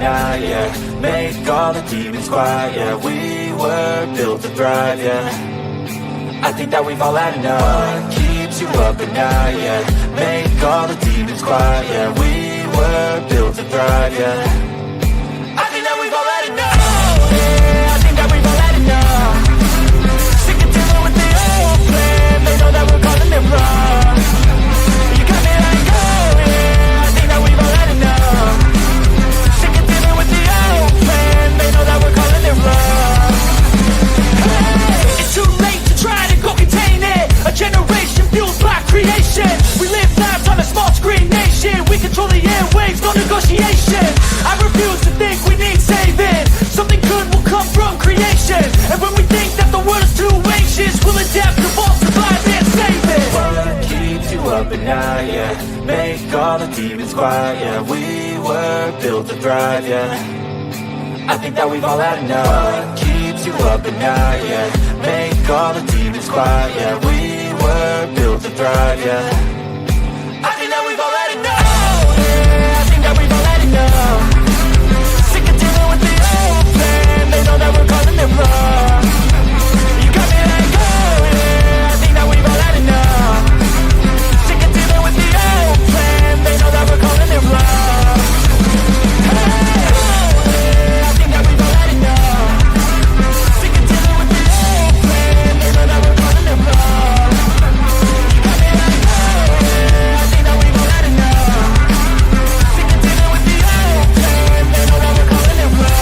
night, yeah. Make all the demons quiet, yeah. We were built to thrive, yeah. I think that we've all had enough. What keeps you up at night, yeah. Make all the demons quiet, yeah. We were built to thrive, yeah. I think that we've all had enough. Yeah, I think that we've all had enough. Sick of dealing with the old plan. They know that we're calling it wrong. You got me like, oh yeah, I think that we've all had enough. Sick of dealing with the old plan. They know that we're calling it wrong. Hey, it's too late to try to go contain it. A generation fueled by creation. We live lives on a small screen nation. We control the airwaves, no negotiation. I refuse to think we need saving. Something good will come from creation. And when we think that the world is too anxious, we'll adapt, evolve, survive, and save it. What keeps you up at night, yeah. Make all the demons quiet, yeah. We were built to thrive, yeah. I think that we've all had enough. What keeps you up at night, yeah. Make all the demons quiet, yeah. We were built to thrive, yeah. I think that we've all had enough. Yeah, I think that we've all had enough. Sick of dealing with the old plan. They know that we're calling it wrong. You got me like, oh yeah, I think that we've all had enough. Sick of dealing with the old plan. They know that we're calling it wrong. Hey, oh yeah, I think that we've all had enough. Sick of dealing with the old plan. They know that we're calling it wrong. You got me like, oh yeah, I think that we've all had enough. Sick of dealing with the old plan. They know that we're calling it wrong.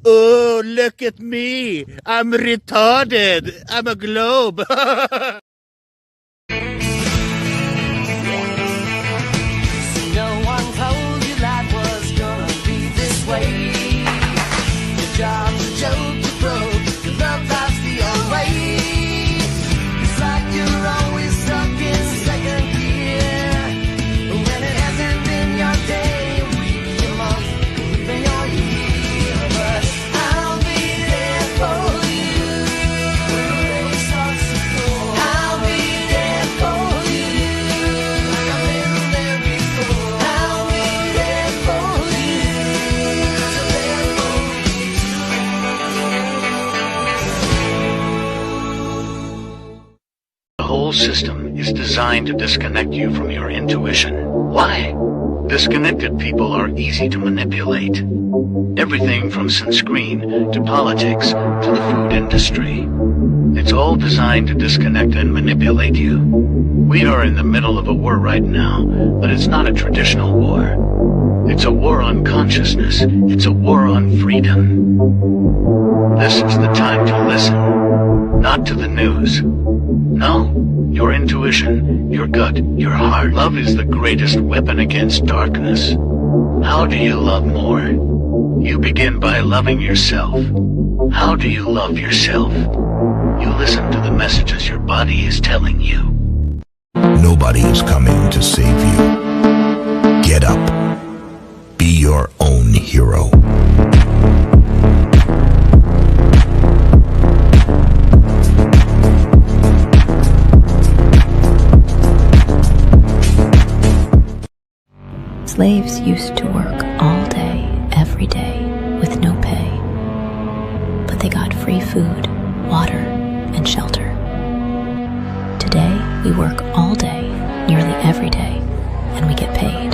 Oh, look at me. I'm retarded. I'm a globe. No one told you life was gonna be this way. Your job's a joke, you broke, your love life's the old way. It's like you're always stuck in second gear. When it hasn't been your day, week, your month, even your year. But I'll be there for you when the rain starts to pour. I'll be there for you like I've been there before. I'll be there for you, 'cause I'm there for you too. The whole system is designed to disconnect you from your intuition. Why? Disconnected people are easy to manipulate. Everything from sunscreen to politics to the food industry. It's all designed to disconnect and manipulate you. We are in the middle of a war right now, but it's not a traditional war. It's a war on consciousness. It's a war on freedom. This is the time to listen, not to the news. No, your intuition, your gut, your heart. Love is the greatest weapon against darkness. How do you love more? You begin by loving yourself. How do you love yourself? You listen to the messages your body is telling you. Nobody is coming to save you. Get up. Be your own hero. Slaves used to work all day, every day, with no pay. But they got free food, water, and shelter. Today, we work all day, nearly every day, and we get paid.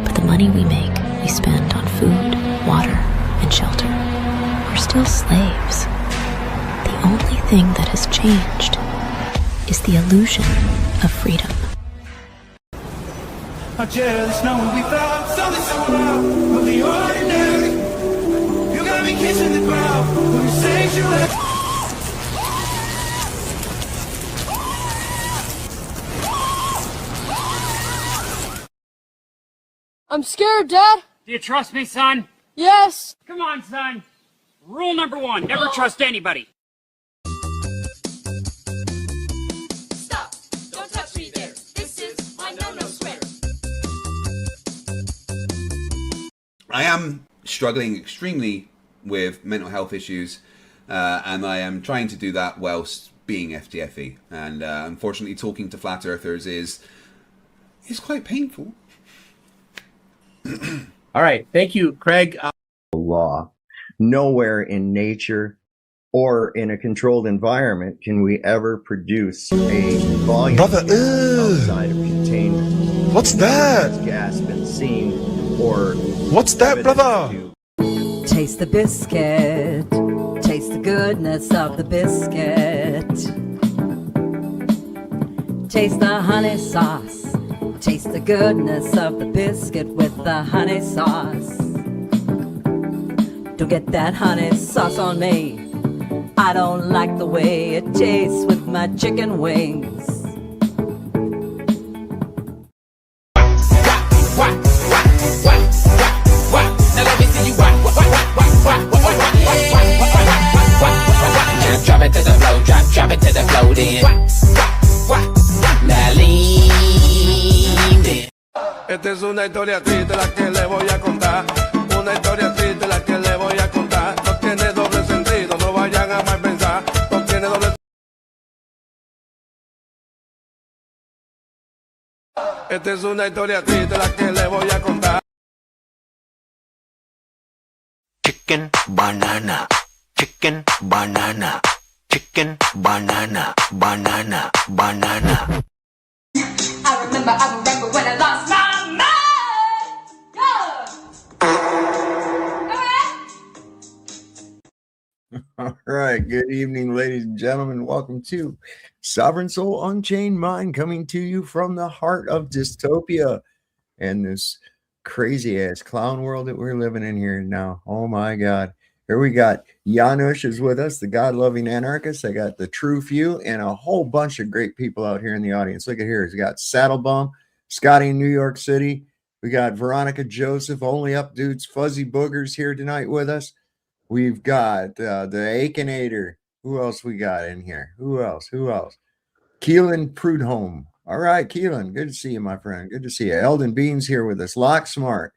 But the money we make, we spend on food, water, and shelter. We're still slaves. The only thing that has changed is the illusion of freedom. I'm jealous knowing we found something so wild of the ordinary. You got me kissing the ground when you say you left. I'm scared, Dad. Do you trust me, son? Yes. Come on, son. Rule number 1, never trust anybody. Stop! Don't touch me there. This is my no-no sweater. I am struggling extremely with mental health issues, and I am trying to do that whilst being FTFE, and unfortunately, talking to flat earthers is quite painful. All right, thank you, Craig. Law. Nowhere in nature or in a controlled environment can we ever produce a volume outside of containment. What's that? Has gas been seen or what's that, brother? Taste the biscuit. Taste the goodness of the biscuit. Taste the honey sauce. Taste the goodness of the biscuit with the honey sauce. Don't get that honey sauce on me. I don't like the way it tastes with my chicken wings. Now let me see you drop it to the flow, drop it to the flow then. Now lean in. Esta es una historia triste la que le voy a contar. Una historia triste la que le voy a contar. No tiene doble sentido, no vayan a mal pensar. No tiene doble. Esta es una historia triste la que le voy a contar. Chicken banana, chicken banana, chicken banana, banana, banana. I remember when I lost my mind. All right. Good evening, ladies and gentlemen. Welcome to Sovereign Soul Unchained Mind, coming to you from the heart of dystopia and this crazy ass clown world that we're living in here now. Oh my God. Here we got Janusz is with us, the God-loving anarchist. I got the True Few and a whole bunch of great people out here in the audience. Look at here. We got Saddlebum, Scotty in New York City. We got Veronica Joseph, Only Up Dudes, Fuzzy Boogers here tonight with us. We've got the Akinator. Who else we got in here? Who else? Keelan Prudhomme. All right, Keelan. Good to see you, my friend. Good to see you. Eldon Beans here with us. Lock Smart.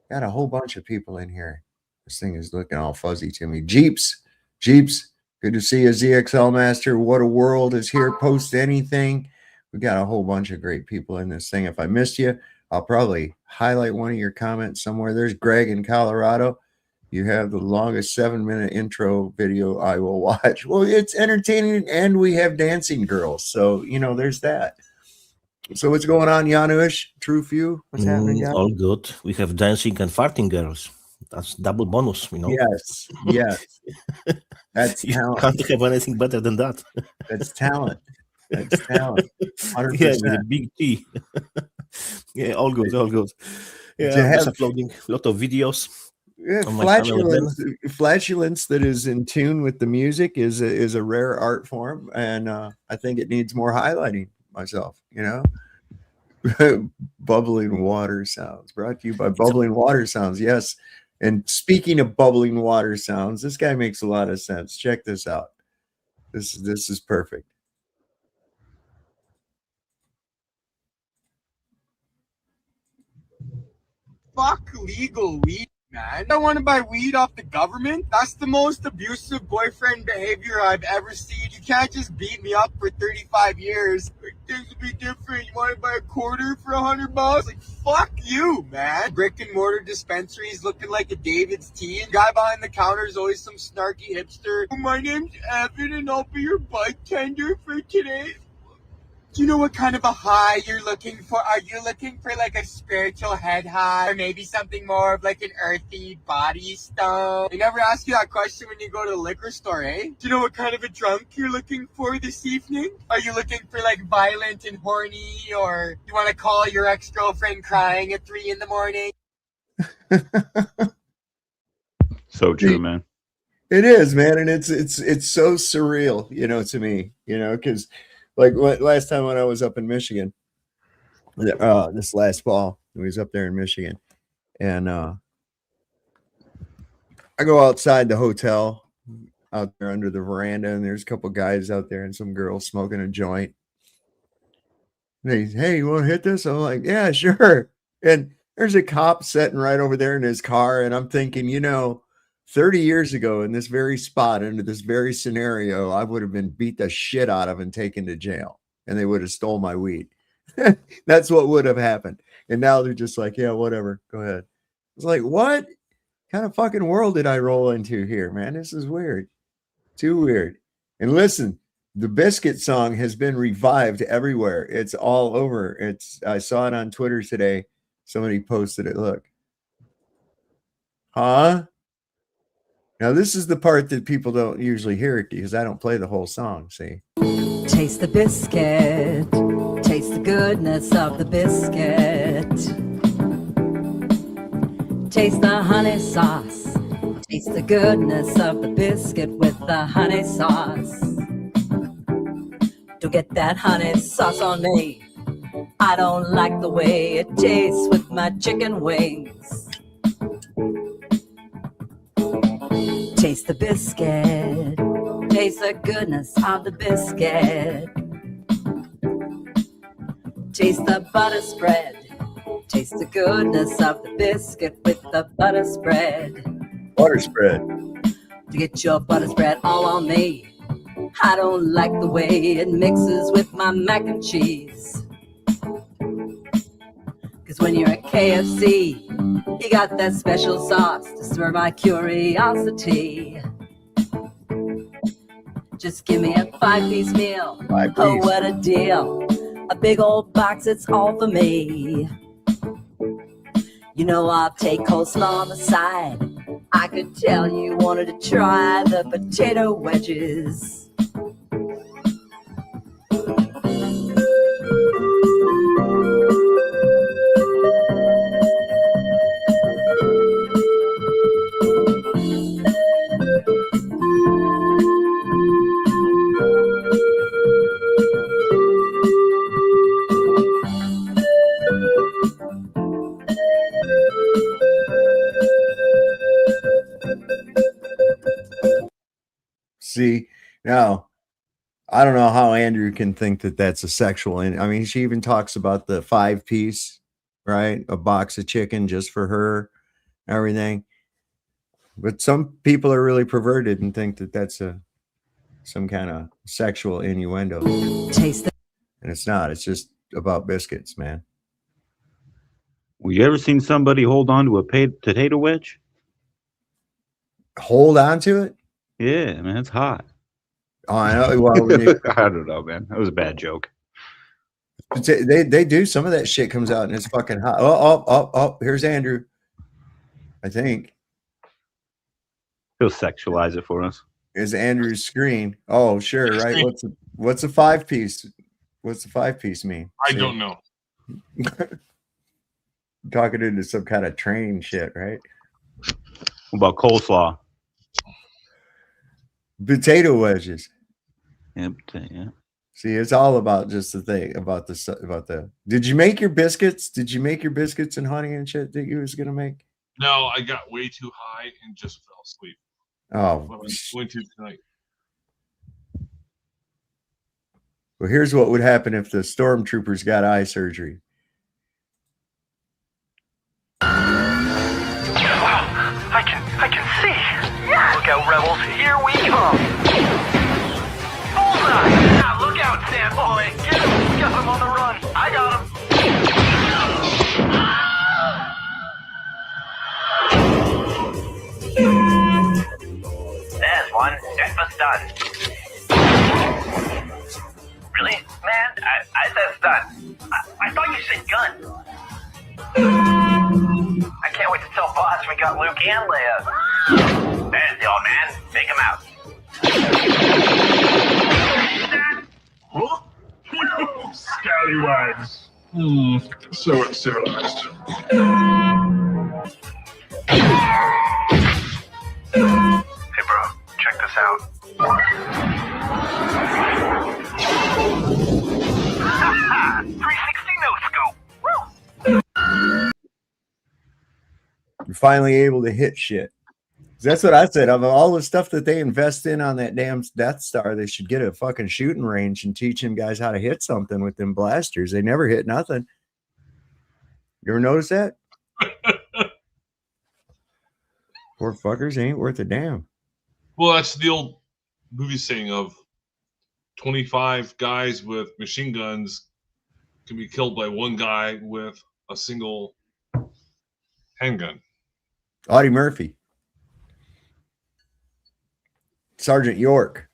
Got a whole bunch of people in here. This thing is looking all fuzzy to me. Jeeps. Good to see you, ZXL Master. What a World is here. Post anything. We got a whole bunch of great people in this thing. If I missed you, I'll probably highlight one of your comments somewhere. There's Greg in Colorado. You have the longest 7-minute intro video I will watch. Well, it's entertaining, and we have dancing girls. So, there's that. So what's going on, Janusz? True Few? What's happening, guys? All good. We have dancing and farting girls. That's double bonus, Yes. That's you talent. can't have anything better than that. That's talent. 100%. Yeah, with a big T. Yeah, all good. Yeah, I'm just uploading a lot of videos. Yeah, on my channel. flatulence that is in tune with the music is a rare art form, and I think it needs more highlighting myself, Bubbling water sounds brought to you by Bubbling Water Sounds. Yes. And speaking of bubbling water sounds, this guy makes a lot of sense. Check this out. This is perfect. Fuck legal weed, man. I want to buy weed off the government. That's the most abusive boyfriend behavior I've ever seen. You can't just beat me up for 35 years. Like, things would be different. You want to buy a quarter for $100? Like, fuck you, man. Brick and mortar dispensaries looking like a David's tea. Guy behind the counter is always some snarky hipster. My name's Evan and I'll be your bike tender for today. Do you know what kind of a high you're looking for? Are you looking for like a spiritual head high? Or maybe something more of like an earthy body stone? They never ask you that question when you go to the liquor store, eh? Do you know what kind of a drunk you're looking for this evening? Are you looking for like violent and horny? Or you want to call your ex-girlfriend crying at 3 a.m? So true, man. It is, man. And it's so surreal, to me, because like last time when I was up in Michigan, this last fall, we was up there in Michigan, and I go outside the hotel out there under the veranda, and there's a couple guys out there and some girls smoking a joint. And hey, you want to hit this? I'm like, yeah, sure. And there's a cop sitting right over there in his car, and I'm thinking, 30 years ago in this very spot, under this very scenario, I would have been beat the shit out of and taken to jail, and they would have stole my weed. That's what would have happened. And now they're just like, yeah, whatever, go ahead. It's like, what kind of fucking world did I roll into here, man? This is weird. Too weird. And listen, the Biscuit song has been revived everywhere. It's all over. I saw it on Twitter today. Somebody posted it. Look. Huh? Now, this is the part that people don't usually hear it because I don't play the whole song, see? Taste the biscuit. Taste the goodness of the biscuit. Taste the honey sauce. Taste the goodness of the biscuit with the honey sauce. Don't get that honey sauce on me. I don't like the way it tastes with my chicken wings. Taste the biscuit. Taste the goodness of the biscuit. Taste the butter spread. Taste the goodness of the biscuit with the butter spread. Butter spread. To get your butter spread all on me. I don't like the way it mixes with my mac and cheese. Cause when you're at KFC, you got that special sauce to stir my curiosity. Just give me a 5-piece meal. Oh, what a deal. A big old box, it's all for me. You know I'll take coleslaw on the side. I could tell you wanted to try the potato wedges. See, now, I don't know how Andrew can think that that's a sexual. I mean, she even talks about the 5-piece, right? A box of chicken just for her, everything. But some people are really perverted and think that that's some kind of sexual innuendo. Taste it. And it's not. It's just about biscuits, man. Well, you ever seen somebody hold on to a potato wedge? Hold on to it? Yeah, man, it's hot. Oh, I know. Well, I don't know, man. That was a bad joke. They do. Some of that shit comes out and it's fucking hot. Oh, here's Andrew. I think. He'll sexualize it for us. Is Andrew's screen. Oh, sure, right. What's a 5-piece? What's the 5-piece mean? I don't know. Talking into some kind of train shit, right? What about coleslaw? Potato wedges. Yep. Yeah. See, it's all about just the thing about the. Did you make your biscuits? Did you make your biscuits and honey and shit that you was gonna make? No, I got way too high and just fell asleep. Oh, when I went to tonight. Well, here's what would happen if the stormtroopers got eye surgery. I can see. Yeah. Look out, rebels. Here we come. Bullseye. Now look out, Sandboy. Get him. Got him on the run. I got him. There's one. Just for stun. Really? Man, I said stun. I thought you said gun. I can't wait to tell Boss we got Luke and Leia. There's the old man. Take him out. Huh? Scallywags. So uncivilized. Hey, bro. Check this out. 360 no-scope. You're finally able to hit shit. That's what I said. Of all the stuff that they invest in on that damn Death Star, they should get a fucking shooting range and teach them guys how to hit something with them blasters. They never hit nothing. You ever notice that? Poor fuckers ain't worth a damn. Well, that's the old movie saying of 25 guys with machine guns can be killed by one guy with a single handgun. Audie Murphy. Sergeant York.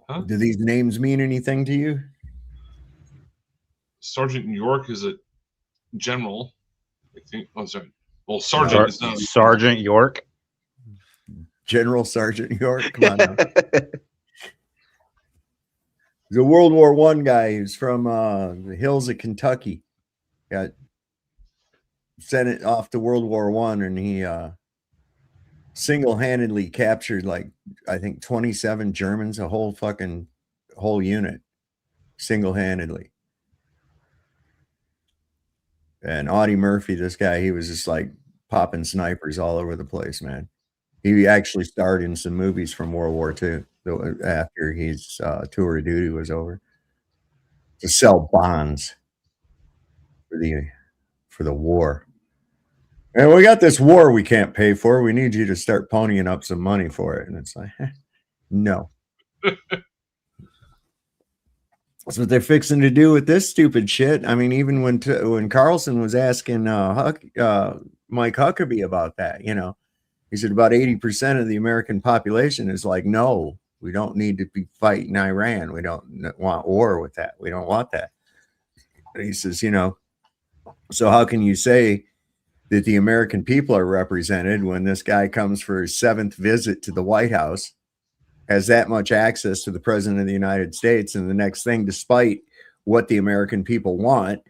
Huh? Do these names mean anything to you? Sergeant York is a general, I think. Oh, sorry. Well, Sergeant is not. Sergeant York. General Sergeant York. Come on now. He's a World War I guy. He's from the hills of Kentucky. Got sent off to World War I, and he single-handedly captured, like, I think 27 Germans, a whole unit, single-handedly. And Audie Murphy, this guy, he was just like popping snipers all over the place, man. He actually starred in some movies from World War II after his tour of duty was over, to sell bonds for the war. And we got this war we can't pay for. We need you to start ponying up some money for it. And it's like, no. That's what they're fixing to do with this stupid shit. I mean, even when Carlson was asking Mike Huckabee about that, you know, he said about 80% of the American population is like, no, we don't need to be fighting Iran. We don't want war with that. We don't want that. And he says, you know, so how can you say that the American people are represented when this guy comes for his 7th visit to the White House, has that much access to the president of the United States, and the next thing, despite what the American people want,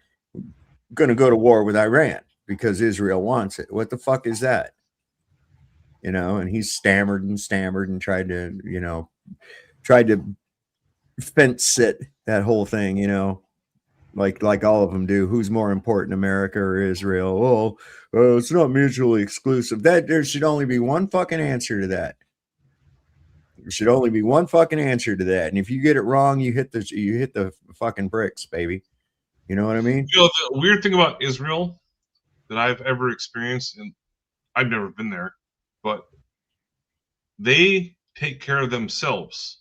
going to go to war with Iran because Israel wants it? What the fuck is that? You know, and he stammered and tried to fence sit that whole thing, you know, like all of them do. Who's more important, America or Israel? Oh, it's not mutually exclusive. That there should only be one fucking answer to that. There should only be one fucking answer to that. And if you get it wrong, you hit the fucking bricks, baby. You know what I mean? You know, the weird thing about Israel that I've ever experienced, and I've never been there, but they take care of themselves.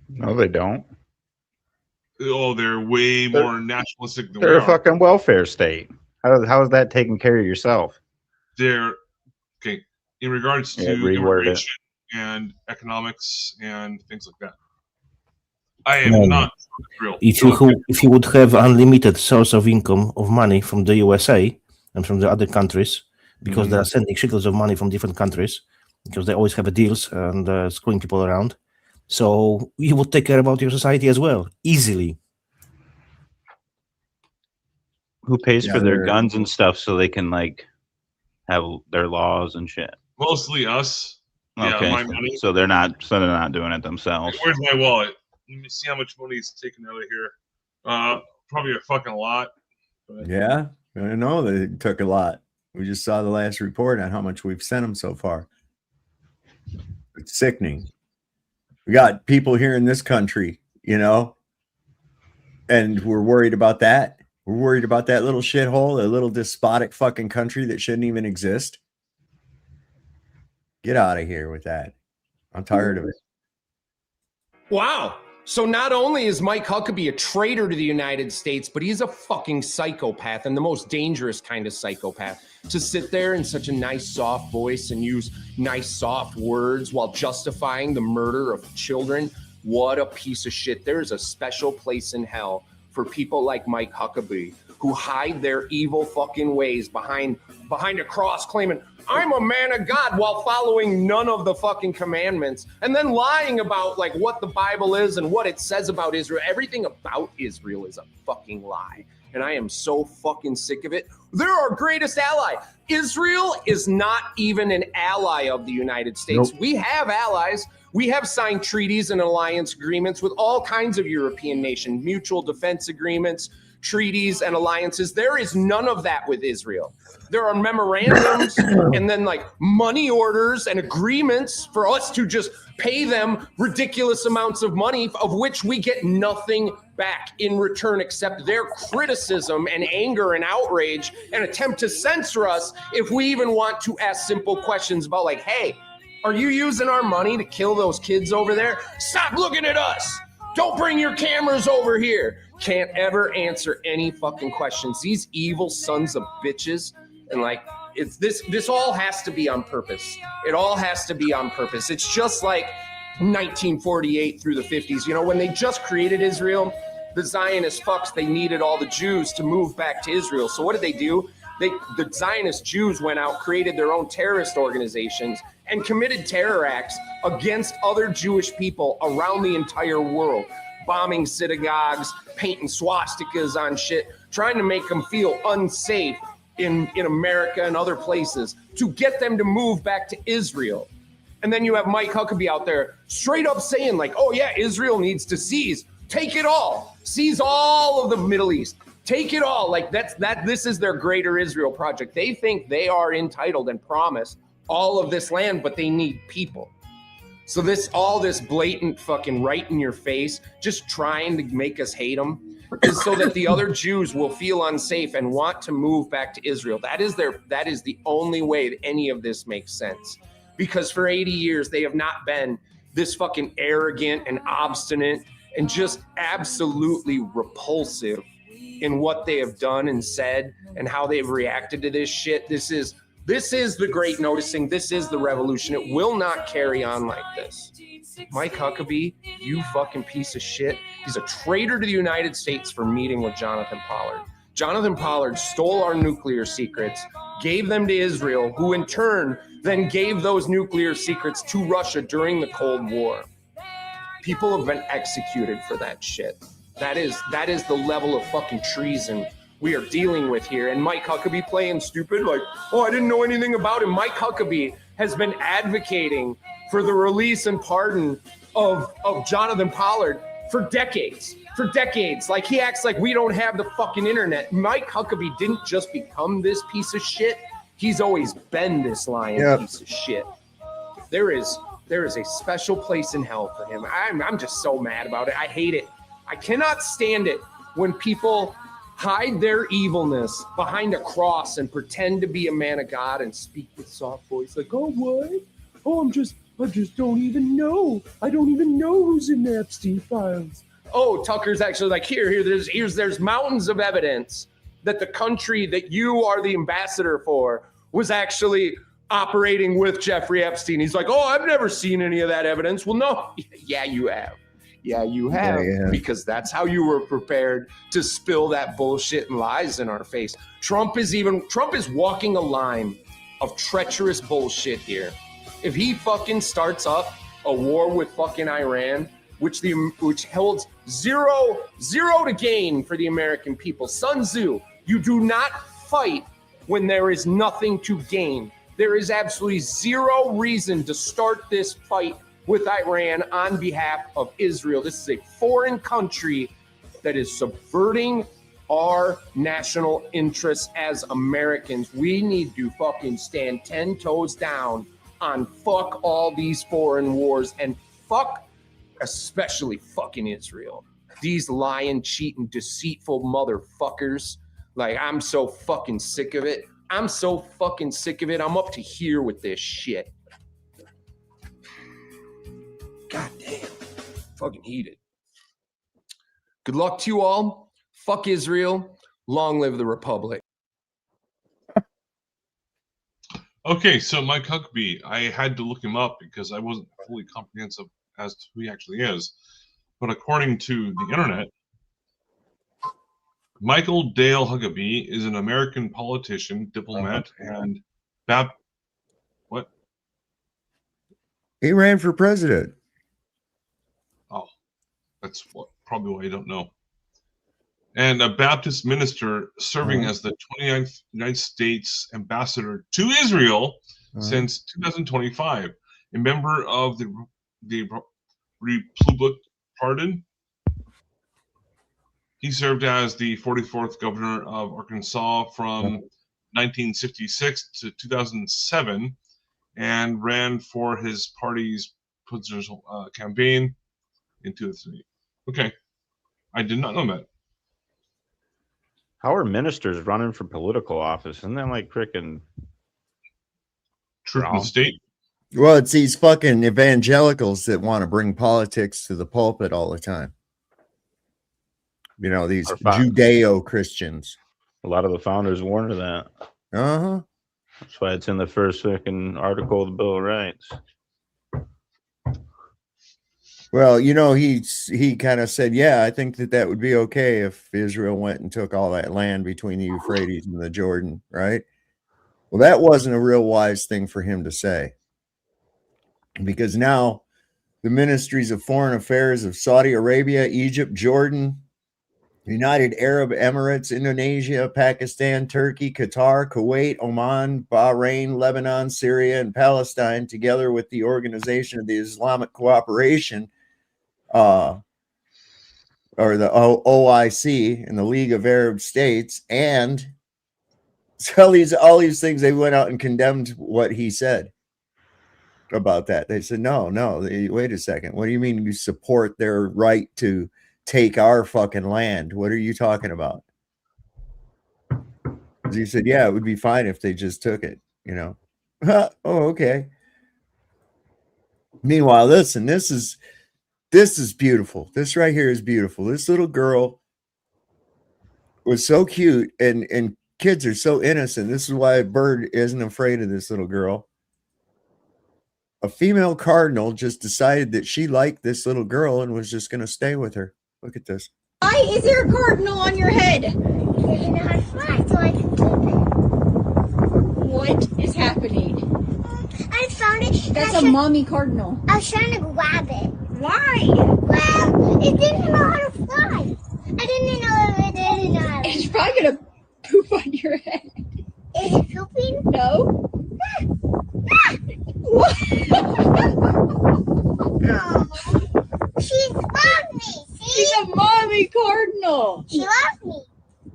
No, they don't. Oh, they're way more nationalistic than we They're a are. fucking welfare state. How is that taking care of yourself? They're okay in regards to immigration and economics and things like that. I am not real. If you would have unlimited source of income of money from the USA and from the other countries, because they are sending shitloads of money from different countries, because they always have deals and screwing people around. So you would take care about your society as well, easily. Who pays for their guns and stuff so they can like have their laws and shit? Mostly us. Okay, Yeah, my money. so they're not doing it themselves. Where's my wallet? Let me see how much money is taken out of here. Probably a fucking lot. But Yeah, I know they took a lot. We just saw the last report on how much we've sent them so far. It's sickening. We got people here in this country, you know, and we're worried about that. We're worried about that little shithole, a little despotic fucking country that shouldn't even exist. Get out of here with that. I'm tired of it. Wow. So not only is Mike Huckabee a traitor to the United States, but he's a fucking psychopath, and the most dangerous kind of psychopath. To sit there in such a nice, soft voice and use nice, soft words while justifying the murder of children. What a piece of shit. There is a special place in hell for people like Mike Huckabee who hide their evil fucking ways behind a cross claiming, I'm a man of God, while following none of the fucking commandments, and then lying about like what the Bible is and what it says about Israel. Everything about Israel is a fucking lie. And I am so fucking sick of it. They're our greatest ally. Israel is not even an ally of the United States. Nope. We have allies. We have signed treaties and alliance agreements with all kinds of European nations, mutual defense agreements, treaties and alliances. There is none of that with Israel. There are memorandums and then like money orders and agreements for us to just pay them ridiculous amounts of money, of which we get nothing back in return except their criticism and anger and outrage and attempt to censor us if we even want to ask simple questions about like, hey, are you using our money to kill those kids over there? Stop looking at us. Don't bring your cameras over here. Can't ever answer any fucking questions. These evil sons of bitches. And like, it's this all has to be on purpose. It all has to be on purpose. It's just like 1948 through the 50s. You know, when they just created Israel, the Zionist fucks, they needed all the Jews to move back to Israel. So what did they do? The Zionist Jews went out, created their own terrorist organizations, and committed terror acts against other Jewish people around the entire world, bombing synagogues, painting swastikas on shit, trying to make them feel unsafe in America and other places to get them to move back to Israel. And then you have Mike Huckabee out there straight up saying like, oh yeah, Israel needs to seize, take it all, seize all of the Middle East, take it all. Like this is their greater Israel project. They think they are entitled and promised all of this land, but they need people. So all this blatant fucking right in your face, just trying to make us hate them, is so that the other Jews will feel unsafe and want to move back to Israel. That is the only way that any of this makes sense. Because for 80 years, they have not been this fucking arrogant and obstinate and just absolutely repulsive in what they have done and said and how they've reacted to this shit. This is the great noticing. This is the revolution. It will not carry on like this. Mike Huckabee, you fucking piece of shit. He's a traitor to the United States for meeting with Jonathan Pollard. Jonathan Pollard stole our nuclear secrets, gave them to Israel, who in turn then gave those nuclear secrets to Russia during the Cold War. People have been executed for that shit. That is the level of fucking treason we are dealing with here. And Mike Huckabee playing stupid, like, oh, I didn't know anything about him. Mike Huckabee has been advocating for the release and pardon of Jonathan Pollard for decades. Like, he acts like we don't have the fucking internet. Mike Huckabee didn't just become this piece of shit. He's always been this lying piece of shit. There is a special place in hell for him. I'm just so mad about it. I hate it. I cannot stand it when people hide their evilness behind a cross and pretend to be a man of God and speak with soft voice like, oh, what? Oh, I just don't even know. I don't even know who's in the Epstein files. Oh, Tucker's actually like, there's mountains of evidence that the country that you are the ambassador for was actually operating with Jeffrey Epstein. He's like, oh, I've never seen any of that evidence. Well, no. Yeah, you have. Yeah, you have. Yeah. Because that's how you were prepared to spill that bullshit and lies in our face. Trump is walking a line of treacherous bullshit here. If he fucking starts up a war with fucking Iran, which holds zero to gain for the American people. Sun Tzu, you do not fight when there is nothing to gain. There is absolutely zero reason to start this fight with Iran on behalf of Israel. This is a foreign country that is subverting our national interests as Americans. We need to fucking stand 10 toes down on fuck all these foreign wars and fuck especially fucking Israel. These lying, cheating, deceitful motherfuckers. Like, I'm so fucking sick of it. I'm up to here with this shit. God damn. Fucking heated. Good luck to you all. Fuck Israel. Long live the Republic. Okay, so Mike Huckabee, I had to look him up because I wasn't fully comprehensive as to who he actually is. But according to the internet, Michael Dale Huckabee is an American politician, diplomat, and what? He ran for president. Oh, that's probably why you don't know. And a Baptist minister serving as the 29th United States ambassador to Israel since 2025. A member of the Republic Pardon. He served as the 44th governor of Arkansas from 1966 to 2007 and ran for his party's presidential campaign in 2008. Okay. I did not know that. How are ministers running for political office? Isn't that like freaking Truth in the state? Well, it's these fucking evangelicals that want to bring politics to the pulpit all the time. You know, these Judeo-Christians. A lot of the founders warned of that. Uh-huh. That's why it's in the first freaking article of the Bill of Rights. Well, you know, he kind of said, yeah, I think that would be okay if Israel went and took all that land between the Euphrates and the Jordan, right? Well, that wasn't a real wise thing for him to say. Because now the ministries of foreign affairs of Saudi Arabia, Egypt, Jordan, United Arab Emirates, Indonesia, Pakistan, Turkey, Qatar, Kuwait, Oman, Bahrain, Lebanon, Syria, and Palestine, together with the Organization of the Islamic Cooperation, or the OIC, and the League of Arab States, and all these things, they went out and condemned what he said about that. They said, no, wait a second. What do you mean you support their right to take our fucking land? What are you talking about? He said, yeah, it would be fine if they just took it, you know. Oh, okay. Meanwhile, listen, this is beautiful. This right here is beautiful. This little girl was so cute, and kids are so innocent. This is why Bird isn't afraid of this little girl. A female cardinal just decided that she liked this little girl and was just going to stay with her. Look at this. Why is there a cardinal on your head? Because you know how to fly, so I can keep it. What is happening? I found it. That's a mommy cardinal. I was trying to grab it. Why? Well, it didn't know how to fly. I didn't know it didn't know how to It's probably going to poop on your head. Is it pooping? No. What? Oh. She loved me. See? She's a mommy cardinal. She loves me.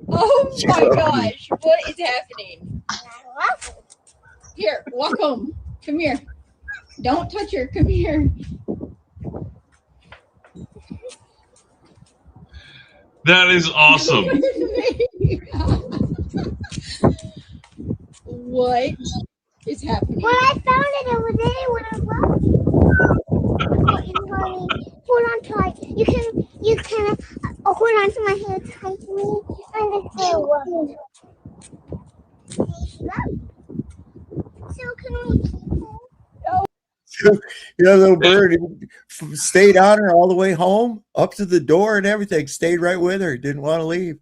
Oh my gosh. What is happening? I love her. Here, walk home. Come here. Don't touch her. Come here. That is awesome. What is happening? When I found it over there when I was hold on tight. You can hold on to my hair tightly and it's still working. So can we keep her? You know, little bird stayed on her all the way home, up to the door and everything. Stayed right with her. Didn't want to leave.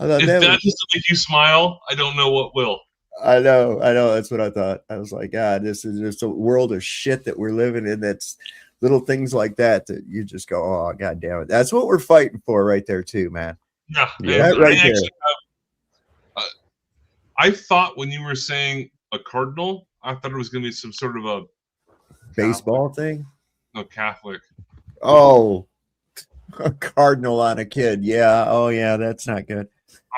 I thought If that doesn't make you smile, I don't know what will. I know. That's what I thought. I was like, God, this is just a world of shit that we're living in. That's little things like that you just go, oh, God damn it. That's what we're fighting for right there, too, man. Yeah. That right there. I thought when you were saying a cardinal, I thought it was going to be some sort of a baseball thing. No, Catholic. Oh, a cardinal on a kid. Yeah. Oh, yeah. That's not good.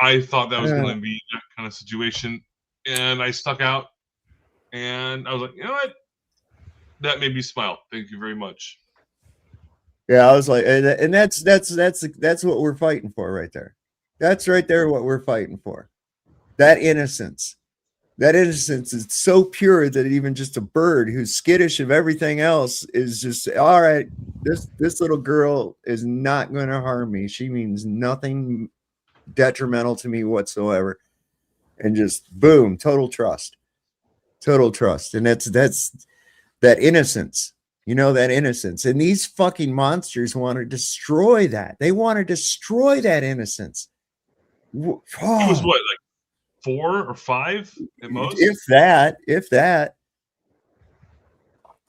I thought that was going to be that kind of situation. And I stuck out, and I was like, you know what? That made me smile. Thank you very much. Yeah, I was like, and that's what we're fighting for right there. That's right there what we're fighting for. That innocence. That innocence is so pure that even just a bird who's skittish of everything else is just, all right, this little girl is not going to harm me. She means nothing detrimental to me whatsoever. And just boom, total trust. And that's that innocence, you know, that innocence. And these fucking monsters want to destroy that. They want to destroy that innocence. Oh. He was what, like 4 or 5 at most? If that.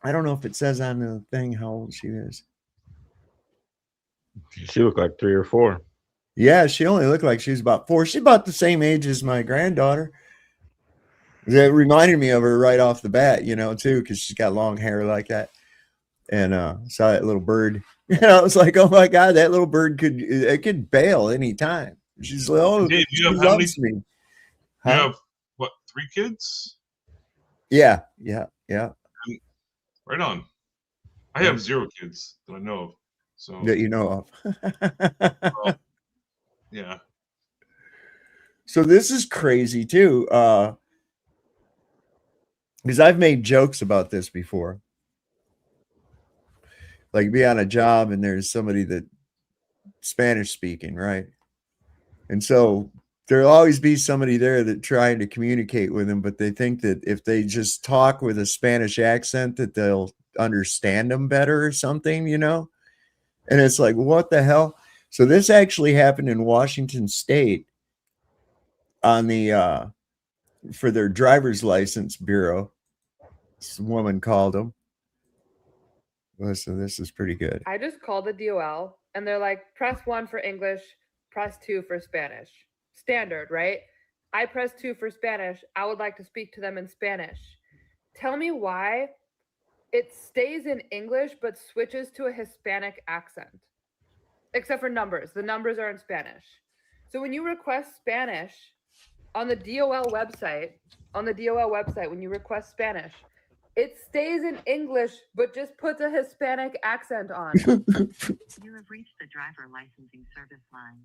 I don't know if it says on the thing how old she is. She looked like 3 or 4. Yeah, she only looked like she was about 4. She's about the same age as my granddaughter. That reminded me of her right off the bat, you know, too, because she's got long hair like that. and saw that little bird. And I was like, oh my God, that little bird could bail anytime. She's like, oh, Dave, she loves me. You Huh? have what, 3 kids? Yeah. Right on. I have 0 kids that I know of. So That you know of. well, yeah. So this is crazy too. Because I've made jokes about this before. Like be on a job and there's somebody that Spanish speaking, right? And so there'll always be somebody there that trying to communicate with them, but they think that if they just talk with a Spanish accent that they'll understand them better or something, you know? And it's like, what the hell? So this actually happened in Washington State on the for their driver's license bureau. This woman called them. Listen, this is pretty good. I just called the DOL and they're like, press 1 for English, press 2 for Spanish. Standard, right? I press 2 for Spanish. I would like to speak to them in Spanish. Tell me why it stays in English but switches to a Hispanic accent. Except for numbers. The numbers are in Spanish. So when you request Spanish on the DOL website, when you request Spanish, it stays in English, but just puts a Hispanic accent on. You have reached the driver licensing service line.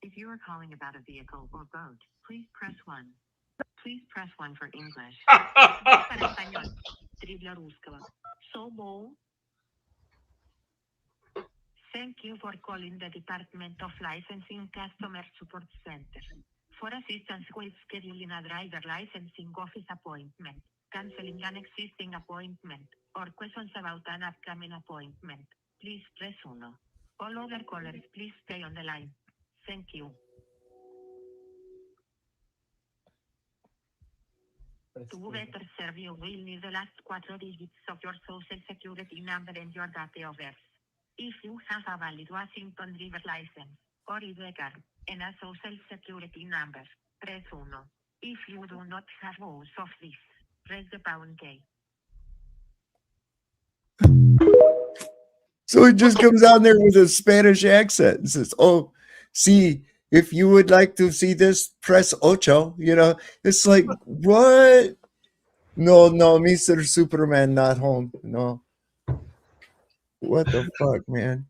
If you are calling about a vehicle or boat, please press 1. Please press 1 for English. Para español, tripla rúscala. Sobo. Thank you for calling the Department of Licensing Customer Support Center. For assistance with scheduling a driver licensing office appointment, canceling an existing appointment, or questions about an upcoming appointment, please press 1. All other callers, please stay on the line. Thank you. To better serve you, will need the last 4 digits of your social security number and your date of birth. If you have a valid Washington driver license, or ID card, and a social security number, press 1. If you do not have both of these, press the pound key. So it just comes on there with a Spanish accent and says, oh, see, if you would like to see this, press ocho. You know, it's like, what? No, Mr. Superman not home. No. What the fuck, man?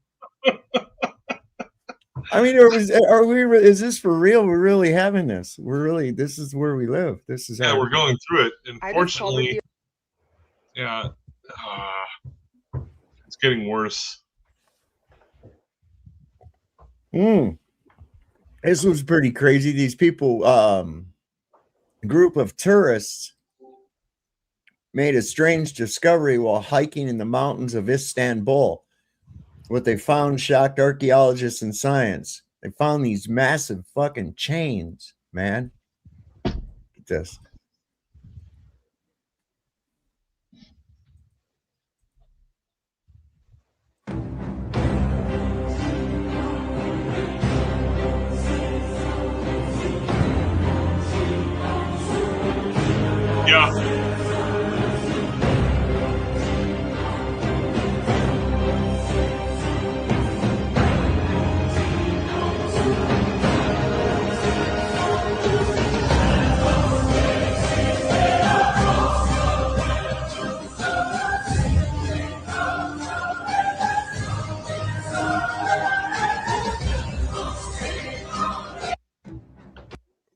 I mean, is this for real? We're really having this. This is where we live. This is we're going through it. Unfortunately, yeah, it's getting worse. This was pretty crazy. These people, group of tourists, made a strange discovery while hiking in the mountains of Istanbul. What they found shocked archaeologists and science. They found these massive fucking chains, man. Look at this. Yeah.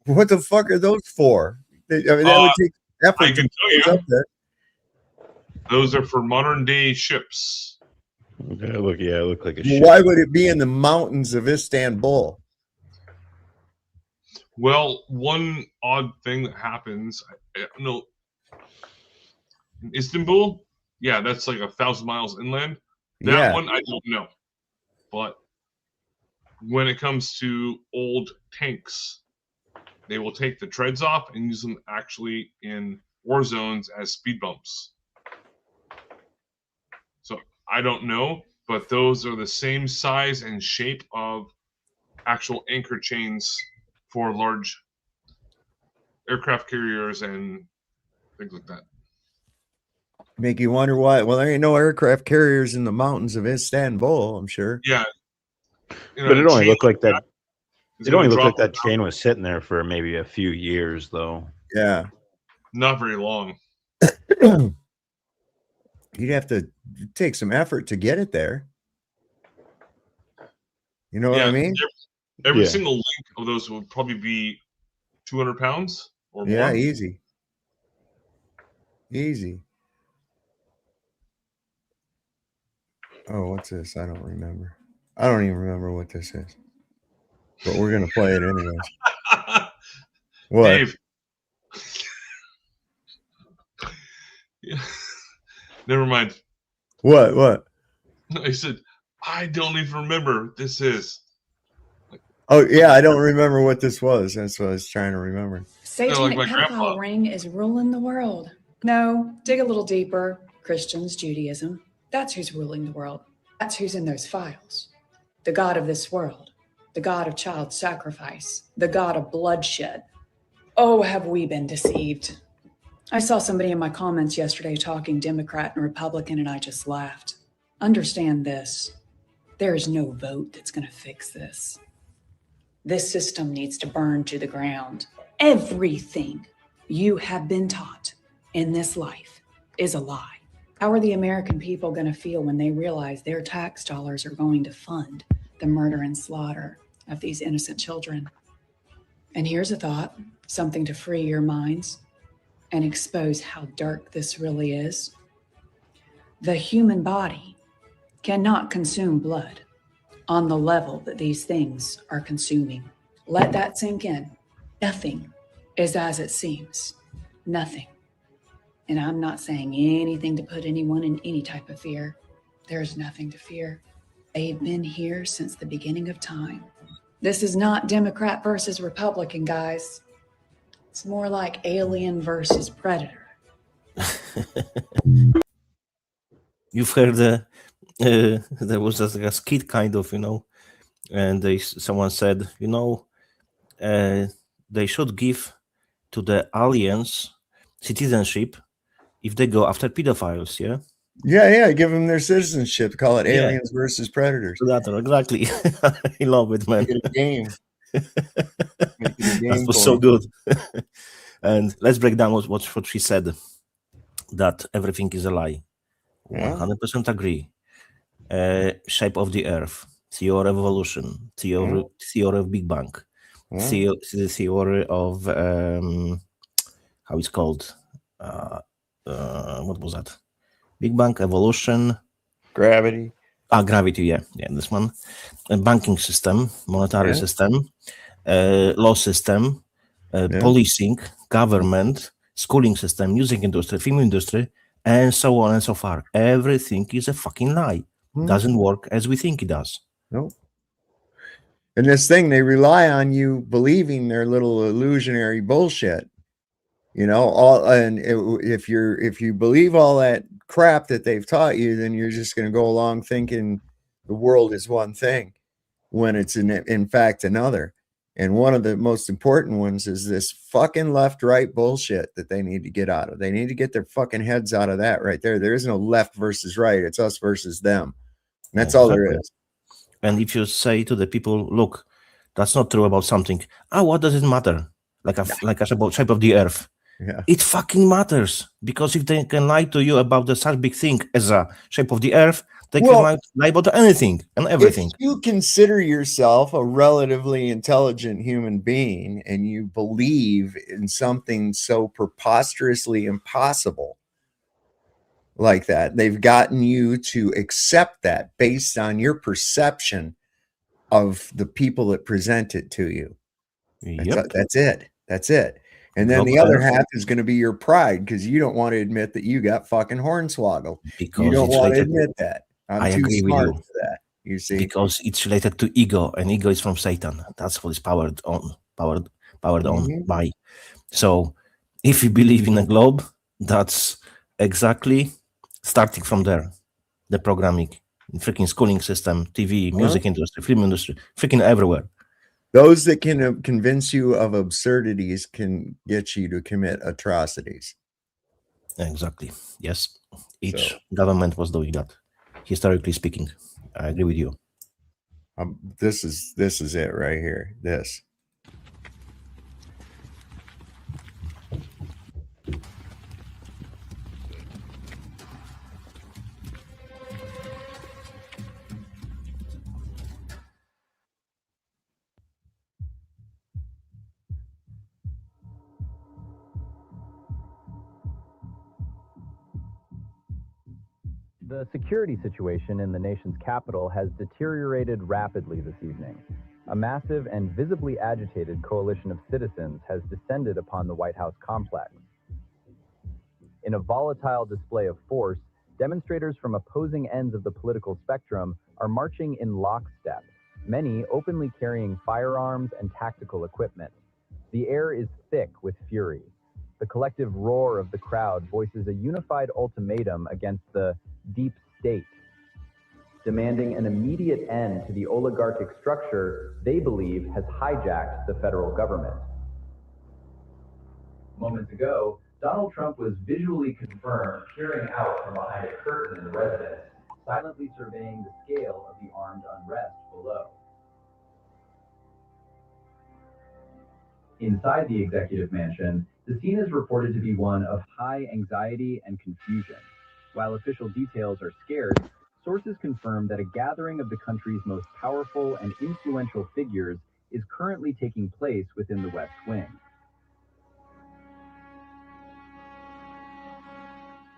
What the fuck are those for? I mean, that would take effort. I can tell you. Those are for modern day ships. They look like a ship. Why would it be in the mountains of Istanbul? Well, one odd thing that happens, I don't know, in Istanbul, yeah, that's like 1,000 miles inland. That one, I don't know. But when it comes to old tanks, they will take the treads off and use them actually in war zones as speed bumps. So I don't know, but those are the same size and shape of actual anchor chains for large aircraft carriers and things like that. Make you wonder why. Well, there ain't no aircraft carriers in the mountains of Istanbul, I'm sure. Yeah. But it only looked like that. It's It gonna only looked drop like that chain was sitting there for maybe a few years, though. Yeah. Not very long. You'd have to take some effort to get it there. You know what I mean? Every Yeah. single link of those would probably be 200 pounds or more. Yeah, easy. Easy. Oh, what's this? I don't remember. I don't even remember what this is. But we're going to play it anyways. What? Dave. Yeah. Never mind. What? I said, I don't even remember what this is. Oh, yeah, I don't remember what this was. That's what I was trying to remember. Satanic pedophile ring is ruling the world. No, dig a little deeper. Christians, Judaism. That's who's ruling the world. That's who's in those files. The God of this world. The God of child sacrifice. The God of bloodshed. Oh, have we been deceived? I saw somebody in my comments yesterday talking Democrat and Republican, and I just laughed. Understand this. There is no vote that's going to fix this. This system needs to burn to the ground. Everything you have been taught in this life is a lie. How are the American people going to feel when they realize their tax dollars are going to fund the murder and slaughter of these innocent children? And here's a thought, something to free your minds and expose how dark this really is. The human body cannot consume blood on the level that these things are consuming. Let that sink in. Nothing is as it seems. Nothing. And I'm not saying anything to put anyone in any type of fear. There's nothing to fear. They've been here since the beginning of time. This is not Democrat versus Republican, guys. It's more like alien versus predator. You've heard there was a skit kind of, and someone said, they should give to the aliens citizenship if they go after pedophiles, yeah? Yeah, give them their citizenship. Call it aliens versus predators. Exactly. I love it, man. Make it a game. That was so good. And let's break down what she said, that everything is a lie. 100% agree. Shape of the earth, theory of evolution, theory of Big Bang, theory of how it's called, what was that? Big Bang, evolution, gravity. Gravity, yeah, this one. A banking system, monetary system, law system, policing, government, schooling system, music industry, film industry, and so on and so far. Everything is a fucking lie. Doesn't work as we think it does. Nope. And this thing, they rely on you believing their little illusionary bullshit. If you believe all that crap that they've taught you, then you're just going to go along thinking the world is one thing when it's in fact another. And one of the most important ones is this fucking left-right bullshit that they need to get out of. They need to get their fucking heads out of that right there. There is no left versus right. It's us versus them. And that's all there is. And if you say to the people, look, that's not true about something. What does it matter? Like about shape of the earth. Yeah. It fucking matters, because if they can lie to you about such big thing as a shape of the earth, they can lie about anything and everything. If you consider yourself a relatively intelligent human being and you believe in something so preposterously impossible like that, they've gotten you to accept that based on your perception of the people that present it to you. That's it. And then the other half is going to be your pride, because you don't want to admit that you got fucking hornswoggled. Because you don't want to admit that. I agree with you. For that, you see, because it's related to ego, and ego is from Satan. That's what it's powered on by. So, if you believe in a globe, that's exactly starting from there. The programming, freaking schooling system, TV, music industry, film industry, freaking everywhere. Those that can convince you of absurdities can get you to commit atrocities. Exactly. Yes. Each government was doing that, historically speaking. I agree with you. This is it right here. This. The security situation in the nation's capital has deteriorated rapidly this evening. A massive and visibly agitated coalition of citizens has descended upon the White House complex. In a volatile display of force, demonstrators from opposing ends of the political spectrum are marching in lockstep, many openly carrying firearms and tactical equipment. The air is thick with fury. The collective roar of the crowd voices a unified ultimatum against the deep state, demanding an immediate end to the oligarchic structure they believe has hijacked the federal government. Moments ago, Donald Trump was visually confirmed peering out from behind a curtain in the residence, silently surveying the scale of the armed unrest below. Inside the executive mansion, the scene is reported to be one of high anxiety and confusion. While official details are scarce, sources confirm that a gathering of the country's most powerful and influential figures is currently taking place within the West Wing.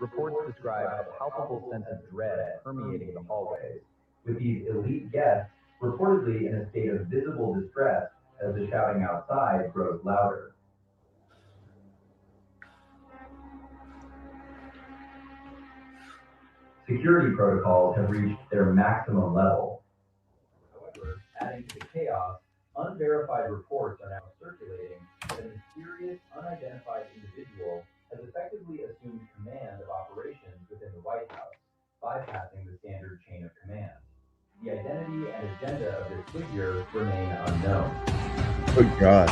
Reports describe a palpable sense of dread permeating the hallways, with these elite guests reportedly in a state of visible distress as the shouting outside grows louder. Security protocols have reached their maximum level. However, adding to the chaos, unverified reports are now circulating that a mysterious, unidentified individual has effectively assumed command of operations within the White House, bypassing the standard chain of command. The identity and agenda of this figure remain unknown. Good God.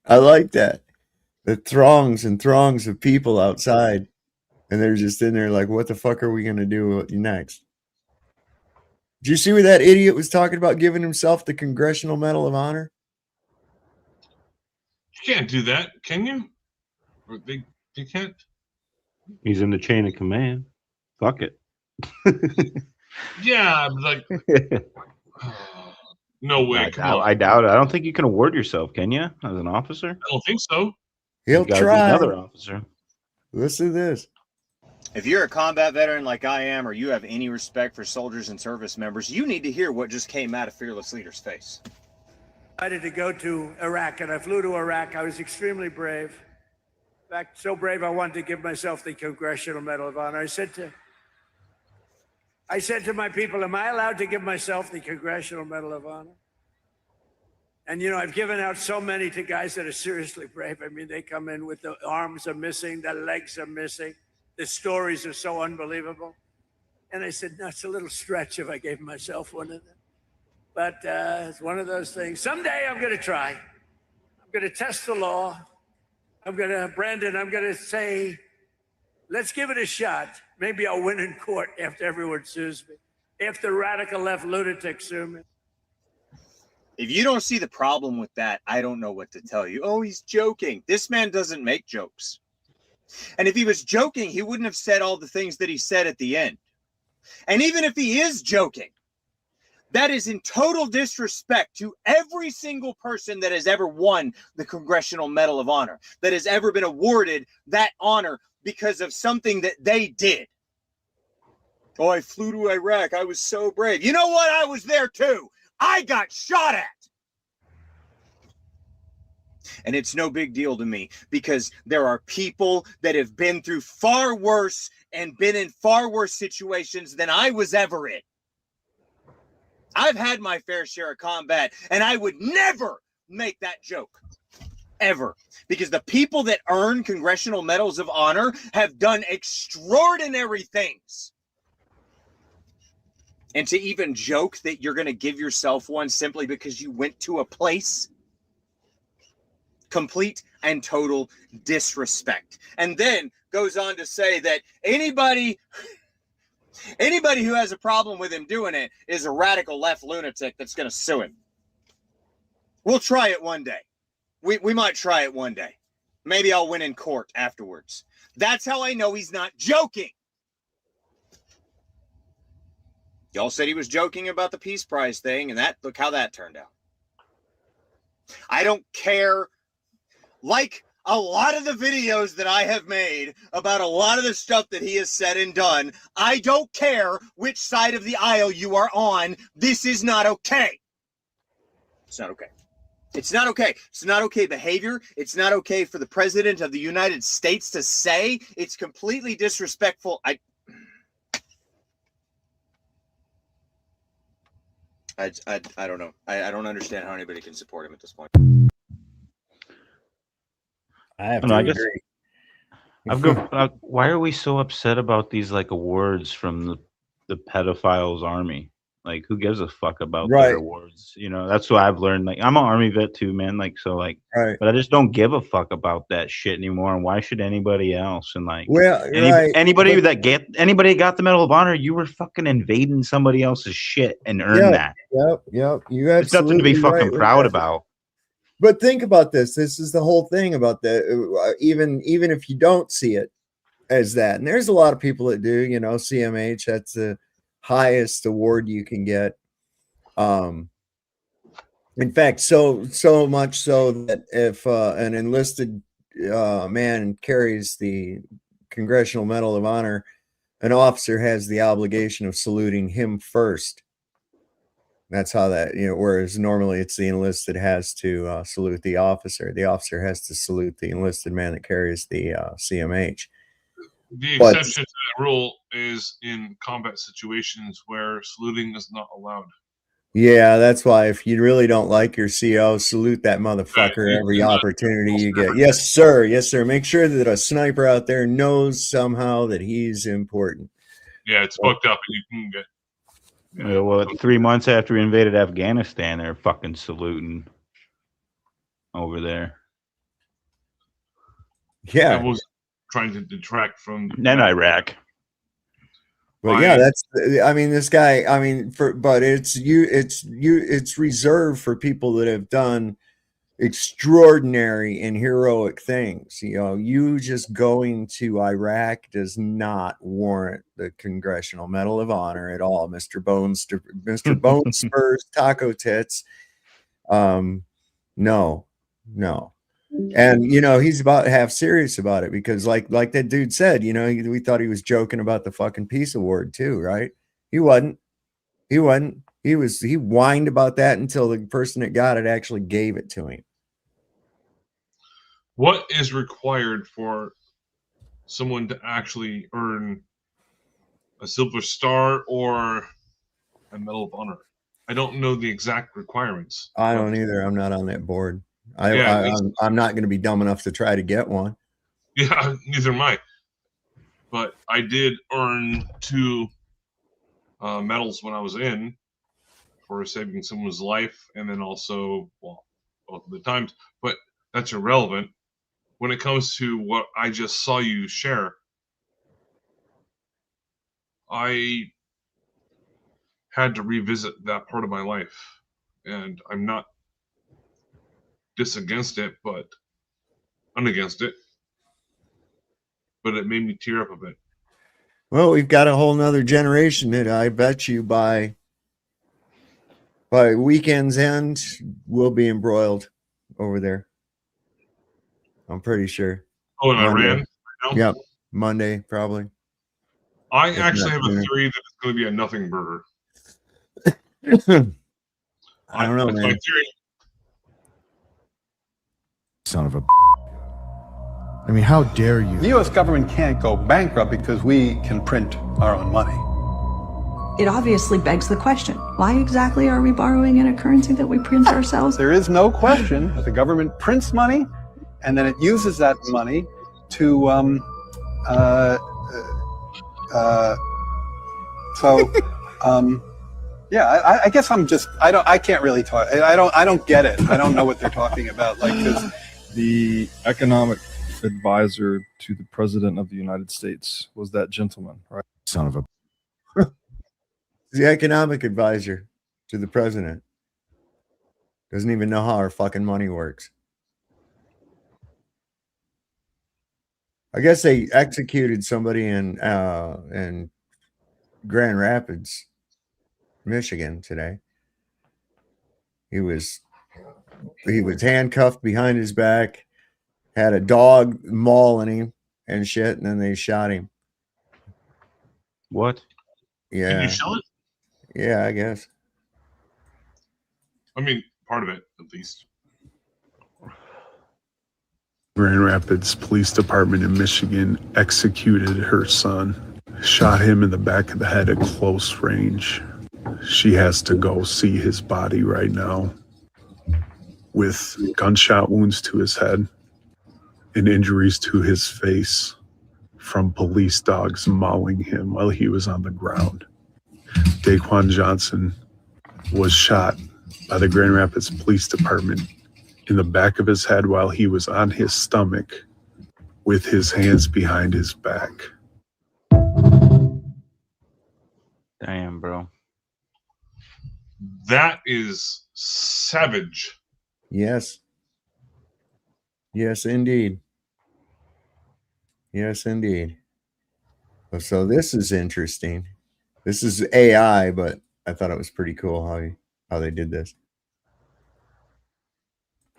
I like that. The throngs and throngs of people outside, and they're just in there like, what the fuck are we going to do next? Did you see where that idiot was talking about giving himself the Congressional Medal of Honor? You can't do that, can you? Or they can't? He's in the chain of command. Fuck it. Yeah, like... No way. I doubt it. I don't think you can award yourself, can you, as an officer? I don't think so. He'll try. Another officer. Listen to this. If you're a combat veteran like I am, or you have any respect for soldiers and service members, you need to hear what just came out of Fearless Leader's face. I decided to go to Iraq, and I flew to Iraq. I was extremely brave. In fact, so brave I wanted to give myself the Congressional Medal of Honor. I said to my people, am I allowed to give myself the Congressional Medal of Honor? And, you know, I've given out so many to guys that are seriously brave. I mean, they come in with the arms are missing, the legs are missing. The stories are so unbelievable. And I said, no, it's a little stretch if I gave myself one of them. But it's one of those things. Someday I'm going to try. I'm going to test the law. Brandon, I'm going to say, let's give it a shot. Maybe I'll win in court after everyone sues me. If the radical left lunatics sue me. If you don't see the problem with that, I don't know what to tell you. Oh, he's joking. This man doesn't make jokes. And if he was joking, he wouldn't have said all the things that he said at the end. And even if he is joking, that is in total disrespect to every single person that has ever won the Congressional Medal of Honor, that has ever been awarded that honor because of something that they did. Oh, I flew to Iraq. I was so brave. You know what? I was there too. I got shot at. And it's no big deal to me because there are people that have been through far worse and been in far worse situations than I was ever in. I've had my fair share of combat, and I would never make that joke. Ever. Because the people that earn Congressional Medals of Honor have done extraordinary things. And to even joke that you're going to give yourself one simply because you went to a place, complete and total disrespect. And then goes on to say that anybody who has a problem with him doing it is a radical left lunatic that's going to sue him. We'll try it one day. We might try it one day. Maybe I'll win in court afterwards. That's how I know he's not joking. Y'all said he was joking about the Peace Prize thing, and look how that turned out. I don't care. Like a lot of the videos that I have made about a lot of the stuff that he has said and done, I don't care which side of the aisle you are on. This is not okay. It's not okay. It's not okay. It's not okay behavior. It's not okay for the president of the United States to say. It's completely disrespectful. I don't know. I don't understand how anybody can support him at this point. I have I to agree. Why are we so upset about these like awards from the pedophiles army? Like, who gives a fuck about their awards? You know, that's what I've learned. Like, I'm an army vet too, man. Like, so like, but I just don't give a fuck about that shit anymore. And why should anybody else? And like, anybody that got the Medal of Honor, you were fucking invading somebody else's shit and earned that. Yep. You had nothing to be fucking proud about. But think about this. This is the whole thing about the even if you don't see it as that, and there's a lot of people that do. You know, CMH. That's the highest award you can get. In fact, so much so that if an enlisted man carries the Congressional Medal of Honor, an officer has the obligation of saluting him first. That's how that, you know, whereas normally it's the enlisted has to salute the officer. The officer has to salute the enlisted man that carries the CMH. The exception to that rule is in combat situations where saluting is not allowed. Yeah, that's why if you really don't like your CO, salute that motherfucker every opportunity you get. Yes, sir. Yes, sir. Make sure that a sniper out there knows somehow that he's important. Yeah, it's fucked up, and you can get. Yeah, well, 3 months after we invaded Afghanistan, they're fucking saluting over there. Yeah, I was trying to detract from then Iraq. Well, yeah, that's. I mean, this guy. I mean, but it's reserved for people that have done extraordinary and heroic things. You know, you just going to Iraq does not warrant the Congressional Medal of Honor at all, Mr. Bone Spurs Taco Tits. No. And you know, he's about half serious about it because like that dude said, you know, we thought he was joking about the fucking peace award too, right? He wasn't. He whined about that until the person that got it actually gave it to him. What is required for someone to actually earn a Silver Star or a Medal of Honor? I don't know the exact requirements. I don't either. I'm not on that board. I'm not going to be dumb enough to try to get one. Yeah, neither am I. But I did earn 2 medals when I was in for saving someone's life, and then also, well, both of the times. But that's irrelevant. When it comes to what I just saw you share, I had to revisit that part of my life, and I'm not against it, but unagainst it. But it made me tear up a bit. Well, we've got a whole nother generation that I bet you by weekend's end will be embroiled over there. I'm pretty sure. Oh, in Iran? Yep. Monday, probably. I actually have a theory that it's going to be a nothing burger. I don't know, man. My theory. Son of a. I mean, how dare you? The U.S. government can't go bankrupt because we can print our own money. It obviously begs the question, why exactly are we borrowing in a currency that we print ourselves? There is no question that the government prints money and then it uses that money to yeah, I guess I'm just I can't really talk. I don't get it. I don't know what they're talking about. Like, 'cause The economic advisor to the president of the United States was that gentleman, right? Son of a the economic advisor to the president doesn't even know how our fucking money works. I guess they executed somebody in Grand Rapids, Michigan today. He was handcuffed behind his back, had a dog mauling him and shit, and then they shot him. What? Yeah. Can you show it? Yeah, I guess. I mean, part of it, at least. Grand Rapids Police Department in Michigan executed her son, shot him in the back of the head at close range. She has to go see his body right now with gunshot wounds to his head and injuries to his face from police dogs mauling him while he was on the ground. Daquan Johnson was shot by the Grand Rapids Police Department in the back of his head while he was on his stomach with his hands behind his back. Damn, bro. That is savage. Yes. Yes, indeed. Yes, indeed. So this is interesting. This is AI, but I thought it was pretty cool how they did this.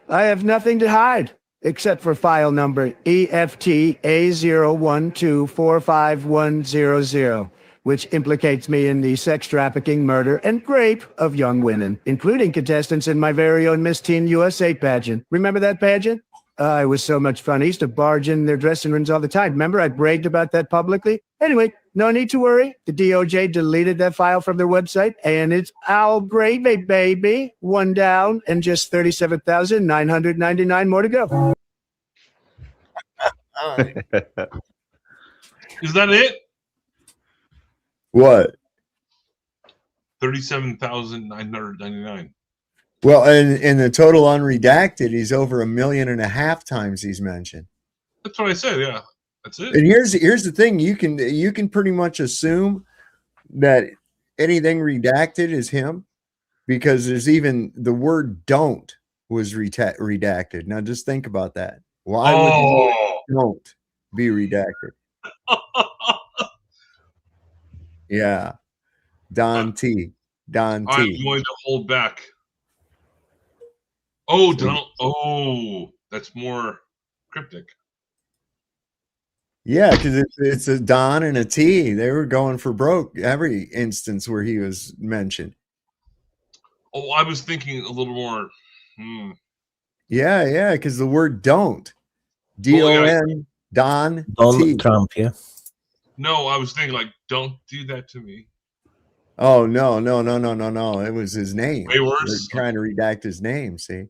I have nothing to hide except for file number EFT A012455100, which implicates me in the sex trafficking, murder, and rape of young women, including contestants in my very own Miss Teen USA pageant. Remember that pageant? It was so much fun. I used to barge in their dressing rooms all the time. Remember, I bragged about that publicly? Anyway, no need to worry. The DOJ deleted that file from their website, and it's all gravy, baby. One down and just 37,999 more to go. Is that it? What? 37,999. Well, and the total unredacted, he's over 1.5 million times he's mentioned. That's what I said. Yeah, that's it. And here's the thing: you can pretty much assume that anything redacted is him, because there's even the word "don't" was redacted. Now, just think about that. Why would the word "don't" be redacted? Yeah, Don T. I'm going to hold back. Oh, Donald. Oh, that's more cryptic. Yeah, because it's a Don and a T. They were going for broke every instance where he was mentioned. Oh, I was thinking a little more. Yeah, because the word "don't," D-O-N, Don T. Trump, yeah. No, I was thinking like, don't do that to me. Oh no! It was his name. Way worse. They're trying to redact his name. See,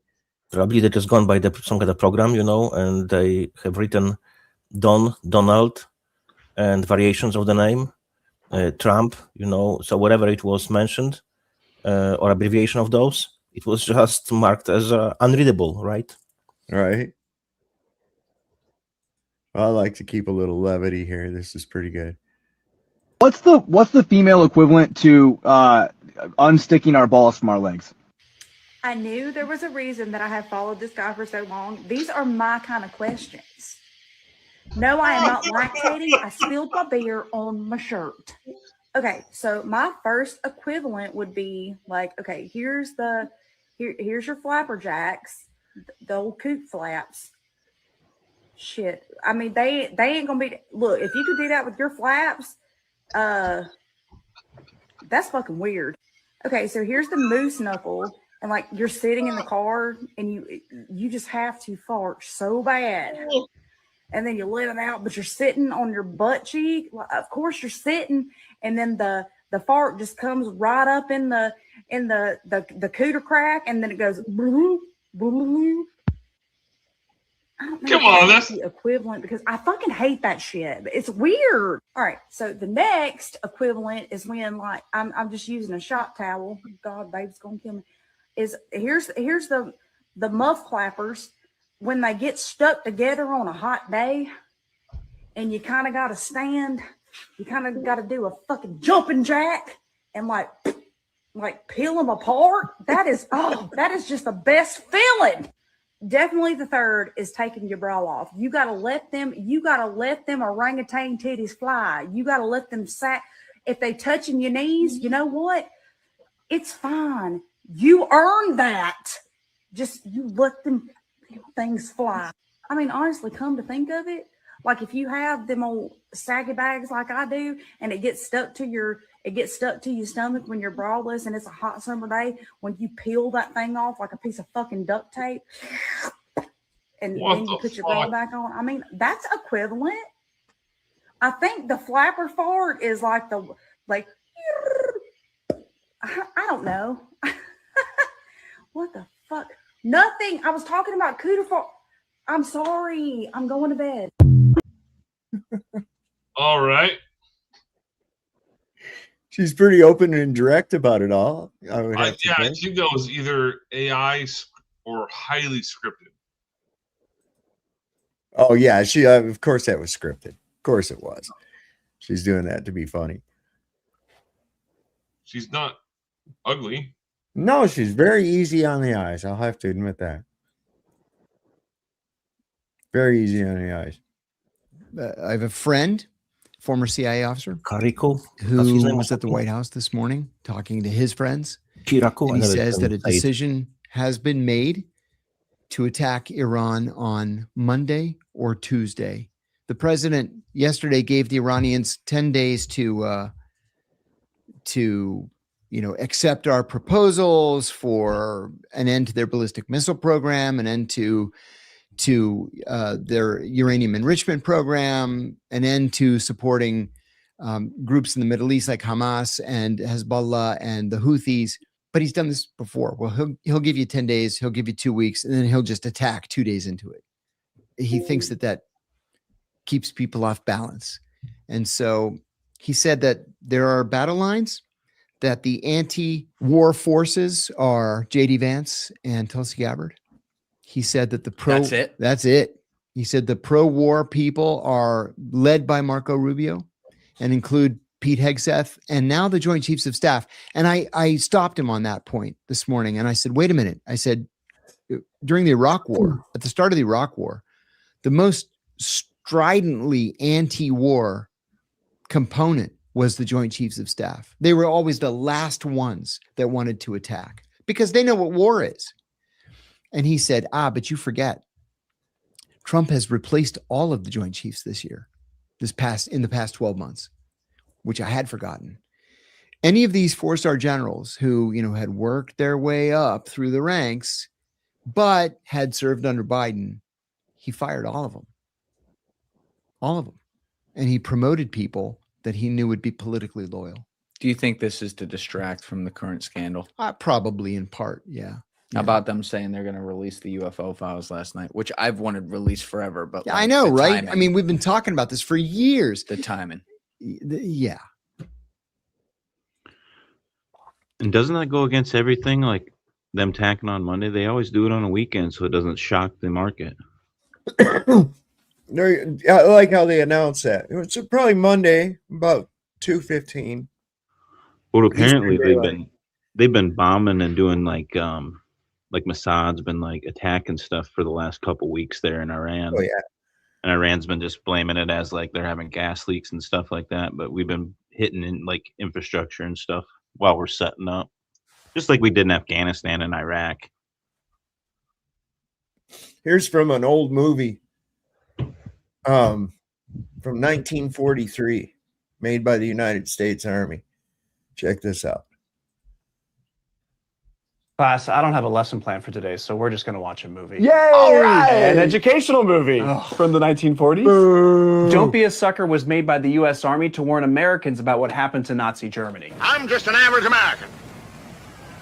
probably they just gone by some kind of program, and they have written Donald, and variations of the name, Trump, so wherever it was mentioned, or abbreviation of those, it was just marked as unreadable, right? Right. I like to keep a little levity here. This is pretty good. What's the female equivalent to unsticking our balls from our legs? I knew there was a reason that I have followed this guy for so long. These are my kind of questions. No, I am not lactating. I spilled my beer on my shirt. Okay, so my first equivalent would be like, okay, here's your flapper jacks, the old coot flaps. Shit, I mean they ain't gonna be. Look, if you could do that with your flaps, that's fucking weird. Okay, so here's the moose knuckle, and like you're sitting in the car and you just have to fart so bad. And then you let it out, but you're sitting on your butt cheek. Well, of course you're sitting, and then the The fart just comes right up in the cooter crack, and then it goes bloop, bloop. I don't know. Come on, that's that's the equivalent, because I fucking hate that shit. It's weird. All right, so the next equivalent is when, like, I'm just using a shop towel. God, babe's gonna kill me. Here's the muff clappers when they get stuck together on a hot day, and you kind of got to stand. You kind of got to do a fucking jumping jack and like peel them apart. That is just the best feeling. Definitely the third is taking your bra off. You gotta let them orangutan titties fly. You gotta let them if they touching your knees, you know what? It's fine. You earned that. Just you let them things fly. I mean, honestly, come to think of it, like if you have them old saggy bags like I do, and it gets stuck to your stomach when you're braless and it's a hot summer day, when you peel that thing off like a piece of fucking duct tape, and then you put your bra back on. I mean, that's equivalent. I think the flapper fart is like I don't know. What the fuck? Nothing. I was talking about cooter fart. I'm sorry. I'm going to bed. all right. She's pretty open and direct about it all. I think that was either AI or highly scripted. Oh yeah, she of course that was scripted. Of course it was. She's doing that to be funny. She's not ugly. No, she's very easy on the eyes. I'll have to admit that. Very easy on the eyes. I have a friend, former CIA officer, Carico, who was at the White House this morning talking to his friends. Chiraco, and he says that a decision has been made to attack Iran on Monday or Tuesday. The president yesterday gave the Iranians 10 days to accept our proposals for an end to their ballistic missile program, an end to their uranium enrichment program, an end to supporting groups in the Middle East like Hamas and Hezbollah and the Houthis. But he's done this before. Well, he'll give you 10 days, he'll give you 2 weeks, and then he'll just attack 2 days into it. He thinks that keeps people off balance. And so he said that there are battle lines, that the anti-war forces are J.D. Vance and Tulsi Gabbard. He said that that's it. He said the pro-war people are led by Marco Rubio and include Pete Hegseth and now the Joint Chiefs of Staff. And I stopped him on that point this morning. And I said, wait a minute. I said, during the Iraq War, at the start of the Iraq War, the most stridently anti-war component was the Joint Chiefs of Staff. They were always the last ones that wanted to attack because they know what war is. And he said, but you forget, Trump has replaced all of the Joint Chiefs this year, in the past 12 months, which I had forgotten. Any of these four-star generals who, had worked their way up through the ranks, but had served under Biden, he fired all of them. All of them. And he promoted people that he knew would be politically loyal. Do you think this is to distract from the current scandal? Probably in part, yeah. How about them saying they're going to release the UFO files last night, which I've wanted released forever. But I know, right? Timing, I mean, we've been talking about this for years. The timing. Yeah. And doesn't that go against everything? Like them tacking on Monday, they always do it on a weekend so it doesn't shock the market. I like how they announced that. It was probably Monday about 2:15. Well, apparently they've been bombing and doing like Mossad's been like attacking stuff for the last couple weeks there in Iran. Oh yeah. And Iran's been just blaming it as like they're having gas leaks and stuff like that. But we've been hitting in like infrastructure and stuff while we're setting up, just like we did in Afghanistan and Iraq. Here's from an old movie from 1943, made by the United States Army. Check this out. Class, I don't have a lesson plan for today, so we're just going to watch a movie. Yay! All right! An educational movie from the 1940s. Boo. Don't Be a Sucker was made by the U.S. Army to warn Americans about what happened to Nazi Germany. I'm just an average American.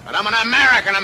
But I'm an American.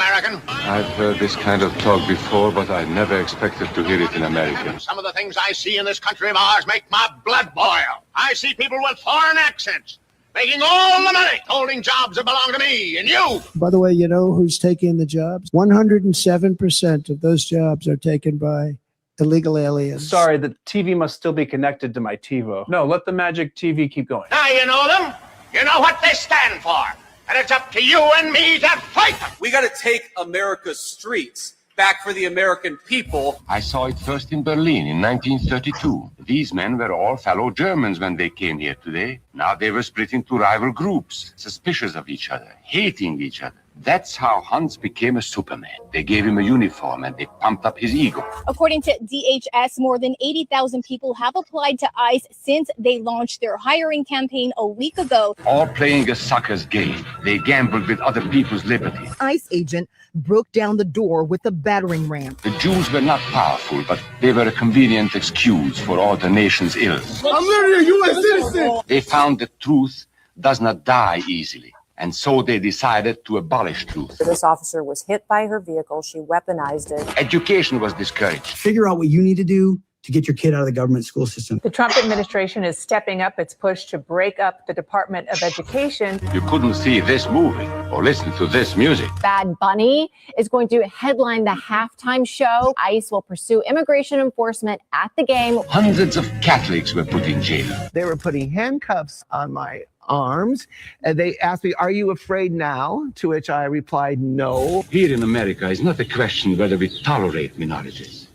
I've heard this kind of talk before, but I never expected to hear it in America. Some of the things I see in this country of ours make my blood boil. I see people with foreign accents making all the money, holding jobs that belong to me and you. By the way, you know who's taking the jobs? 107% of those jobs are taken by illegal aliens. Sorry, the TV must still be connected to my TiVo. No, let the magic TV keep going. Now you know them. You know what they stand for. And it's up to you and me to fight them. We got to take America's streets back for the American people. I saw it first in Berlin in 1932. These men were all fellow Germans when they came here today. Now they were split into rival groups, suspicious of each other, hating each other. That's how Hans became a Superman. They gave him a uniform and they pumped up his ego. According to DHS, more than 80,000 people have applied to ICE since they launched their hiring campaign a week ago. All playing a sucker's game. They gambled with other people's liberty. ICE agent broke down the door with a battering ram. The Jews were not powerful, but they were a convenient excuse for all the nation's ills. I'm literally a U.S. citizen. They found that truth does not die easily. And so they decided to abolish truth. This officer was hit by her vehicle. She weaponized it. Education was discouraged. Figure out what you need to do to get your kid out of the government school system. The Trump administration is stepping up its push to break up the Department of Education. You couldn't see this movie or listen to this music. Bad Bunny is going to headline the halftime show. ICE will pursue immigration enforcement at the game. Hundreds of Catholics were put in jail. They were putting handcuffs on my arms, and they asked me, "Are you afraid now?" To which I replied, "No." Here in America, it's not a question whether we tolerate minorities.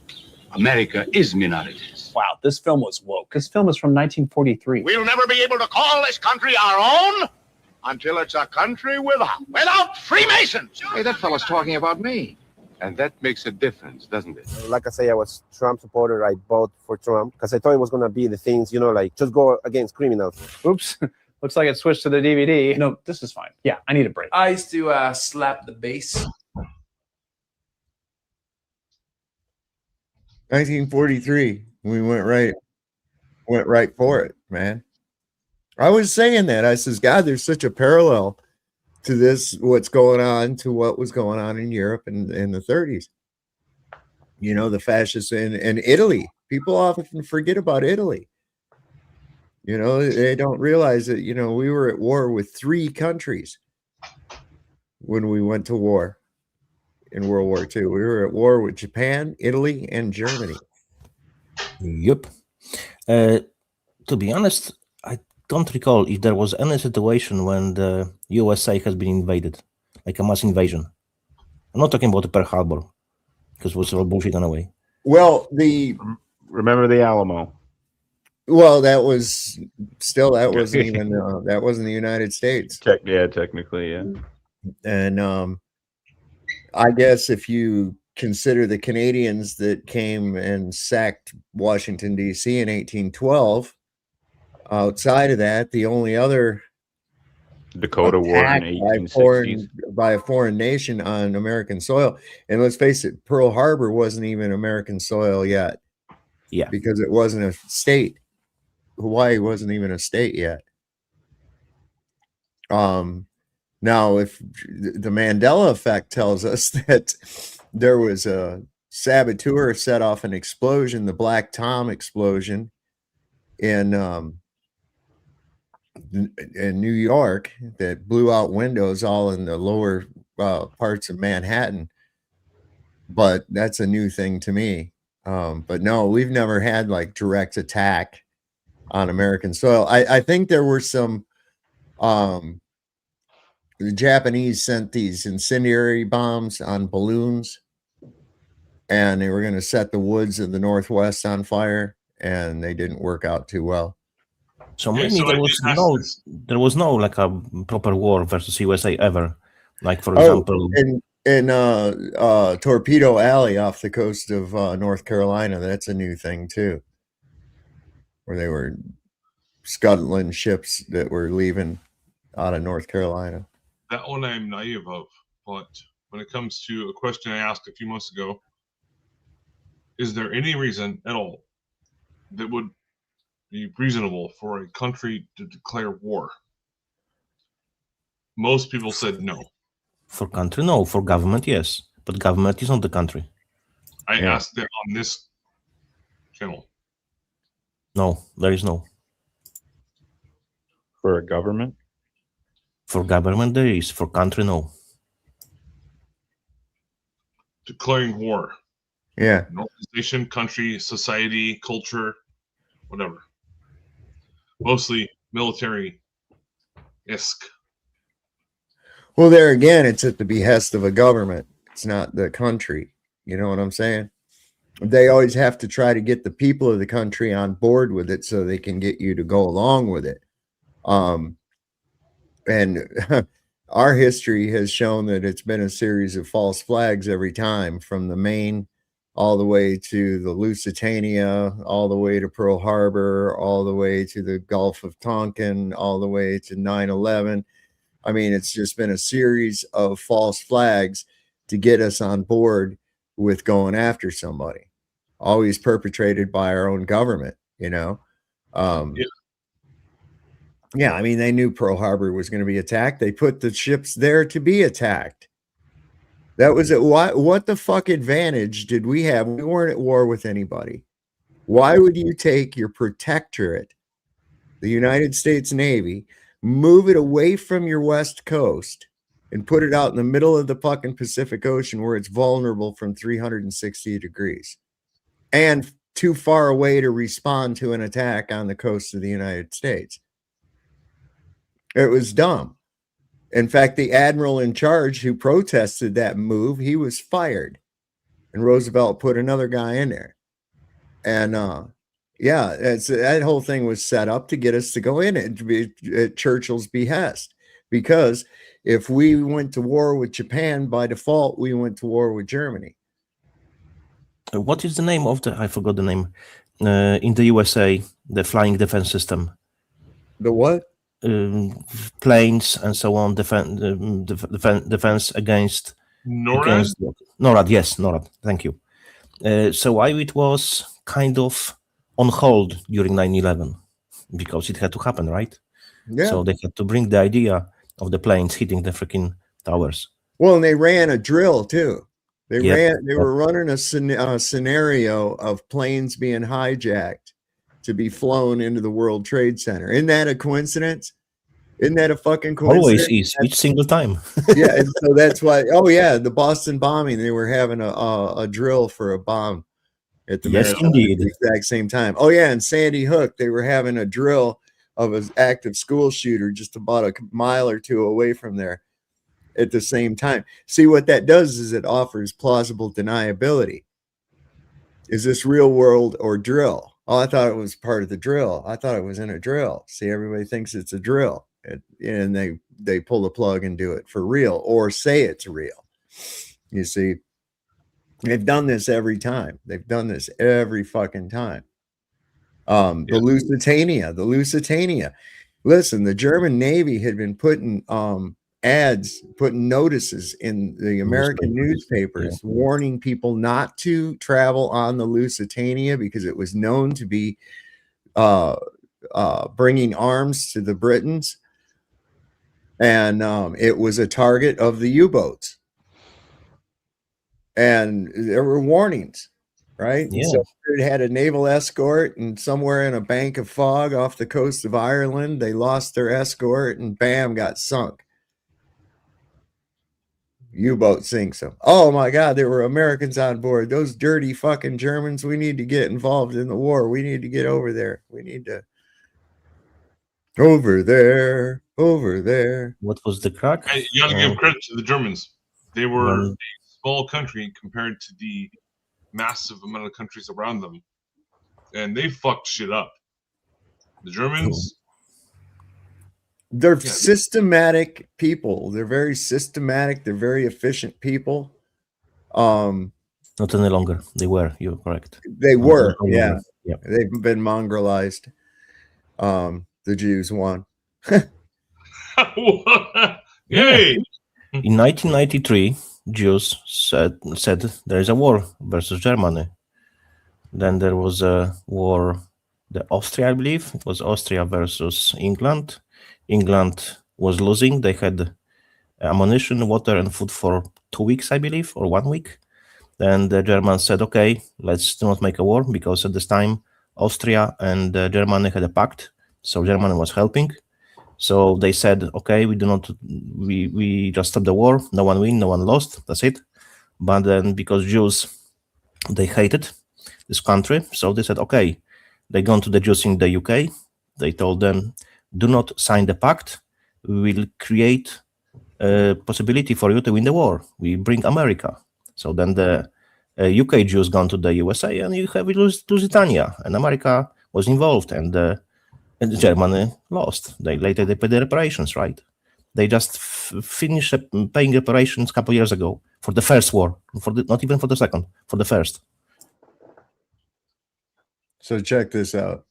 America is minorities. Wow, this film was woke. This film is from 1943. We'll never be able to call this country our own until it's a country without Freemasons. Hey, that fellow's talking about me. And that makes a difference, doesn't it? Like I say, I was Trump supporter. I voted for Trump because I thought it was going to be the things, like just go against criminals. Oops. Looks like it switched to the DVD. No, this is fine. Yeah, I need a break. I used to slap the bass. 1943. We went right for it, man. I was saying that. I says, God, there's such a parallel to this, what's going on to what was going on in Europe in the 30s. The fascists in Italy. People often forget about Italy. They don't realize that, we were at war with 3 countries when we went to war in World War II. We were at war with Japan, Italy, and Germany. Yep. To be honest, I don't recall if there was any situation when the USA has been invaded, like a mass invasion. I'm not talking about Pearl Harbor, because it was all bullshit in a way. Well, remember the Alamo. Well, that wasn't even that wasn't the United States. Technically, yeah. And I guess if you consider the Canadians that came and sacked Washington, D.C. in 1812, outside of that, the only other Dakota War in 1860s by a foreign nation on American soil, and let's face it, Pearl Harbor wasn't even American soil yet. Yeah, because it wasn't a state. Hawaii wasn't even a state yet. Now, if the Mandela effect tells us that there was a saboteur set off an explosion, the Black Tom explosion in New York, that blew out windows all in the lower parts of Manhattan. But that's a new thing to me. But no, we've never had like direct attack on American soil. I think there were some the Japanese sent these incendiary bombs on balloons, and they were going to set the woods of the Northwest on fire, and they didn't work out too well. So maybe there was no like a proper war versus USA ever. Like for example, in Torpedo Alley off the coast of North Carolina, that's a new thing too, where they were scuttling ships that were leaving out of North Carolina. That one I'm naive of, but when it comes to a question I asked a few months ago. Is there any reason at all that would be reasonable for a country to declare war? Most people said no. For country, no. For government, yes. But government is not the country. I asked that on this channel. No, there is no. For a government? For government, there is. For country, no. Declaring war. Yeah. An organization, country, society, culture, whatever. Mostly military-esque. Well, there again, it's at the behest of a government. It's not the country. You know what I'm saying? They always have to try to get the people of the country on board with it so they can get you to go along with it. And our history has shown that it's been a series of false flags every time, from the Maine all the way to the Lusitania, all the way to Pearl Harbor, all the way to the Gulf of Tonkin, all the way to 9/11. I mean, it's just been a series of false flags to get us on board with going after somebody, always perpetrated by our own government, you know? Yeah, I mean, they knew Pearl Harbor was going to be attacked. They put the ships there to be attacked. That was it. What the fuck advantage did we have? We weren't at war with anybody. Why would you take your protectorate, the United States Navy, move it away from your west coast and put it out in the middle of the fucking Pacific Ocean where it's vulnerable from 360 degrees and too far away to respond to an attack on the coast of the United States? It was dumb. In fact, the admiral in charge who protested that move, he was fired. And Roosevelt put another guy in there. And yeah, that whole thing was set up to get us to go in it, to be at Churchill's behest. Because if we went to war with Japan, by default, we went to war with Germany. What is the name of the, I forgot the name, in the USA, the flying defense system? The what? Planes and so on, defense against NORAD? NORAD, yes, NORAD, thank you. So why it was kind of on hold during 9/11? Because it had to happen, right? Yeah. So they had to bring the idea of the planes hitting the freaking towers. Well, and they ran a drill too. They Yep. were running a scenario of planes being hijacked to be flown into the World Trade Center. Isn't that a coincidence? Isn't that a fucking coincidence? Always is, each single time. Yeah, and so that's why. Oh yeah, the Boston bombing. They were having a drill for a bomb at the Yes, Marathon indeed. at the exact same time. Oh yeah, and Sandy Hook, they were having a drill of an active school shooter just about a mile or two away from there at the same time. See, what that does is it offers plausible deniability. Is this real world or drill? Oh, I thought it was part of the drill. I thought it was in a drill. See, everybody thinks it's a drill, and they pull the plug and do it for real, or say it's real. You see, they've done this every time. They've done this every fucking time. The Lusitania. Listen, the German Navy had been putting ads, putting notices in the American newspapers warning people not to travel on the Lusitania because it was known to be bringing arms to the Britons, and it was a target of the U-boats, and there were warnings, right? Yeah. So it had a naval escort, and somewhere in a bank of fog off the coast of Ireland, they lost their escort and bam, got sunk. U-boat sinks them. Oh my God, there were Americans on board. Those dirty fucking Germans. We need to get involved in the war. We need to get over there. We need to over there. What was the crack? Hey, you got to give credit to the Germans. They were a small country compared to the massive amount of countries around them, and they fucked shit up. The Germans. They're systematic people. They're very systematic. They're very efficient people. Not any longer. They were. You're correct. They were. Yeah. Yep. They've been mongrelized. The Jews won. Yay! In 1993, Jews said there is a war versus Germany. Then there was a war, the Austria, I believe. It was Austria versus England. England was losing. They had ammunition, water, and food for 2 weeks, I believe, or 1 week. Then the Germans said, okay, let's not make a war, because at this time, Austria and Germany had a pact. So Germany was helping. So they said, okay, we just stop the war. No one win, no one lost. That's it. But then because Jews, they hated this country. So they said, okay, they gone to the Jews in the UK. They told them, do not sign the pact. We will create a possibility for you to win the war. We bring America. So then the UK Jews gone to the USA, and you have Lusitania, and America was involved, and Germany lost. They paid the reparations, right? They just finished paying reparations a couple years ago for the first war, not even for the second, for the first. So check this out.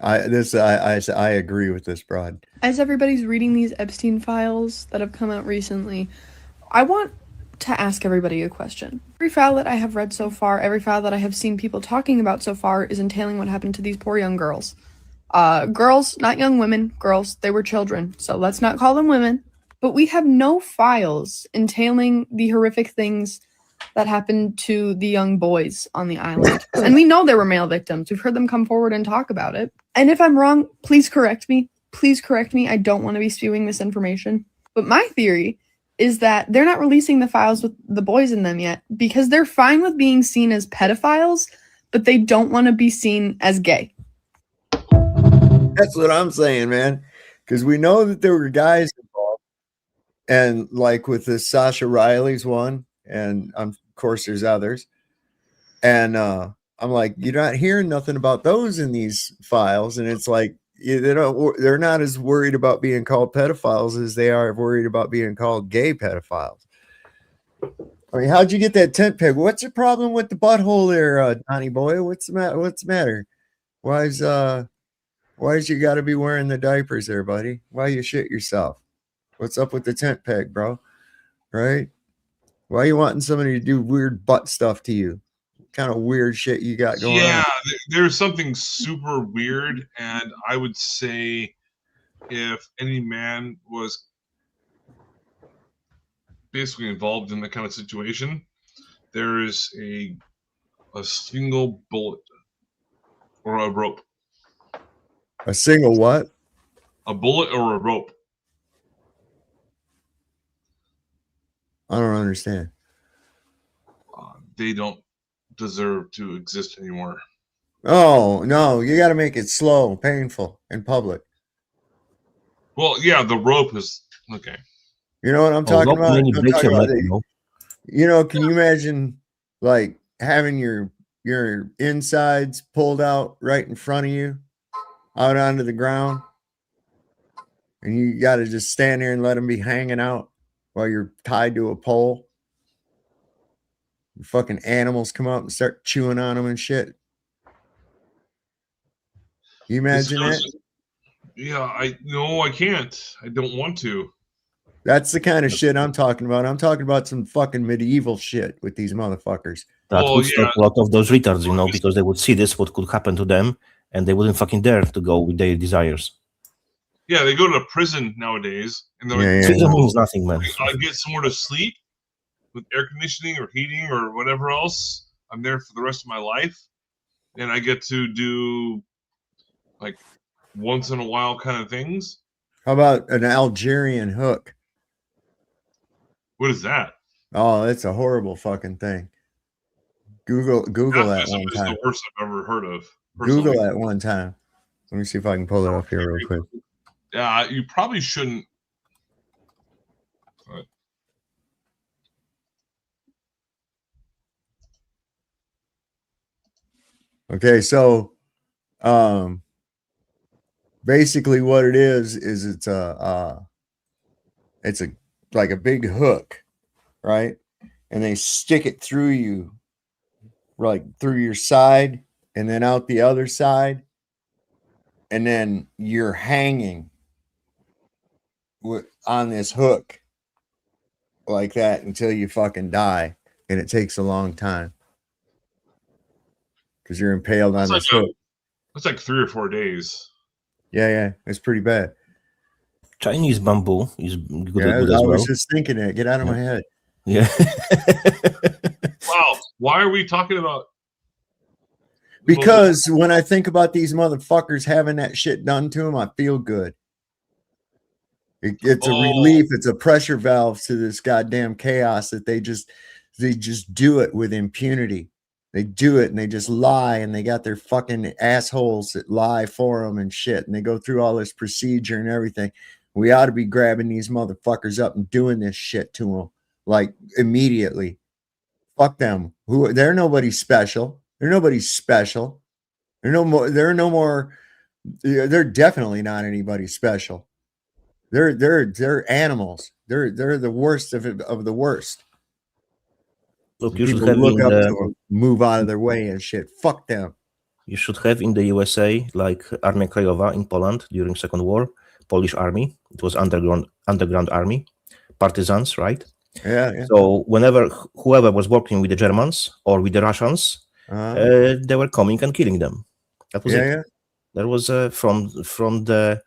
I agree with this, Brad. As everybody's reading these Epstein files that have come out recently, I want to ask everybody a question. Every file that I have read so far, every file that I have seen people talking about so far is entailing what happened to these poor young girls. Girls, not young women, girls, they were children, so let's not call them women. But we have no files entailing the horrific things that happened to the young boys on the island. And we know there were male victims. We've heard them come forward and talk about it. And if I'm wrong, please correct me. Please correct me. I don't want to be spewing this information. But my theory is that they're not releasing the files with the boys in them yet because they're fine with being seen as pedophiles, but they don't want to be seen as gay. That's what I'm saying, man. Because we know that there were guys involved. And like with this Sasha Riley's one, and of course there's others. And I'm like, you're not hearing nothing about those in these files. And it's like, they're not as worried about being called pedophiles as they are worried about being called gay pedophiles. I mean, how'd you get that tent peg? What's your problem with the butthole there, Donnie boy? What's the matter? Why's you got to be wearing the diapers there, buddy? Why you shit yourself? What's up with the tent peg, bro? Right? Why you wanting somebody to do weird butt stuff to you? What kind of weird shit you got going on? Yeah, there's something super weird, and I would say if any man was basically involved in that kind of situation, there is a single bullet or a rope. A single what? A bullet or a rope. I don't understand. They don't deserve to exist anymore. Oh, no. You got to make it slow, painful, in public. Well, yeah, the rope is... Okay. You know what I'm talking about? You know, can you imagine, like, having your insides pulled out right in front of you, out onto the ground, and you got to just stand there and let them be hanging out while you're tied to a pole? Fucking animals come up and start chewing on them and shit. You imagine that? Yeah, I can't. I don't want to. That's the kind of shit I'm talking about. I'm talking about some fucking medieval shit with these motherfuckers. That would stop a lot of those retards, you know, because they would see this, what could happen to them, and they wouldn't fucking dare to go with their desires. Yeah, they go to prison nowadays, and they're like, prison means nothing, man. I get somewhere to sleep with air conditioning or heating or whatever else. I'm there for the rest of my life, and I get to do like once in a while kind of things. How about an Algerian hook? What is that? Oh, it's a horrible fucking thing. Google that one time. The worst I've ever heard of. Google that one time. Let me see if I can pull it up here real quick. Yeah, you probably shouldn't. But... Okay, so basically what it is it's like a big hook, right? And they stick it through you, like through your side and then out the other side, and then you're hanging on this hook like that until you fucking die, and it takes a long time because you're impaled on this hook. That's like 3 or 4 days. Yeah, it's pretty bad. Chinese bamboo is good, Yeah, good as I well. was just thinking that. Get out of my head. Yeah. Wow. Why are we talking about? Because when I think about these motherfuckers having that shit done to them, I feel good. It's a relief. It's a pressure valve to this goddamn chaos that they just do it with impunity. They do it and they just lie, and they got their fucking assholes that lie for them and shit. And they go through all this procedure and everything. We ought to be grabbing these motherfuckers up and doing this shit to them like immediately. Fuck them. They're nobody special. They're nobody special. They're no more. They're definitely not anybody special. They're animals. They're the worst of the worst. Look, you People should have look in up the, to them, move out of their way and shit. Fuck them. You should have in the USA like Armia Krajowa in Poland during Second War, Polish army. It was underground army, partisans, right? Yeah. So whoever was working with the Germans or with the Russians, they were coming and killing them. That was it. Yeah. That was from the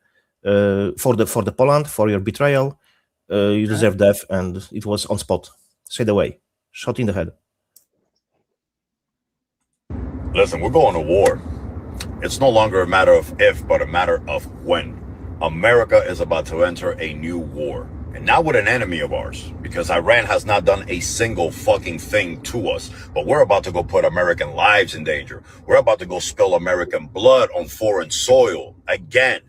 for the Poland, for your betrayal, you deserve death, and it was on spot, straight away, shot in the head. Listen, we're going to war. It's no longer a matter of if, but a matter of when. America is about to enter a new war. And not with an enemy of ours, because Iran has not done a single fucking thing to us. But we're about to go put American lives in danger. We're about to go spill American blood on foreign soil again.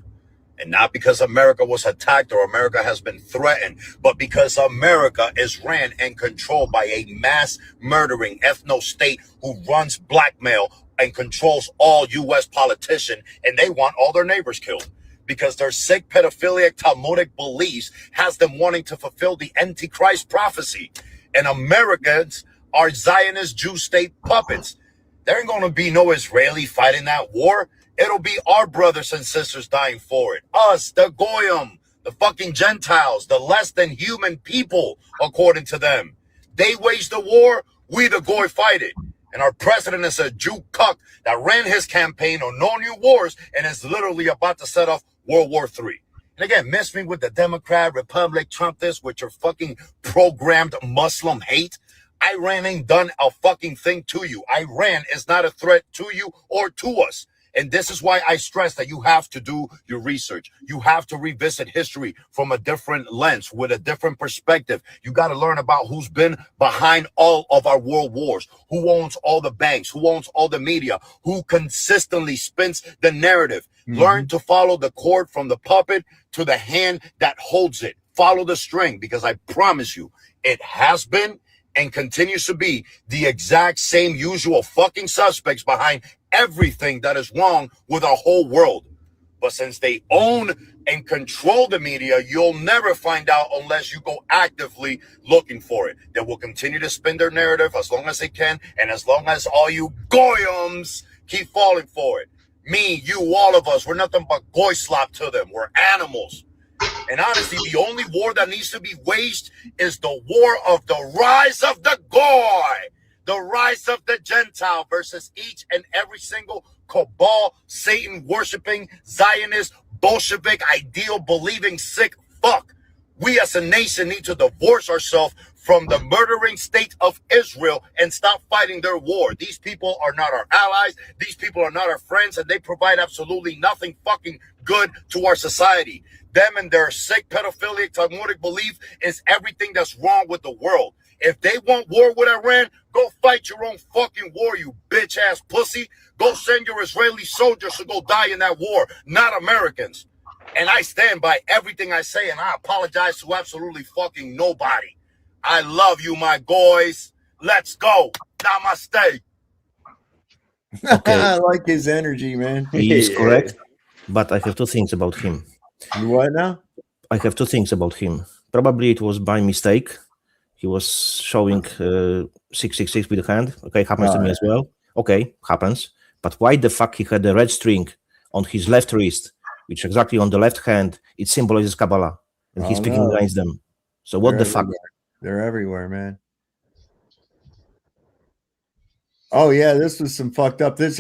And not because America was attacked or America has been threatened, but because America is ran and controlled by a mass murdering ethno-state who runs blackmail and controls all U.S. politicians, and they want all their neighbors killed. Because their sick pedophilic Talmudic beliefs has them wanting to fulfill the Antichrist prophecy. And Americans are Zionist Jew state puppets. There ain't going to be no Israeli fighting that war. It'll be our brothers and sisters dying for it. Us, the Goyim, the fucking Gentiles, the less than human people, according to them. They wage the war, we the Goy fight it. And our president is a Jew cuck that ran his campaign on no new wars and is literally about to set off World War III. And again, miss me with the Democrat, Republic, Trump this, with your fucking programmed Muslim hate. Iran ain't done a fucking thing to you. Iran is not a threat to you or to us. And this is why I stress that you have to do your research. You have to revisit history from a different lens, with a different perspective. You got to learn about who's been behind all of our world wars, who owns all the banks, who owns all the media, who consistently spins the narrative. Learn to follow the cord from the puppet to the hand that holds it. Follow the string, because I promise you, it has been and continues to be the exact same usual fucking suspects behind everything that is wrong with our whole world. But since they own and control the media, you'll never find out unless you go actively looking for it. They will continue to spin their narrative as long as they can, and as long as all you goyums keep falling for it. Me, you, all of us, we're nothing but goy slop to them. We're animals. And honestly, the only war that needs to be waged is the war of the rise of the Goy, the rise of the Gentile versus each and every single cabal, Satan worshiping, Zionist, Bolshevik, ideal believing sick fuck. We as a nation need to divorce ourselves from the murdering state of Israel and stop fighting their war. These people are not our allies. These people are not our friends, and they provide absolutely nothing fucking good to our society. Them and their sick pedophilic Talmudic belief is everything that's wrong with the world. If they want war with Iran, go fight your own fucking war, you bitch ass pussy. Go send your Israeli soldiers to go die in that war, not Americans. And I stand by everything I say, and I apologize to absolutely fucking nobody. I love you, my boys. Let's go. Namaste. Okay. I like his energy, man. He is correct, but I have two things about him. What now? I have two things about him. Probably it was by mistake. He was showing 666 with the hand. Okay, happens to me as well. Okay, happens. But why the fuck he had a red string on his left wrist, which exactly on the left hand, it symbolizes Kabbalah, and he's speaking against them. So what the fuck? They're everywhere, man. Oh yeah, this was some fucked up. This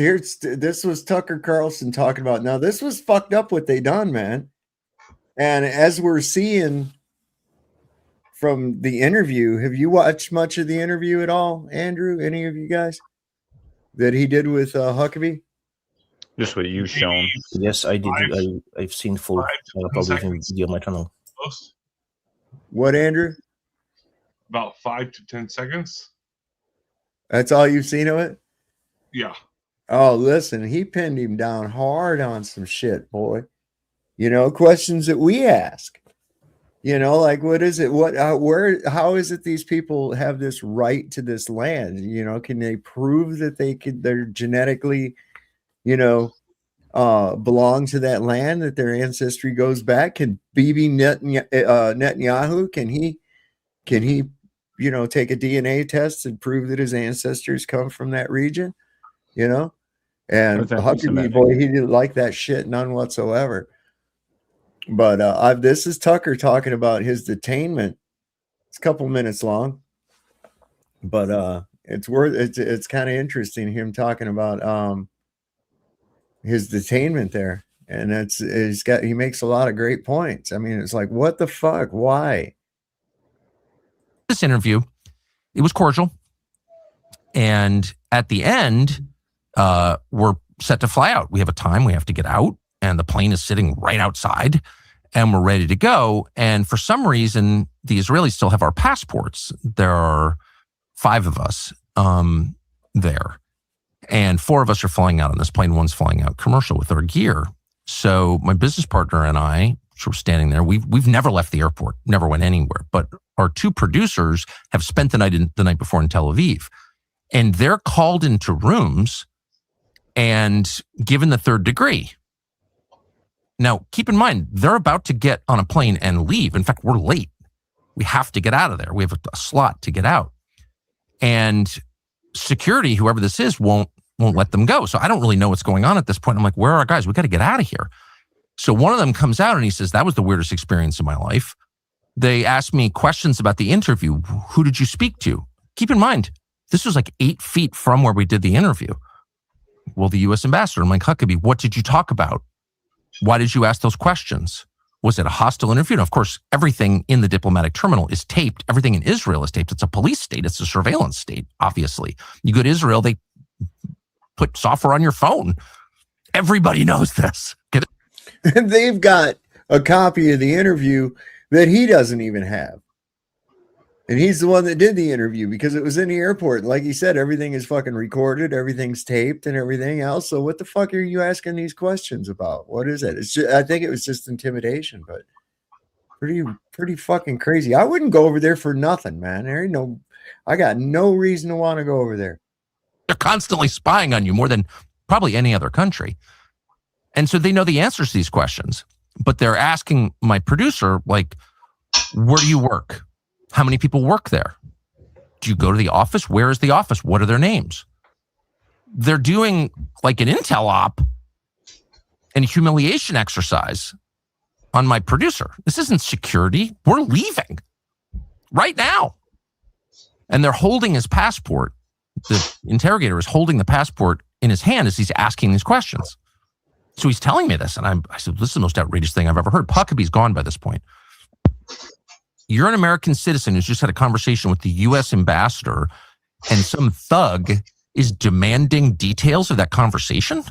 was Tucker Carlson talking about. Now this was fucked up what they done, man. And as we're seeing from the interview, have you watched much of the interview at all, Andrew? Any of you guys that he did with Huckabee? Just what you've shown. Yes, I did. I've seen full television video on my channel. What, Andrew? About 5 to 10 seconds. That's all you've seen of it? Yeah. Oh, listen, he pinned him down hard on some shit, boy. You know, questions that we ask. You know, like, what is it? How is it these people have this right to this land? You know, can they prove that they're genetically, you know, belong to that land, that their ancestry goes back? Can Bibi Netanyahu, can he, you know, take a DNA test and prove that his ancestors come from that region? You know, and Huckabee, boy, he didn't like that shit, none whatsoever. But this is Tucker talking about his detainment. It's a couple minutes long, but it's kind of interesting him talking about his detainment there, and he makes a lot of great points. I mean, it's like, what the fuck? Why? This interview, it was cordial, and at the end, we're set to fly out. We have a time, we have to get out, and the plane is sitting right outside, and we're ready to go. And for some reason, the Israelis still have our passports. There are 5 of us there, and 4 of us are flying out on this plane. One's flying out commercial with our gear. So my business partner and I, we're standing there. We've never left the airport, never went anywhere. But our 2 producers have spent the night before in Tel Aviv, and they're called into rooms and given the 3rd degree. Now, keep in mind, they're about to get on a plane and leave. In fact, we're late. We have to get out of there. We have a slot to get out. And security, whoever this is, won't let them go. So I don't really know what's going on at this point. I'm like, where are our guys? We got to get out of here. So one of them comes out and he says, that was the weirdest experience of my life. They asked me questions about the interview. Who did you speak to? Keep in mind, this was like 8 feet from where we did the interview. Well, the U.S. ambassador. I'm like, Huckabee, what did you talk about? Why did you ask those questions? Was it a hostile interview? And of course, everything in the diplomatic terminal is taped. Everything in Israel is taped. It's a police state. It's a surveillance state, obviously. You go to Israel, they put software on your phone. Everybody knows this. And they've got a copy of the interview that he doesn't even have. And he's the one that did the interview because it was in the airport. Like he said, everything is fucking recorded, everything's taped and everything else. So what the fuck are you asking these questions about? What is it? It's just, I think it was just intimidation, but pretty fucking crazy. I wouldn't go over there for nothing, man. I got no reason to want to go over there. They're constantly spying on you more than probably any other country. And so they know the answers to these questions, but they're asking my producer, like, where do you work? How many people work there? Do you go to the office? Where is the office? What are their names? They're doing like an intel op and a humiliation exercise on my producer. This isn't security. We're leaving right now. And they're holding his passport. The interrogator is holding the passport in his hand as he's asking these questions. So he's telling me this. And I said, this is the most outrageous thing I've ever heard. Huckabee's gone by this point. You're an American citizen who's just had a conversation with the U.S. ambassador, and some thug is demanding details of that conversation.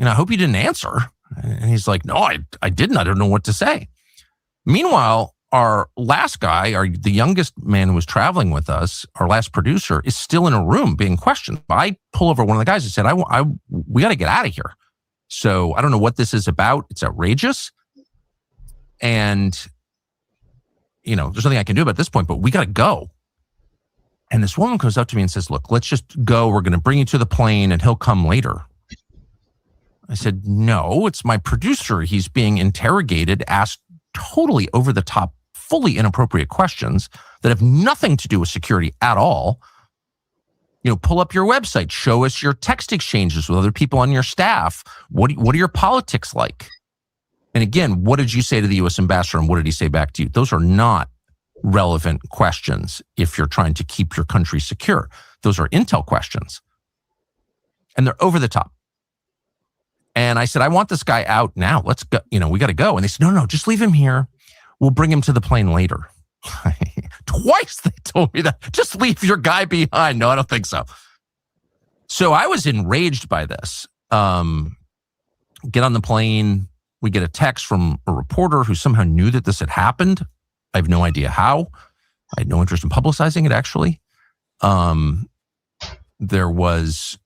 I hope you didn't answer. And he's like, no, I didn't. I don't know what to say. Meanwhile, our last guy, the youngest man who was traveling with us, our last producer, is still in a room being questioned. I pull over one of the guys and said, we got to get out of here. So I don't know what this is about. It's outrageous. And there's nothing I can do about this point, but we got to go. And this woman comes up to me and says, look, let's just go. We're going to bring you to the plane and he'll come later. I said, no, it's my producer. He's being interrogated, asked totally over the top, fully inappropriate questions that have nothing to do with security at all. Pull up your website, show us your text exchanges with other people on your staff. What are your politics like? And again, what did you say to the U.S. ambassador and what did he say back to you? Those are not relevant questions if you're trying to keep your country secure. Those are intel questions. And they're over the top. And I said, I want this guy out now. Let's go. We got to go. And they said, no, just leave him here. We'll bring him to the plane later. Twice they told me that. Just leave your guy behind. No, I don't think so. So I was enraged by this. Get on the plane. We get a text from a reporter who somehow knew that this had happened. I have no idea how. I had no interest in publicizing it, actually. There was,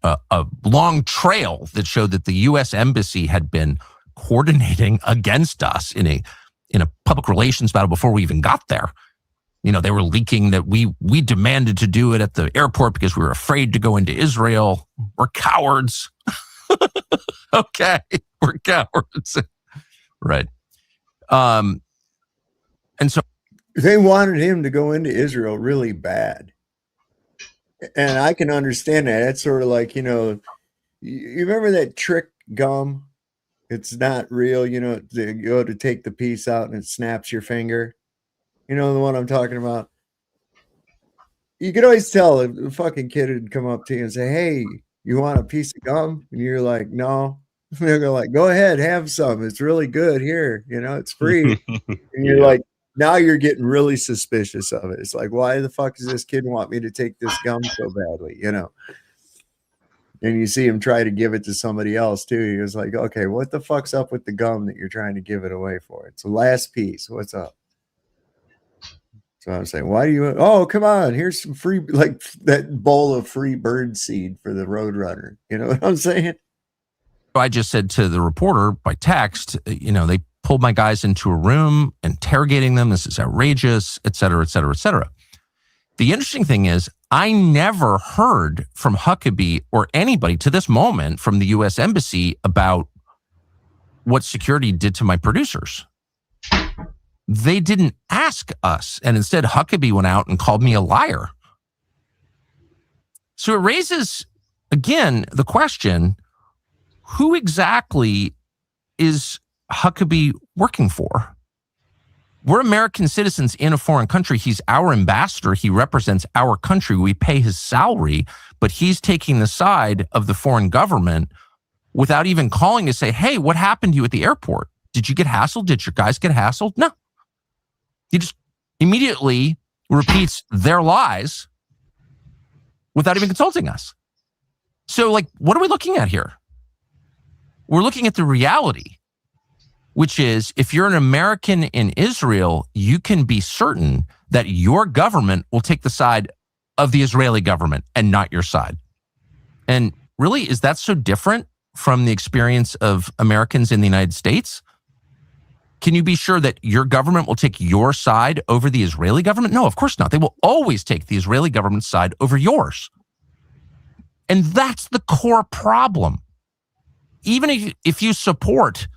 a long trail that showed that the U.S. Embassy had been coordinating against us in a public relations battle before we even got there. They were leaking that we demanded to do it at the airport because we were afraid to go into Israel. We're cowards. Okay, we're cowards. Right. And so they wanted him to go into Israel really bad. And I can understand that. That's sort of like, you remember that trick gum? It's not real, you go to take the piece out and it snaps your finger. You know the one I'm talking about? You could always tell if a fucking kid would come up to you and say, hey, you want a piece of gum? And you're like, no. They're like, go ahead, have some. It's really good here. It's free. And you're like, now you're getting really suspicious of it. It's like, why the fuck does this kid want me to take this gum so badly? And you see him try to give it to somebody else too. He was like, okay, what the fuck's up with the gum that you're trying to give it away for? It's the last piece. What's up? So I'm saying, why do you, come on, here's some free, like that bowl of free bird seed for the Roadrunner. You know what I'm saying? I just said to the reporter by text, they pulled my guys into a room, interrogating them. This is outrageous, et cetera, et cetera, et cetera. The interesting thing is, I never heard from Huckabee or anybody to this moment from the U.S. Embassy about what security did to my producers. They didn't ask us. And instead, Huckabee went out and called me a liar. So it raises, again, the question, who exactly is Huckabee working for? We're American citizens in a foreign country. He's our ambassador. He represents our country. We pay his salary, but he's taking the side of the foreign government without even calling to say, hey, what happened to you at the airport? Did you get hassled? Did your guys get hassled? No. He just immediately repeats their lies without even consulting us. So, what are we looking at here? We're looking at the reality, which is if you're an American in Israel, you can be certain that your government will take the side of the Israeli government and not your side. And really, is that so different from the experience of Americans in the United States? Can you be sure that your government will take your side over the Israeli government? No, of course not. They will always take the Israeli government's side over yours. And that's the core problem. Even if you support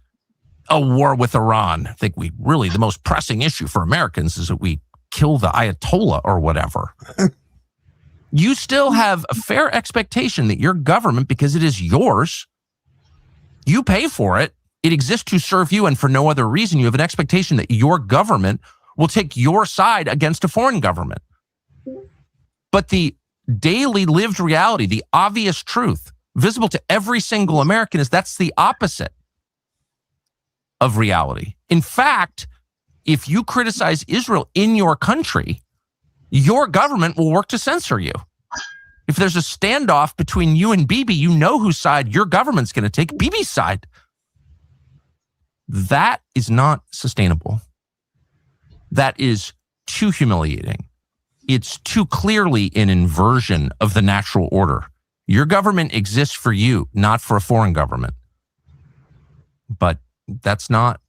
a war with Iran, I think the most pressing issue for Americans is that we kill the Ayatollah or whatever. You still have a fair expectation that your government, because it is yours, you pay for it, it exists to serve you, and for no other reason, you have an expectation that your government will take your side against a foreign government. But the daily lived reality, the obvious truth, visible to every single American, is that's the opposite of reality. In fact, if you criticize Israel in your country, your government will work to censor you. If there's a standoff between you and Bibi, you know whose side your government's going to take, Bibi's side. That is not sustainable. That is too humiliating. It's too clearly an inversion of the natural order. Your government exists for you, not for a foreign government. But that's not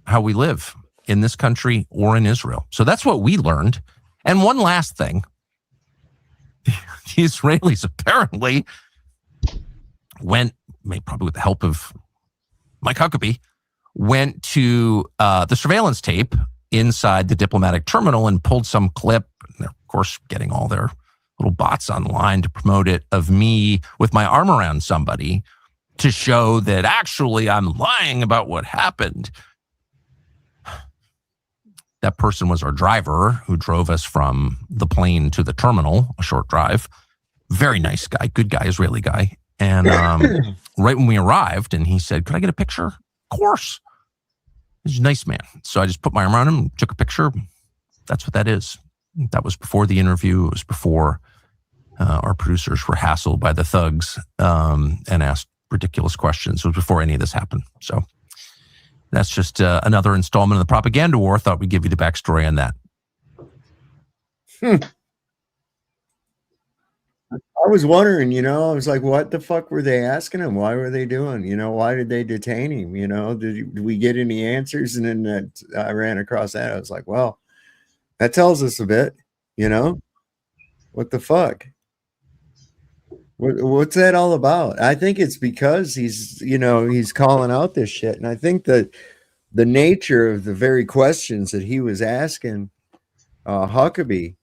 how we live in this country or in Israel. So that's what we learned. And one last thing. The Israelis apparently went, probably with the help of Mike Huckabee, went to the surveillance tape inside the diplomatic terminal and pulled some clip. And they're, of course, getting all their little bots online to promote it, of me with my arm around somebody to show that actually I'm lying about what happened. That person was our driver who drove us from the plane to the terminal, a short drive. Very nice guy, good guy, Israeli guy. And right when we arrived, and he said, "Could I get a picture?" Of course. He's a nice man. So I just put my arm around him, took a picture. That's what that is. That was before the interview. It was before our producers were hassled by the thugs and asked ridiculous questions. It was before any of this happened. So that's just another installment of the propaganda war. Thought we'd give you the backstory on that. I was wondering, I was like, what the fuck were they asking him? Why were they doing? Why did they detain him? Did we get any answers? And then I ran across that. I was like, well, that tells us a bit, what the fuck? What's that all about? I think it's because he's calling out this shit. And I think that the nature of the very questions that he was asking Huckabee,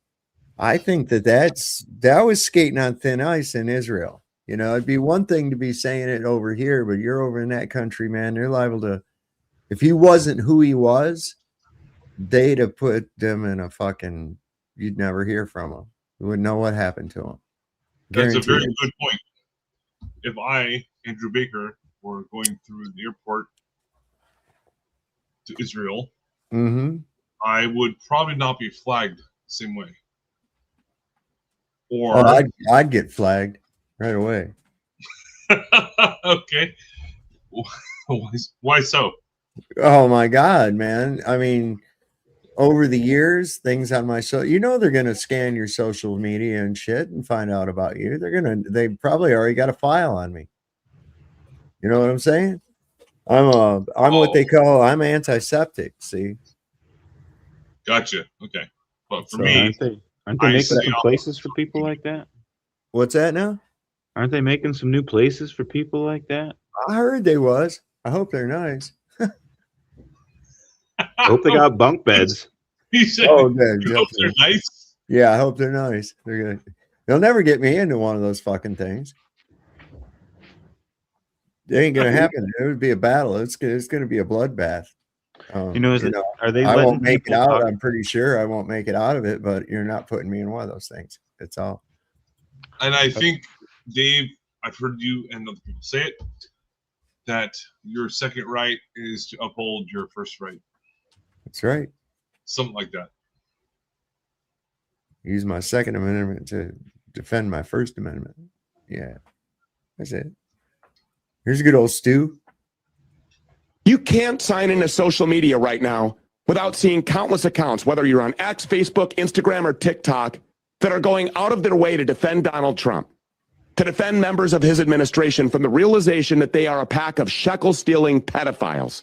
I think that was skating on thin ice in Israel. It'd be one thing to be saying it over here, but you're over in that country, man. They're liable to, if he wasn't who he was, they'd have put them in a fucking, you'd never hear from him. You wouldn't know what happened to him. That's a very good point. If I, Andrew Baker, were going through the airport to Israel, I would probably not be flagged the same way. Or I'd get flagged right away. Okay. Why so? Oh my God, man. I mean, over the years, things on my they're gonna scan your social media and shit and find out about you. They probably already got a file on me. You know what I'm saying? I'm what they call antiseptic. See? Gotcha. Okay. But for me, aren't they making some places for people like that? What's that now? Aren't they making some new places for people like that? I heard they was. I hope they're nice. I hope they got bunk beds. He said, hope they're nice. Yeah, I hope they're nice. They'll never get me into one of those fucking things. It ain't gonna happen. It would be a battle. It's gonna be a bloodbath. Are they? I won't make it out. I'm pretty sure I won't make it out of it. But you're not putting me in one of those things. That's all. And I think, Dave, I've heard you and other people say it, that your second right is to uphold your first right. That's right. Something like that. Use my Second Amendment to defend my First Amendment. Yeah, that's it. Here's a good old Stu. You can't sign into social media right now without seeing countless accounts, whether you're on X, Facebook, Instagram, or TikTok, that are going out of their way to defend Donald Trump, to defend members of his administration from the realization that they are a pack of shekel-stealing pedophiles,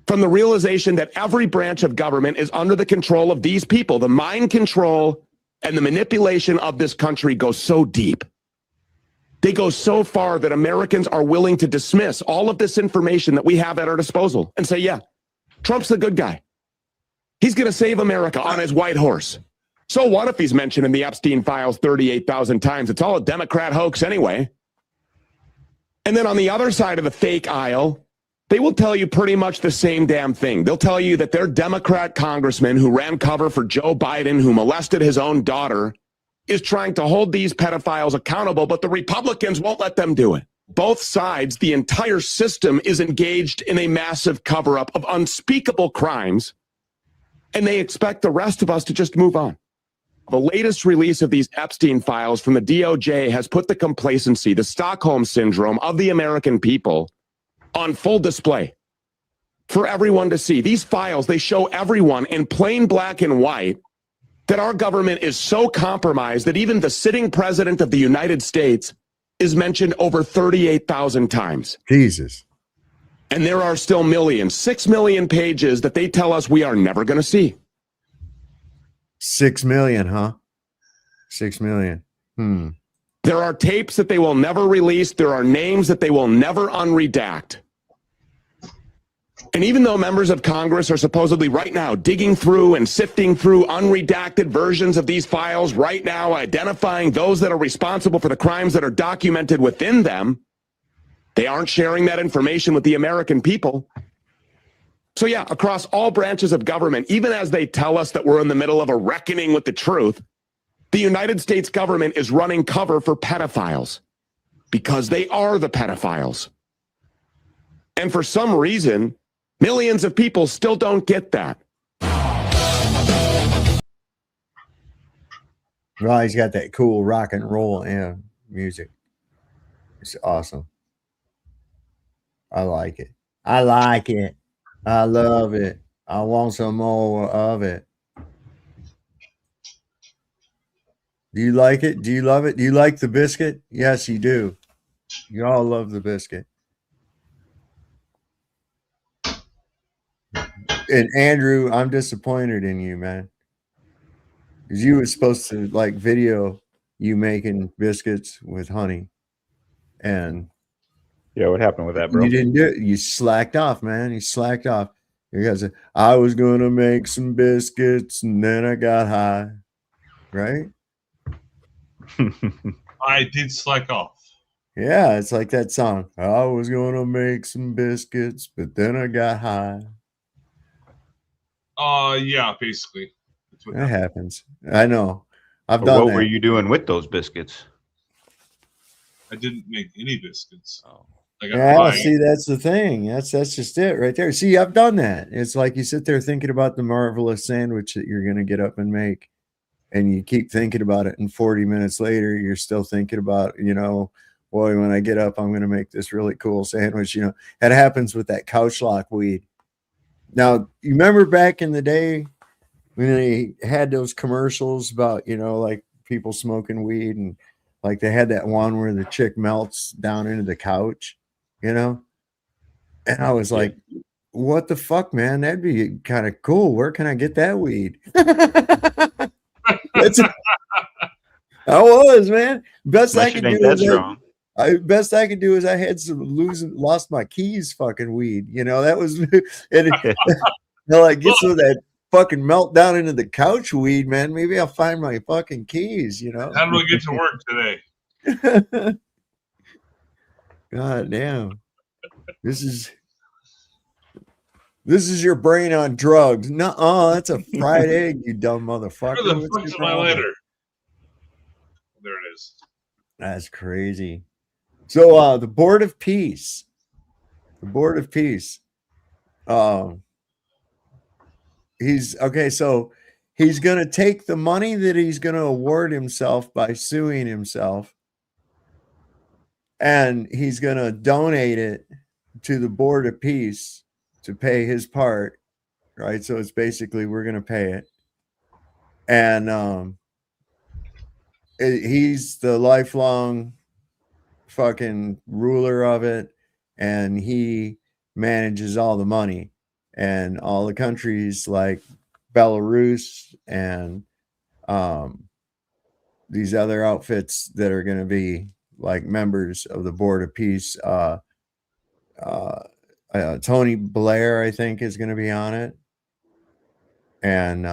from the realization that every branch of government is under the control of these people. The mind control and the manipulation of this country goes so deep. They go so far that Americans are willing to dismiss all of this information that we have at our disposal and say, yeah, Trump's the good guy. He's going to save America on his white horse. So what if he's mentioned in the Epstein files 38,000 times? It's all a Democrat hoax anyway. And then on the other side of the fake aisle, they will tell you pretty much the same damn thing. They'll tell you that their Democrat congressman who ran cover for Joe Biden, who molested his own daughter, is trying to hold these pedophiles accountable, but the Republicans won't let them do it. Both sides, the entire system is engaged in a massive cover-up of unspeakable crimes, and they expect the rest of us to just move on. The latest release of these Epstein files from the DOJ has put the complacency, the Stockholm syndrome of the American people on full display for everyone to see. These files, they show everyone in plain black and white that our government is so compromised that even the sitting president of the United States is mentioned over 38,000 times. Jesus. And there are still millions, 6 million pages that they tell us we are never going to see. 6 million, huh? 6 million. There are tapes that they will never release. There are names that they will never unredact. And even though members of Congress are supposedly right now digging through and sifting through unredacted versions of these files right now, identifying those that are responsible for the crimes that are documented within them, they aren't sharing that information with the American people. So yeah, across all branches of government, even as they tell us that we're in the middle of a reckoning with the truth, the United States government is running cover for pedophiles because they are the pedophiles. And for some reason, millions of people still don't get that. Well, he's got that cool rock and roll music. It's awesome. I like it. I like it. I love it. I want some more of it. Do you like it? Do you love it? Do you like the biscuit? Yes, you do. You all love the biscuit. And Andrew, I'm disappointed in you, man. Because you were supposed to like video you making biscuits with honey. And yeah, what happened with that, bro? You didn't do it. You slacked off, man. You slacked off. Because I was gonna make some biscuits and then I got high. Right? I did slack off. Yeah, it's like that song. I was gonna make some biscuits, but then I got high. Yeah, basically. That happens. I know. I've done that. What were you doing with those biscuits? I didn't make any biscuits. Oh. Yeah, see, that's the thing. That's just it right there. See, I've done that. It's like you sit there thinking about the marvelous sandwich that you're gonna get up and make, and you keep thinking about it, and 40 minutes later, you're still thinking about, boy, when I get up, I'm gonna make this really cool sandwich. That happens with that couch lock weed. Now, you remember back in the day when they had those commercials about, like people smoking weed, and like they had that one where the chick melts down into the couch, and I was like, what the fuck, man? That'd be kind of cool. Where can I get that weed? I was, man. Best I could do is I had lost my keys fucking weed. That was and like get some of that fucking melt down into the couch weed, man. Maybe I'll find my fucking keys, How do I get to work today? God damn. This is your brain on drugs. Nuh-uh, that's a fried egg, you dumb motherfucker. Where the fuck's my lighter? There it is. That's crazy. So the Board of Peace. He's gonna take the money that he's gonna award himself by suing himself, and he's gonna donate it to the Board of Peace to pay his part, right? So it's basically we're gonna pay it, and he's the lifelong fucking ruler of it, and he manages all the money, and all the countries like Belarus and these other outfits that are going to be like members of the Board of Peace. Tony Blair, I think, is going to be on it, and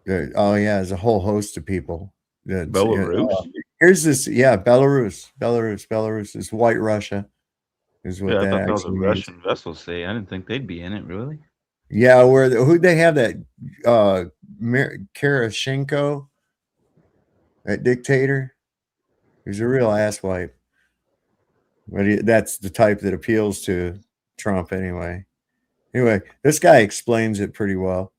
there's a whole host of people. Belarus. Here's this, Belarus is White Russia, is what I that thought that was a actually Russian means. vessel. Say, I didn't think they'd be in it, really. Yeah, who'd they have that? Karashenko, that dictator. He's a real asswipe, but that's the type that appeals to Trump anyway. Anyway, this guy explains it pretty well.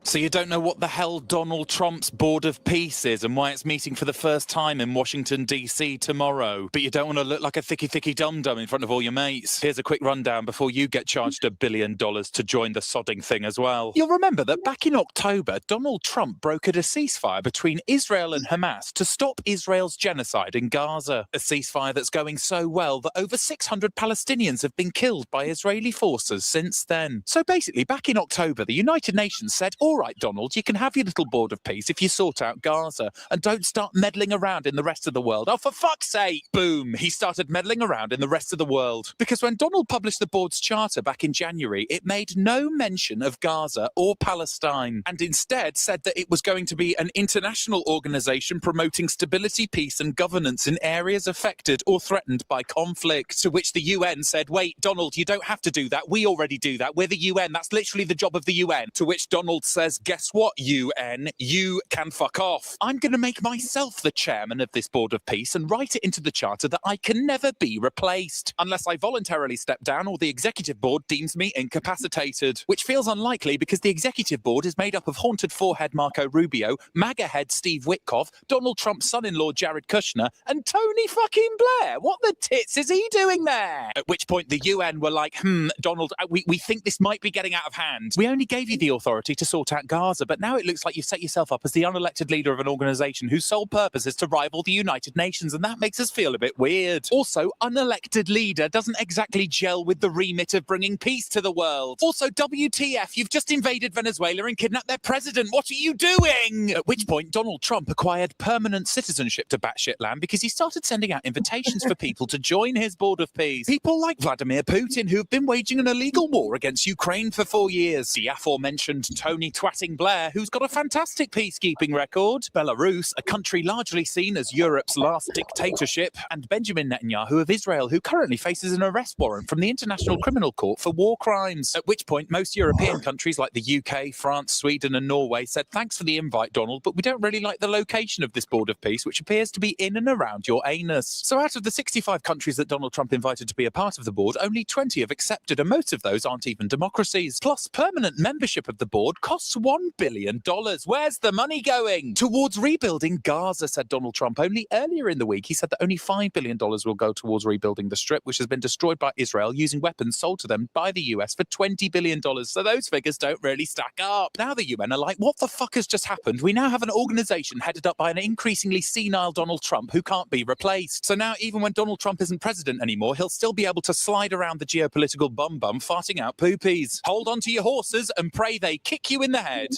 So you don't know what the hell Donald Trump's Board of Peace is and why it's meeting for the first time in Washington, D.C. tomorrow. But you don't want to look like a thicky dum-dum in front of all your mates. Here's a quick rundown before you get charged $1 billion to join the sodding thing as well. You'll remember that back in October, Donald Trump brokered a ceasefire between Israel and Hamas to stop Israel's genocide in Gaza. A ceasefire that's going so well that over 600 Palestinians have been killed by Israeli forces since then. So basically, back in October, the United Nations said, all all right, Donald, you can have your little board of peace if you sort out Gaza and don't start meddling around in the rest of the world. Oh, for fuck's sake! Boom! He started meddling around in the rest of the world. Because when Donald published the board's charter back in January, it made no mention of Gaza or Palestine, and instead said that it was going to be an international organization promoting stability, peace and governance in areas affected or threatened by conflict. To which the UN said, wait, Donald, you don't have to do that. We already do that. We're the UN. That's literally the job of the UN. To which Donald says, guess what, UN? You can fuck off. I'm going to make myself the chairman of this board of peace and write it into the charter that I can never be replaced unless I voluntarily step down or the executive board deems me incapacitated, which feels unlikely because the executive board is made up of haunted forehead Marco Rubio, MAGA head Steve Witkoff, Donald Trump's son-in-law Jared Kushner, and Tony fucking Blair. What the tits is he doing there? At which point the UN were like, Donald, we think this might be getting out of hand. We only gave you the authority to sort out Gaza, but now it looks like you've set yourself up as the unelected leader of an organization whose sole purpose is to rival the United Nations, and that makes us feel a bit weird. Also, unelected leader doesn't exactly gel with the remit of bringing peace to the world. Also, WTF, you've just invaded Venezuela and kidnapped their president. What are you doing? At which point, Donald Trump acquired permanent citizenship to batshit land because he started sending out invitations for people to join his board of peace. People like Vladimir Putin, who have been waging an illegal war against Ukraine for 4 years. The aforementioned Tony Twatting Blair, who's got a fantastic peacekeeping record. Belarus, a country largely seen as Europe's last dictatorship. And Benjamin Netanyahu of Israel, who currently faces an arrest warrant from the International Criminal Court for war crimes. At which point, most European countries like the UK, France, Sweden and Norway said, thanks for the invite, Donald, but we don't really like the location of this board of peace, which appears to be in and around your anus. So out of the 65 countries that Donald Trump invited to be a part of the board, only 20 have accepted, and most of those aren't even democracies. Plus, permanent membership of the board costs $1 billion. Where's the money going? Towards rebuilding Gaza, said Donald Trump. Only earlier in the week, he said that only $5 billion will go towards rebuilding the Strip, which has been destroyed by Israel using weapons sold to them by the US for $20 billion. So those figures don't really stack up. Now the UN are like, what the fuck has just happened? We now have an organization headed up by an increasingly senile Donald Trump who can't be replaced. So now even when Donald Trump isn't president anymore, he'll still be able to slide around the geopolitical bum farting out poopies. Hold on to your horses and pray they kick you in the head.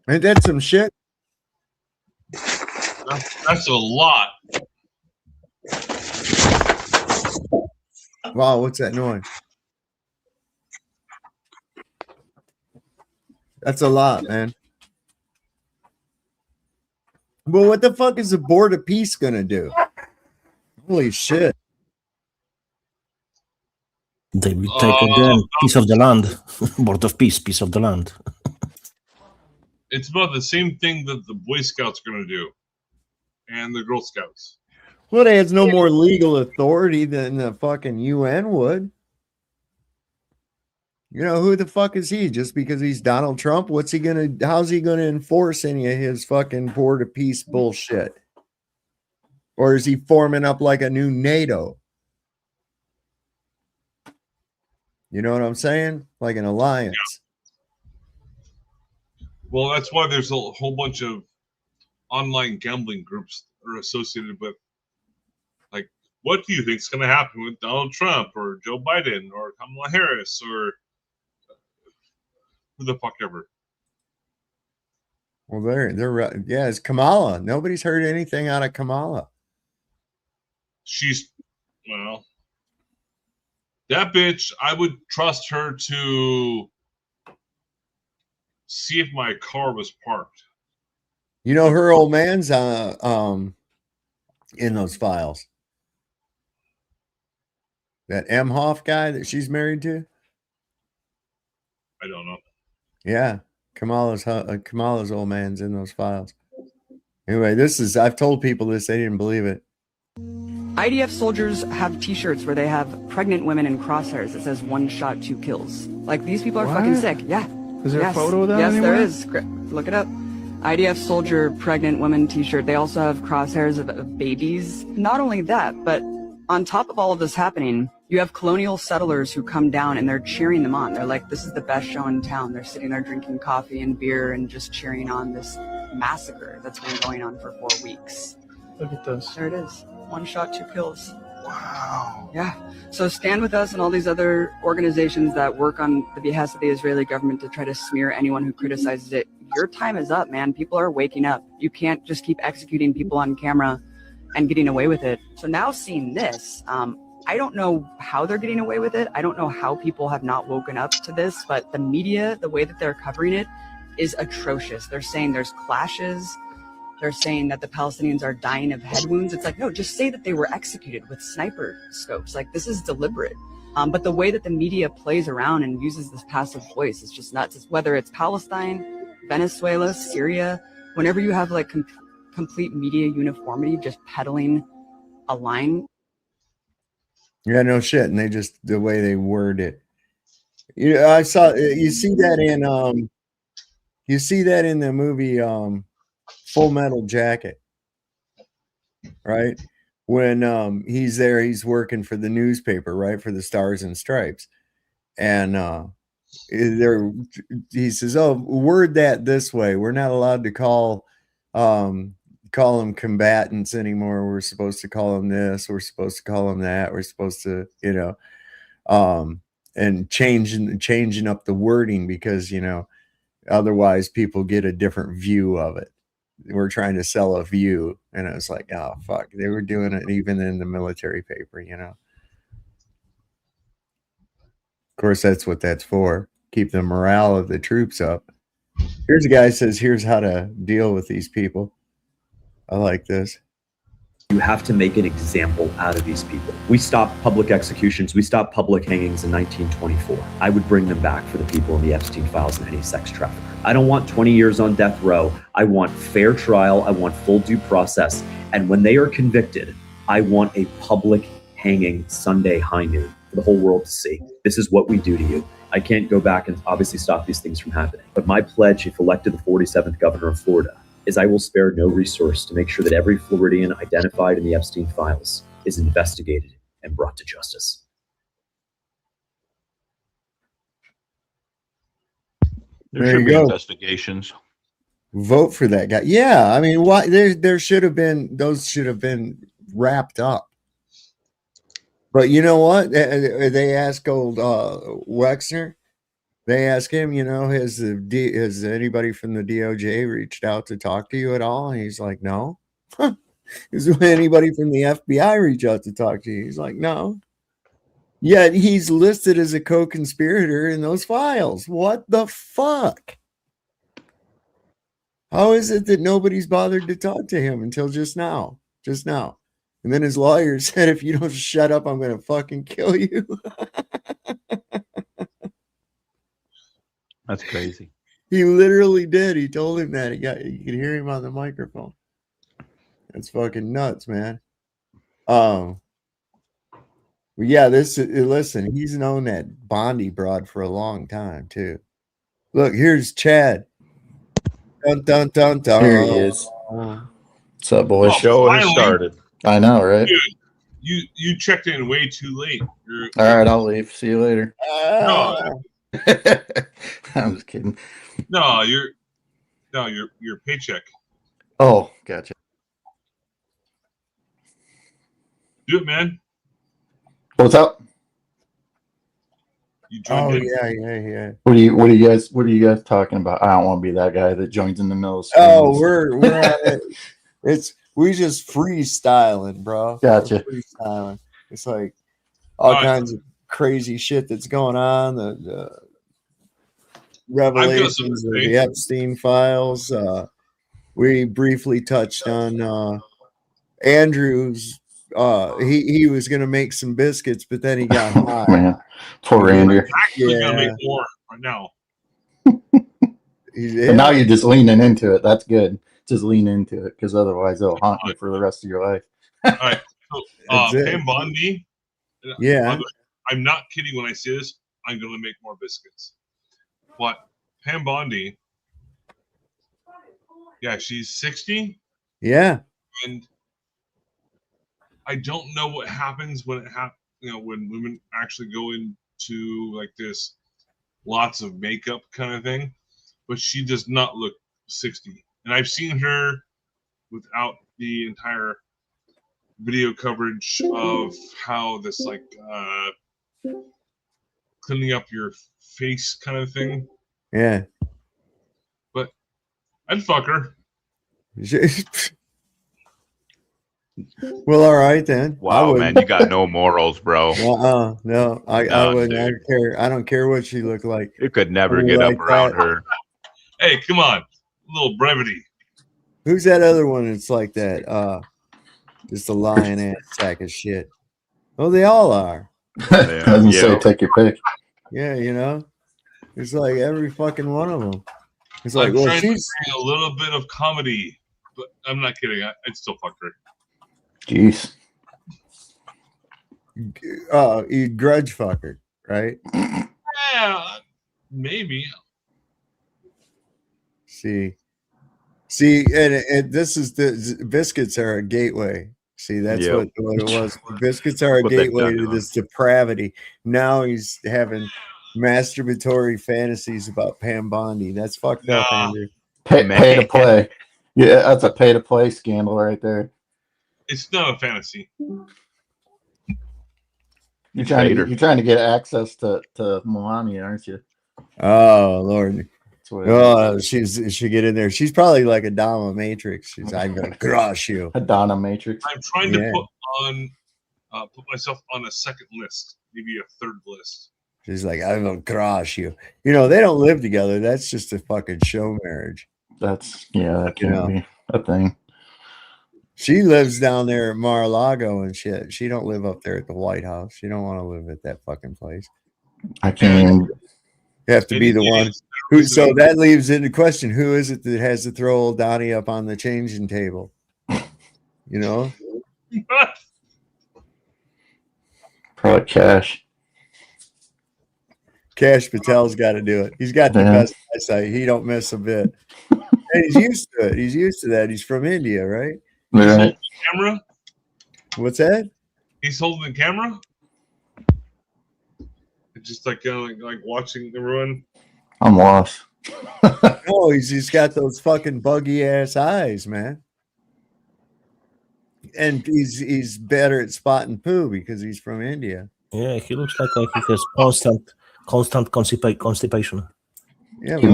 Ain't that some shit? That's a lot. Wow, what's that noise? That's a lot, man. Well, what the fuck is the board of peace gonna do? Holy shit. They will take again piece of the land. Board of peace, piece of the land. It's about the same thing that the Boy Scouts are going to do and the Girl Scouts. Well, it has no more legal authority than the fucking UN would. You know, who the fuck is he? Just because he's Donald Trump? How's he gonna enforce any of his fucking board of peace bullshit? Or is he forming up like a new NATO? You know what I'm saying? Like an alliance. Yeah. Well, that's why there's a whole bunch of online gambling groups that are associated with, like, what do you think is going to happen with Donald Trump or Joe Biden or Kamala Harris or who the fuck ever? Well, they're yeah, it's Kamala. Nobody's heard anything out of Kamala. Well, that bitch, I would trust her to see if my car was parked. You know, her old man's in those files. That Emhoff guy that she's married to. I don't know. Yeah, Kamala's old man's in those files. Anyway, I've told people this, they didn't believe it. IDF soldiers have t-shirts where they have pregnant women in crosshairs that says 1 shot, 2 kills. Like, these people are fucking sick. Yeah. Is there a photo of that Yes, anywhere? there is. Look it up. IDF soldier pregnant women t-shirt. They also have crosshairs of babies. Not only that, but on top of all of this happening, you have colonial settlers who come down and they're cheering them on. They're like, this is the best show in town. They're sitting there drinking coffee and beer and just cheering on this massacre that's been going on for 4 weeks. Look at this. There it is. 1 shot, 2 kills. Wow. Yeah. So Stand With Us and all these other organizations that work on the behest of the Israeli government to try to smear anyone who criticizes it. Your time is up, man. People are waking up. You can't just keep executing people on camera and getting away with it. So now seeing this, I don't know how they're getting away with it. I don't know how people have not woken up to this, but the media, the way that they're covering it is atrocious. They're saying there's clashes. They're saying that the Palestinians are dying of head wounds. It's like, no, just say that they were executed with sniper scopes. Like, this is deliberate. But the way that the media plays around and uses this passive voice is just nuts. Whether it's Palestine, Venezuela, Syria, whenever you have like complete media uniformity, just peddling a line. Yeah, no shit. And they just, the way they word it. I saw, you see that in the movie Full Metal Jacket, right? When he's there, he's working for the newspaper, right, for the Stars and Stripes, and he says, "Oh, word that this way. We're not allowed to call them combatants anymore. We're supposed to call them this. We're supposed to call them that. We're supposed to, and changing up the wording because otherwise people get a different view of it. We're trying to sell a view." And I was like, oh fuck, they were doing it even in the military paper, Of course, that's what that's for. Keep the morale of the troops up. Here's a guy who says, here's how to deal with these people. I like this. You have to make an example out of these people. We stopped public executions. We stopped public hangings in 1924. I would bring them back for the people in the Epstein files and any sex trafficker. I don't want 20 years on death row. I want fair trial. I want full due process. And when they are convicted, I want a public hanging Sunday high noon for the whole world to see. This is what we do to you. I can't go back and obviously stop these things from happening. But my pledge, if elected the 47th governor of Florida, is I will spare no resource to make sure that every Floridian identified in the Epstein files is investigated and brought to justice. There should be investigations. Vote for that guy. Yeah, I mean, why there should have been, those should have been wrapped up. But you know what? They asked old Wexner. They asked him, has anybody from the DOJ reached out to talk to you at all? And he's like, no. Has anybody from the FBI reach out to talk to you? He's like, no. Yet he's listed as a co-conspirator in those files. What the fuck? How is it that nobody's bothered to talk to him until just now? Just now. And then his lawyer said, if you don't shut up, I'm going to fucking kill you. That's crazy. He literally did. He told him that. You could hear him on the microphone. That's fucking nuts, man. Yeah, listen, he's known that Bondi broad for a long time, too. Look, here's Chad. Dun, dun, dun, dun. Here he is. What's up, boys? Show has started. I know, right? Dude, you checked in way too late. All right, I'll leave. See you later. No. I'm just kidding. No, your paycheck. Oh, gotcha. Do it, man. What's up? You joined in. Yeah. What are you guys talking about? I don't want to be that guy that joins in the middle of we're on it. We just freestyling, bro. Gotcha. We're freestyling. It's like all kinds of crazy shit that's going on. The revelations of the Epstein files. We briefly touched on Andrew's. He was gonna make some biscuits, but then he got high. Man, poor Andrew. Actually, gonna make more right now. But now you're just leaning into it. That's good. Just lean into it, because otherwise it'll haunt you for the rest of your life. All right. So, Pam Bondi. Yeah. I'm not kidding when I say this. I'm gonna make more biscuits. But Pam Bondi. Yeah, she's 60. Yeah. And I don't know what happens when when women actually go into like this lots of makeup kind of thing, but she does not look 60. And I've seen her without the entire video coverage of how this like cleaning up your face kind of thing. Yeah. But I'd fuck her. Well, all right then. Wow, man, you got no morals, bro. No, I wouldn't. I don't care. I don't care what she looked like. You could never get like up around that. her. Hey, come on, a little brevity. Who's that other one that's like that? Just a lying ass sack of shit. Oh, they all are. Doesn't say take your pick. Yeah, you know, it's like every fucking one of them. It's I'm like, well, trying to she's bring a little bit of comedy, but I'm not kidding. I'd still fuck her. Jeez. You grudge fucker, right? Yeah, maybe. See, and this is the biscuits are a gateway. See, that's Yep. what it was. Biscuits are a What they've gateway done to to this depravity. Now he's having masturbatory fantasies about Pam Bondi. That's fucked up, Andrew. Pay to play. Yeah, that's a pay to play scandal right there. It's not a fantasy. You're trying to get access to Melania, aren't you? Oh Lord. what it Oh, she get in there. She's probably like a dominatrix. She's I'm gonna crush you. A dominatrix. I'm trying to put myself on a second list, maybe a third list. She's like, I'm gonna crush you. You know, they don't live together. That's just a fucking show marriage. That can't be a thing. She lives down there at Mar-a-Lago and shit. She don't live up there at the White House. She don't want to live at that fucking place. I can't even. You have to be the one who. So that leaves into question: who is it that has to throw old Donnie up on the changing table? You know, Probably Cash. Cash Patel's got to do it. He's got the best eyesight. He don't miss a bit. And he's used to it. He's used to that. He's from India, right? Right. Camera? What's that? He's holding the camera? It's just like like watching everyone. I'm lost. No, he's just got those fucking buggy ass eyes, man. And he's better at spotting poo because he's from India. Yeah, he looks like he has constant constipation. Yeah, Give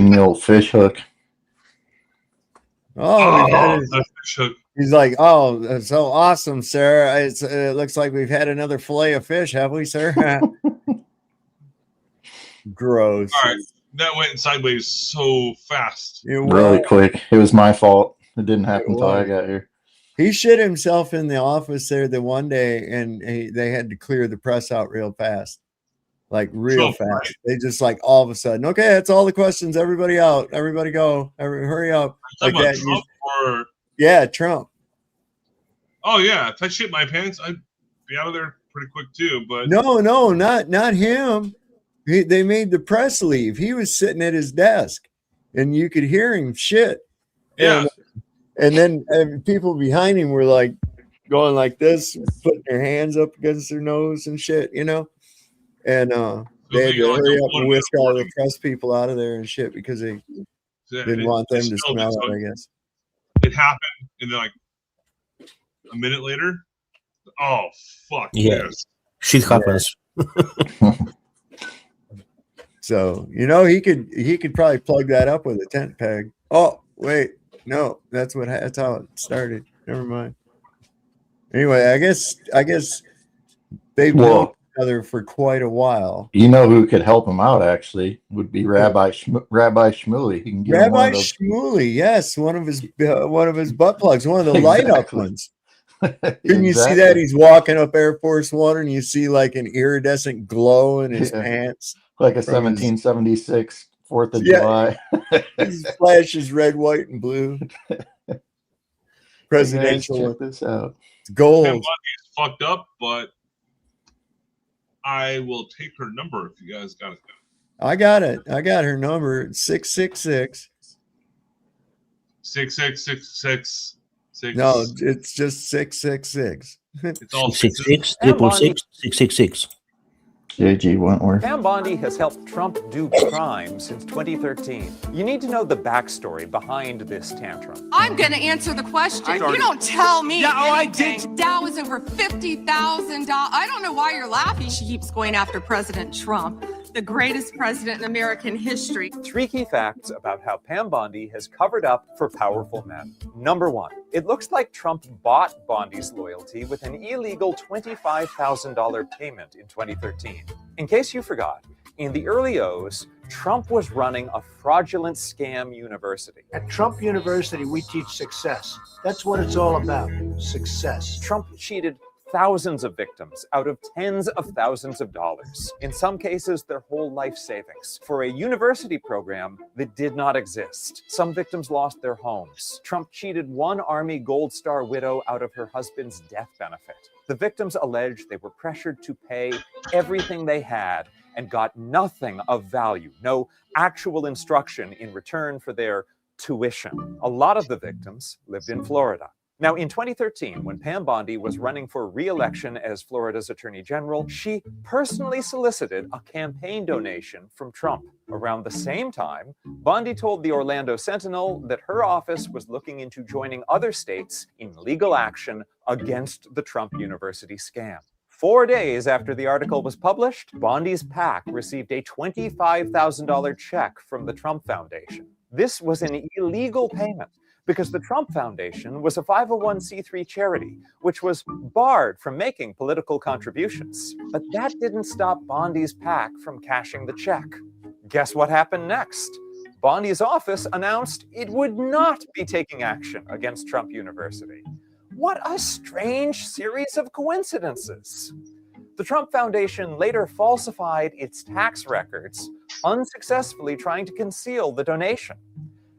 me the old fish hook. He's like, oh, that's so awesome, sir. It looks like we've had another fillet of fish, have we, sir? Gross. All right, that went sideways so fast. Really quick. It was my fault. It didn't happen until I got here. He shit himself in the office there the one day, and they had to clear the press out real fast. Like real fast. Right. They just like all of a sudden, okay, that's all the questions. Everybody out. Everybody go. Hurry up. Like that. Trump or... Yeah, Trump. Oh yeah. If I shit my pants, I'd be out of there pretty quick too. But no, not him. They made the press leave. He was sitting at his desk, and you could hear him shit. Yeah. And then people behind him were like going like this, putting their hands up against their nose and shit, you know. And they had to hurry up and whisk all the press people out of there and shit because they didn't want them to smell it, I guess. It happened, and then like a minute later, oh fuck yes, shit happens. Yeah. So he could probably plug that up with a tent peg. Oh wait, no, that's how it started. Never mind. Anyway, I guess they've known each other for quite a while. You know who could help him out? Actually, would be Rabbi Shmuley. He can get Rabbi Shmuley, yes, one of his butt plugs, one of the light up ones. Didn't you see that? He's walking up Air Force One, and you see like an iridescent glow in his pants, like a 1776 4th of July. He flashes red, white, and blue. Presidential. Check this out. It's gold. Is fucked up, but I will take her number if you guys got it. I got it. I got her number. It's 666. 6666. No, it's just 666. It's all 666 666. J.G. Wentworth. Pam Bondi has helped Trump do crime since 2013. You need to know the backstory behind this tantrum. I'm going to answer the question. You don't tell me. Yeah, I did. Dow is over $50,000. I don't know why you're laughing. She keeps going after President Trump, the greatest president in American history. 3 key facts about how Pam Bondi has covered up for powerful men. Number 1, it looks like Trump bought Bondi's loyalty with an illegal $25,000 payment in 2013. In case you forgot, in the early O's, Trump was running a fraudulent scam university. At Trump University, we teach success. That's what it's all about, success. Trump cheated thousands of victims out of tens of thousands of dollars. In some cases, their whole life savings for a university program that did not exist. Some victims lost their homes. Trump cheated one Army Gold Star widow out of her husband's death benefit. The victims alleged they were pressured to pay everything they had and got nothing of value, no actual instruction in return for their tuition. A lot of the victims lived in Florida. Now, in 2013, when Pam Bondi was running for re-election as Florida's Attorney General, she personally solicited a campaign donation from Trump. Around the same time, Bondi told the Orlando Sentinel that her office was looking into joining other states in legal action against the Trump University scam. 4 days after the article was published, Bondi's PAC received a $25,000 check from the Trump Foundation. This was an illegal payment because the Trump Foundation was a 501c3 charity, which was barred from making political contributions. But that didn't stop Bondi's PAC from cashing the check. Guess what happened next? Bondi's office announced it would not be taking action against Trump University. What a strange series of coincidences. The Trump Foundation later falsified its tax records, unsuccessfully trying to conceal the donation.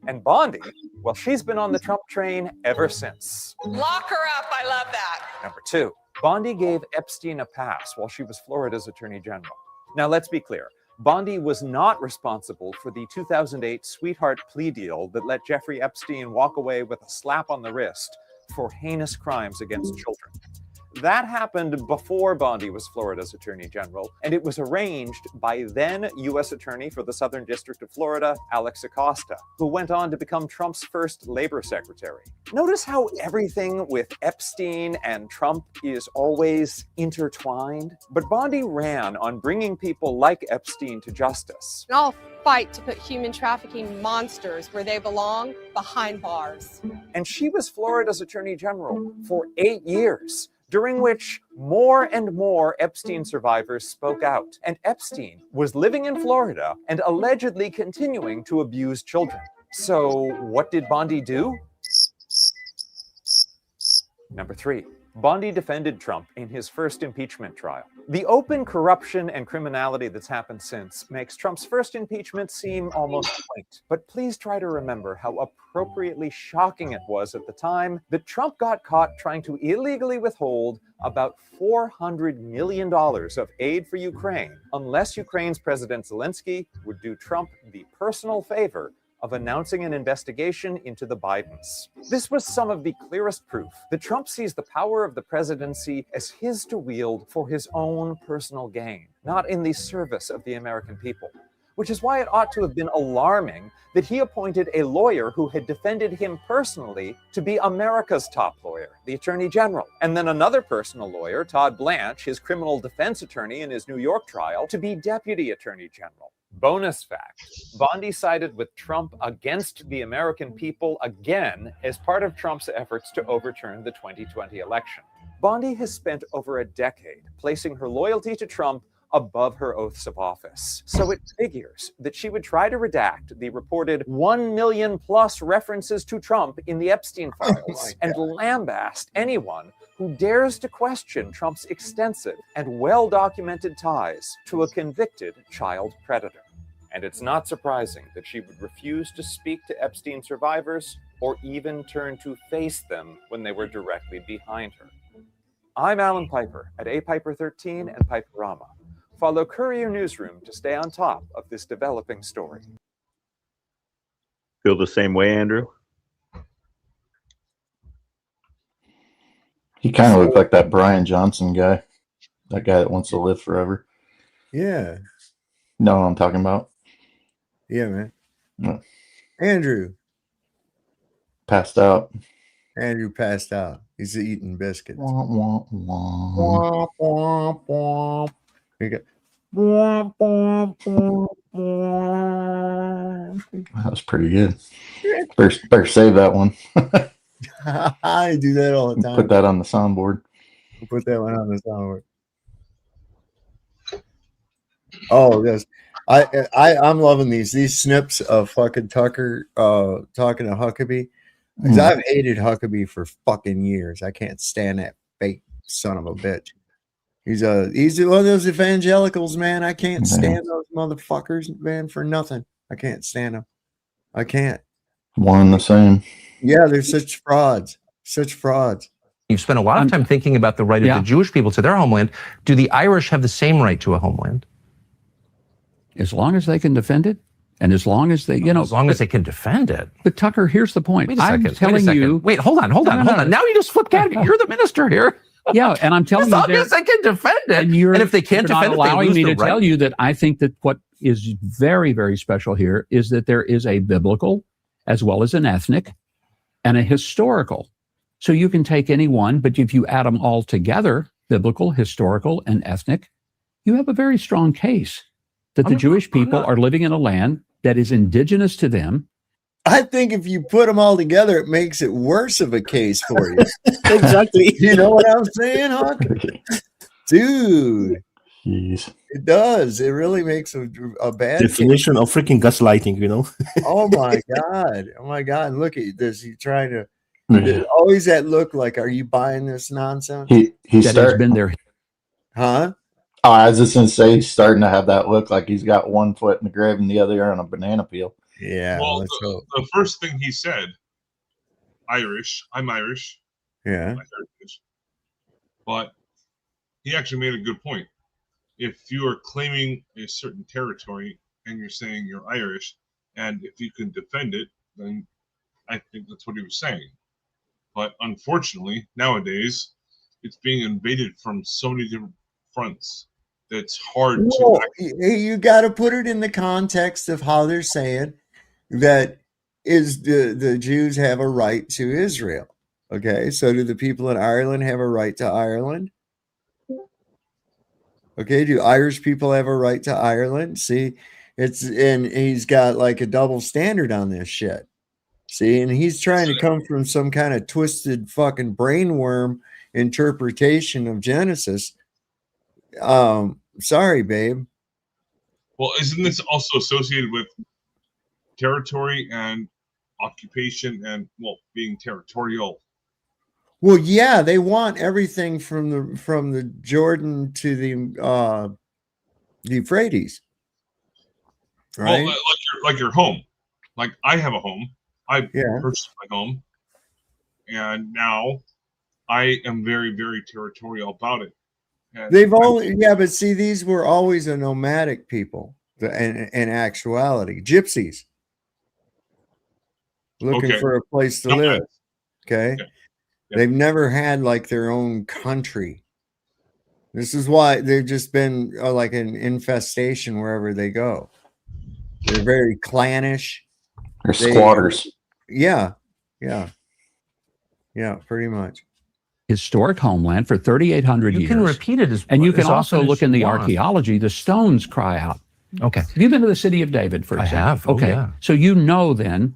And Bondi, well, she's been on the Trump train ever since. Lock her up. I love that. Number 2, Bondi gave Epstein a pass while she was Florida's Attorney General. Now, let's be clear. Bondi was not responsible for the 2008 sweetheart plea deal that let Jeffrey Epstein walk away with a slap on the wrist for heinous crimes against children. That happened before Bondi was Florida's Attorney General, and it was arranged by then U.S. Attorney for the Southern District of Florida, Alex Acosta, who went on to become Trump's first labor secretary. Notice how everything with Epstein and Trump is always intertwined? But Bondi ran on bringing people like Epstein to justice. And I'll fight to put human trafficking monsters where they belong, behind bars. And she was Florida's Attorney General for 8 years, during which more and more Epstein survivors spoke out. And Epstein was living in Florida and allegedly continuing to abuse children. So what did Bondi do? Number 3, Bondi defended Trump in his first impeachment trial. The open corruption and criminality that's happened since makes Trump's first impeachment seem almost quaint. But please try to remember how appropriately shocking it was at the time that Trump got caught trying to illegally withhold about $400 million of aid for Ukraine, unless Ukraine's President Zelensky would do Trump the personal favor of announcing an investigation into the Bidens. This was some of the clearest proof that Trump sees the power of the presidency as his to wield for his own personal gain, not in the service of the American people. Which is why it ought to have been alarming that he appointed a lawyer who had defended him personally to be America's top lawyer, the Attorney General. And then another personal lawyer, Todd Blanche, his criminal defense attorney in his New York trial, to be Deputy Attorney General. Bonus fact, Bondi sided with Trump against the American people again as part of Trump's efforts to overturn the 2020 election. Bondi has spent over a decade placing her loyalty to Trump above her oaths of office. So it figures that she would try to redact the reported 1 million plus references to Trump in the Epstein files and lambast anyone who dares to question Trump's extensive and well-documented ties to a convicted child predator. And it's not surprising that she would refuse to speak to Epstein survivors or even turn to face them when they were directly behind her. I'm Alan Piper at apiper13 and Piperama. Follow Courier Newsroom to stay on top of this developing story. Feel the same way, Andrew? He kind of looked like that Brian Johnson guy. That guy that wants to live forever. Yeah. Know what I'm talking about? Yeah, man. No. Andrew. Passed out. Andrew passed out. He's eating biscuits. Wah, wah, wah. Womp, womp, womp. You got womp, womp, womp, womp. That was pretty good. Better save that one. I do that all the time. Put that on the soundboard. We'll put that one on the soundboard. Oh, yes. I'm loving these snips of fucking Tucker talking to Huckabee. Because I've hated Huckabee for fucking years. I can't stand that fake son of a bitch. He's one of those evangelicals, man. I can't stand those motherfuckers, man, for nothing. I can't stand them. I can't. One and the same. Yeah, they're such frauds. Such frauds. You've spent a lot of time thinking about the right of the Jewish people to their homeland. Do the Irish have the same right to a homeland? As long as they can defend it, and as long as they, as long as they can defend it. But Tucker, here's the point. Wait a second. I'm telling you. Wait, hold on. Now you just flipped category. You're the minister here. Yeah, and I'm telling you, as long as they can defend it, and if they can't defend it, they allowing lose me the to right. tell you that I think that what is very, very special here is that there is a biblical, as well as an ethnic, and a historical. So you can take any one, but if you add them all together, biblical, historical, and ethnic, you have a very strong case that the Jewish people are living in a land that is indigenous to them. I think if you put them all together, it makes it worse of a case for you. Exactly. You know what I'm saying, Huck? Dude. Jeez. It does. It really makes a bad definition of freaking gaslighting, you know? Oh my God. Oh my God. Look at this. He's trying to there's always that look like, are you buying this nonsense? He's been there. Huh? Oh, I was just gonna say he's starting to have that look like he's got one foot in the grave and the other on a banana peel. Yeah. Well, the first thing he said, Irish. I'm Irish. Yeah. My heritage. But he actually made a good point. If you are claiming a certain territory and you're saying you're Irish, and if you can defend it, then I think that's what he was saying. But unfortunately, nowadays, it's being invaded from so many different fronts that it's hard Well, to. you got to put it in the context of how they're saying that is the Jews have a right to Israel. Okay, so do the people in Ireland have a right to Ireland? Okay, do Irish people have a right to Ireland? See, and he's got like a double standard on this shit. See, and he's trying to come from some kind of twisted fucking brainworm interpretation of Genesis. Sorry, babe. Well, isn't this also associated with territory and occupation and, well, being territorial? Well, yeah, they want everything from the Jordan to the Euphrates, right? Well, like your home. Like I have a home. I purchased my home, and now I am very, very territorial about it. And but see, these were always a nomadic people in actuality, gypsies looking for a place to live. Okay. They've never had like their own country. This is why they've just been like an infestation wherever they go. They're very clannish. They're squatters. Yeah, pretty much. Historic homeland for 3,800 years. You can repeat it and you can as also often look as in the you want. archaeology. The stones cry out. Okay. Have you been to the city of David, for example? I have. Oh, okay. yeah. So you know then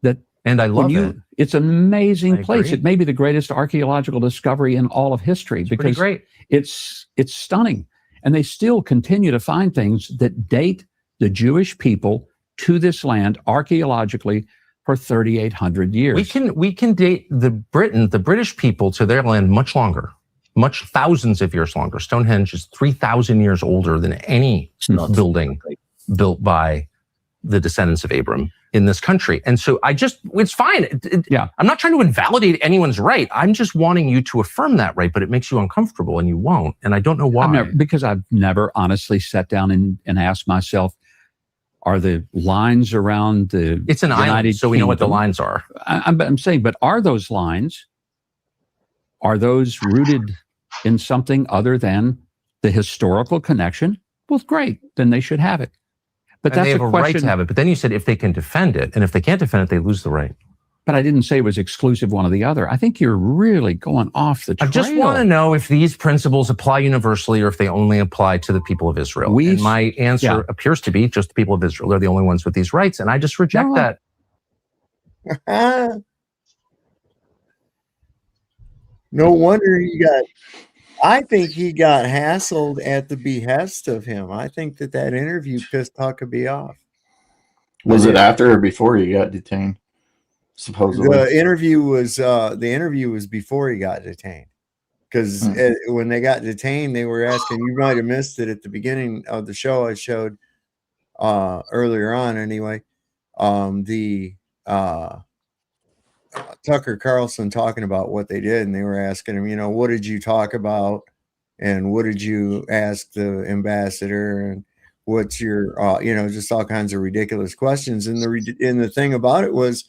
that, and I love it. It's an amazing place. agree. It may be the greatest archaeological discovery in all of history because great. It's stunning, and they still continue to find things that date the Jewish people to this land archaeologically for 3,800 years. We can date the British people to their land much longer, thousands of years longer. Stonehenge is 3,000 years older than any building built by the descendants of Abram in this country. And so it's fine. I'm not trying to invalidate anyone's right. I'm just wanting you to affirm that right, but it makes you uncomfortable and you won't. And I don't know why. I've never honestly sat down and asked myself, are the lines around the It's an United island, so we know what the Kingdom- lines are. I'm saying, but are those lines, are those rooted in something other than the historical connection? Well, great. Then they should have it. But And that's they have a a question. right to have it. But then you said if they can defend it, and if they can't defend it, they lose the right. But I didn't say it was exclusive one or the other. I think you're really going off the trail. I just want to know if these principles apply universally or if they only apply to the people of Israel. And my answer appears to be just the people of Israel. They're the only ones with these rights. And I just reject that. No wonder I think he got hassled at the behest of him. I think that interview pissed Huckabee off. Was it after or before he got detained? Supposedly, the interview was before he got detained, because when they got detained, they were asking. You might have missed it at the beginning of the show. I showed earlier on, anyway. Tucker Carlson talking about what they did, and they were asking him, what did you talk about, and what did you ask the ambassador, and what's your, just all kinds of ridiculous questions. And the thing about it was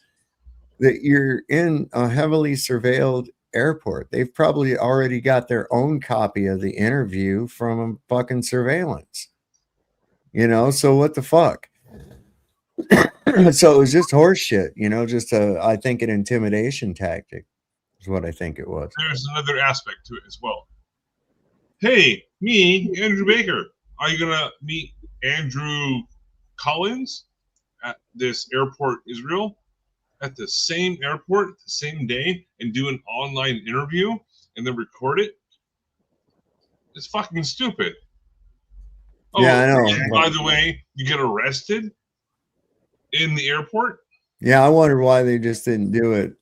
that you're in a heavily surveilled airport. They've probably already got their own copy of the interview from a fucking surveillance. So what the fuck? So it was just horse shit, just I think an intimidation tactic is what I think it was. There's another aspect to it as well. Hey, me, Andrew Baker. Are you gonna meet Andrew Collins at this airport, Israel? At the same airport, the same day, and do an online interview and then record it? It's fucking stupid. Yeah, I know. And by the way, you get arrested in the airport? Yeah, I wonder why they just didn't do it,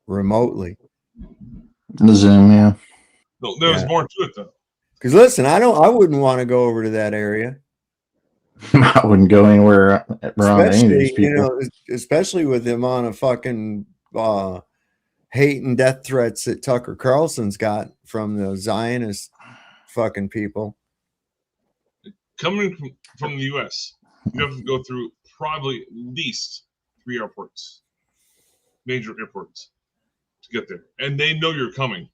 remotely. The Zoom, yeah. No, there's more to it though. Because listen, I wouldn't want to go over to that area. I wouldn't go anywhere around any of these people. Especially with the amount of fucking hate and death threats that Tucker Carlson's got from the Zionist fucking people. Coming from the U.S., you have to go through probably at least 3 airports, major airports, to get there. And they know you're coming.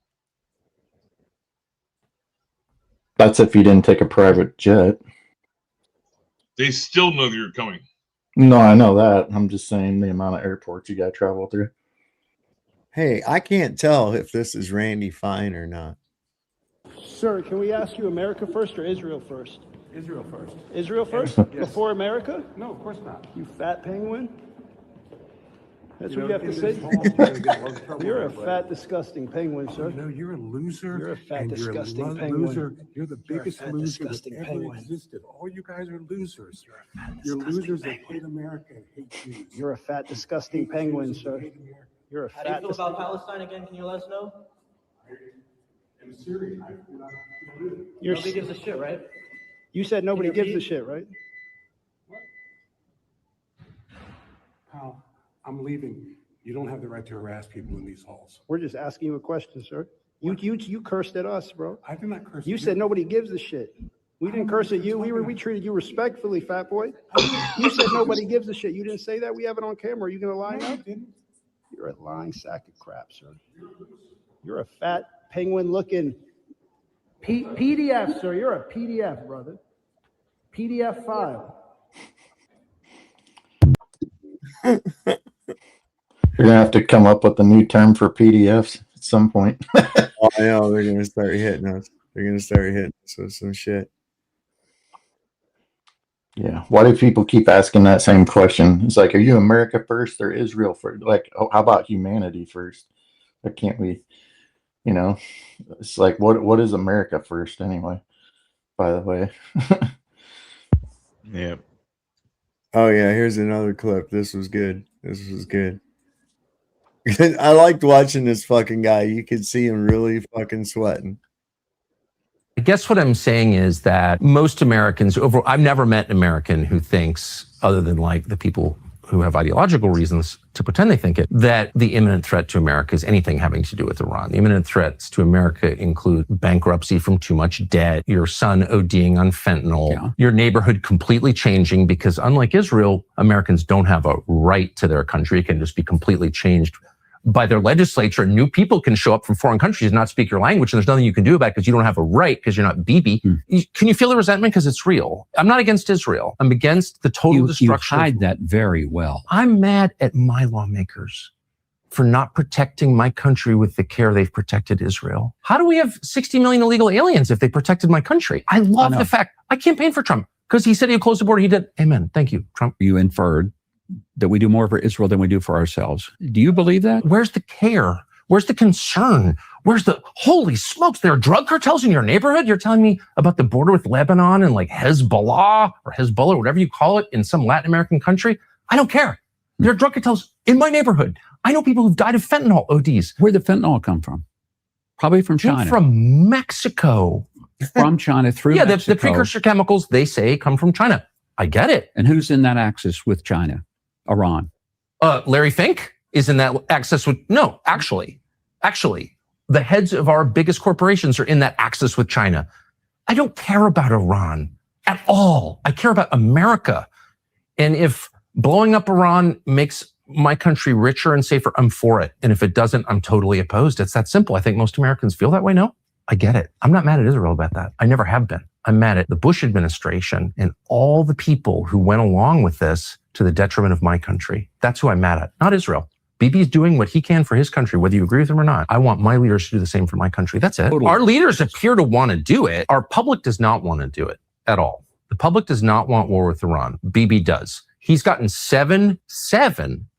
That's if you didn't take a private jet. They still know that you're coming. No, I know that. I'm just saying the amount of airports you got to travel through. Hey, I can't tell if this is Randy Fine or not. Sir, can we ask you America first or Israel first? Israel first. Israel first? Yes. Before America? No, of course not. You fat penguin? That's You what know, you have to in this say? hall, you're gonna get a lot of trouble You're a with that. fat, disgusting penguin, sir. No, you're a loser. You're a fat, and you're a disgusting penguin. loser. You're the You're a biggest fat, loser disgusting that ever penguin. existed. All you guys are losers. You're You're losers that hate America and hate Jews. You're a fat, disgusting penguin, sir. You're a How do you fat, feel about Palestine again? Can you let us know? I'm serious. Nobody gives a shit, right? You said nobody Can you gives a read? shit, right? Pal, I'm leaving. You don't have the right to harass people in these halls. We're just asking you a question, sir. You cursed at us, bro. I did not curse. You said nobody gives a shit. We didn't curse at you. We treated you respectfully, fat boy. You said nobody gives a shit. You didn't say that. We have it on camera. Are you gonna lie now? You're a lying sack of crap, sir. You're a fat penguin-looking PDF, sir. You're a PDF, brother. PDF file. You're gonna have to come up with a new term for PDFs at some point. Oh, I know they're gonna start hitting us. They're gonna start hitting us with some shit. Yeah. Why do people keep asking that same question? It's like, are you America first or Israel first? Like, oh, how about humanity first? Or can't we? It's like, what is America first anyway? By the way. Yeah. Oh yeah, here's another clip. This was good. I liked watching this fucking guy. You could see him really fucking sweating. I guess what I'm saying is that most Americans, I've never met an American who thinks, other than like the people who have ideological reasons to pretend they think it, that the imminent threat to America is anything having to do with Iran. The imminent threats to America include bankruptcy from too much debt, your son ODing on fentanyl, your neighborhood completely changing, because unlike Israel, Americans don't have a right to their country. It can just be completely changed by their legislature. New people can show up from foreign countries and not speak your language, and there's nothing you can do about it because you don't have a right because you're not Bibi. Can you feel the resentment? Because it's real. I'm not against Israel. I'm against the total destruction. You hide that very well. I'm mad at my lawmakers for not protecting my country with the care they've protected Israel. How do we have 60 million illegal aliens if they protected my country? I love the fact I campaigned for Trump because he said he'd close the border. He did. Amen. Thank you, Trump. You inferred that we do more for Israel than we do for ourselves. Do you believe that? Where's the care? Where's the concern? Where's the, holy smokes, there are drug cartels in your neighborhood? You're telling me about the border with Lebanon and like Hezbollah or Hezbollah, whatever you call it, in some Latin American country? I don't care. There are drug cartels in my neighborhood. I know people who've died of fentanyl ODs. Where'd the fentanyl come from? Probably from China. From Mexico. From China through Mexico. The precursor chemicals, they say, come from China. I get it. And who's in that axis with China? Iran. Larry Fink is in that axis with, no, actually, the heads of our biggest corporations are in that axis with China. I don't care about Iran at all. I care about America. And if blowing up Iran makes my country richer and safer, I'm for it. And if it doesn't, I'm totally opposed. It's that simple. I think most Americans feel that way. No, I get it. I'm not mad at Israel about that. I never have been. I'm mad at the Bush administration and all the people who went along with this to the detriment of my country. That's who I'm mad at, not Israel. Bibi's doing what he can for his country, whether you agree with him or not. I want my leaders to do the same for my country. That's it. Totally. Our leaders appear to want to do it. Our public does not want to do it at all. The public does not want war with Iran. Bibi does. He's gotten seven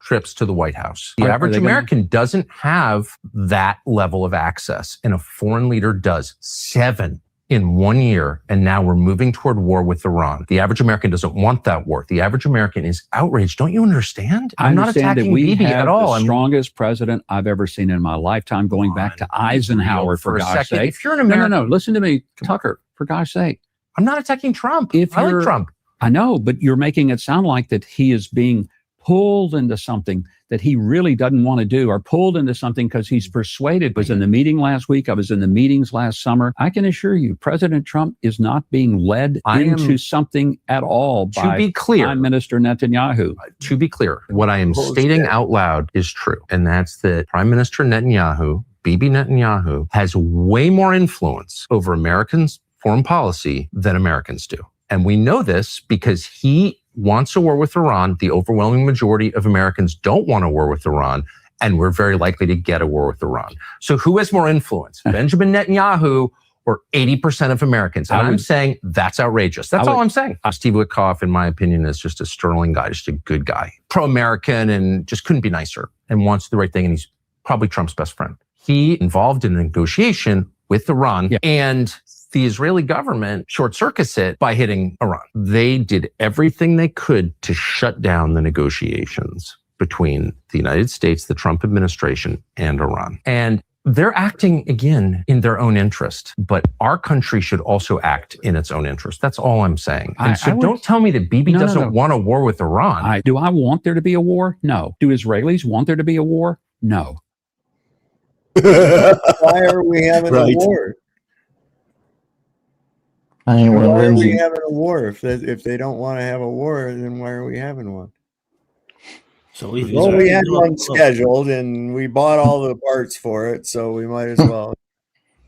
trips to the White House. The average American doesn't have that level of access, and a foreign leader does. 7 in 1 year, and now we're moving toward war with Iran. The average American doesn't want that war. The average American is outraged. Don't you understand? I'm not attacking Bibi at all. The strongest president I've ever seen in my lifetime, going back to Eisenhower, for God's sake. If you're an American, no, listen to me, Tucker, for God's sake. I'm not attacking Trump. I like Trump. I know, but you're making it sound like that he is being pulled into something that he really doesn't want to do, or pulled into something because he's persuaded. I was in the meeting last week. I was in the meetings last summer. I can assure you, President Trump is not being led into something at all by Prime Minister Netanyahu. To be clear, what I am stating out loud is true. And that's that Prime Minister Netanyahu, Bibi Netanyahu, has way more influence over Americans' foreign policy than Americans do. And we know this because he wants a war with Iran. The overwhelming majority of Americans don't want a war with Iran, and we're very likely to get a war with Iran. So who has more influence, Benjamin Netanyahu or 80% of Americans? And I'm saying that's outrageous. That's all I'm saying. Steve Witkoff, in my opinion, is just a sterling guy, just a good guy, pro-American, and just couldn't be nicer, and wants the right thing. And he's probably Trump's best friend. He involved in a negotiation with Iran, and the Israeli government short-circuits it by hitting Iran. They did everything they could to shut down the negotiations between the United States, the Trump administration, and Iran. And they're acting, again, in their own interest. But our country should also act in its own interest. That's all I'm saying. And don't tell me that Bibi doesn't want a war with Iran. Do I want there to be a war? No. Do Israelis want there to be a war? No. Why are we having a war? Why are we having a war? If they don't want to have a war, then why are we having one? So we had one scheduled, and we bought all the parts for it, so we might as well.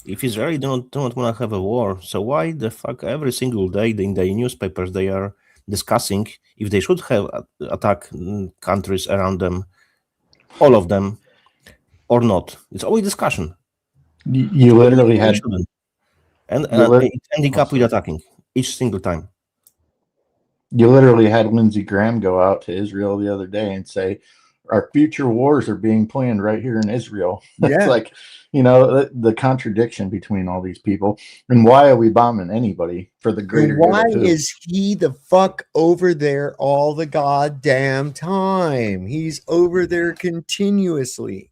If Israel don't want to have a war, so why the fuck every single day in the newspapers they are discussing if they should have attack countries around them, all of them, or not? It's always discussion. You literally had. And ending up with attacking each single time. You literally had Lindsey Graham go out to Israel the other day and say, our future wars are being planned right here in Israel. It's like, the contradiction between all these people. And why are we bombing anybody for the greater good? Why is he the fuck over there all the goddamn time? He's over there continuously.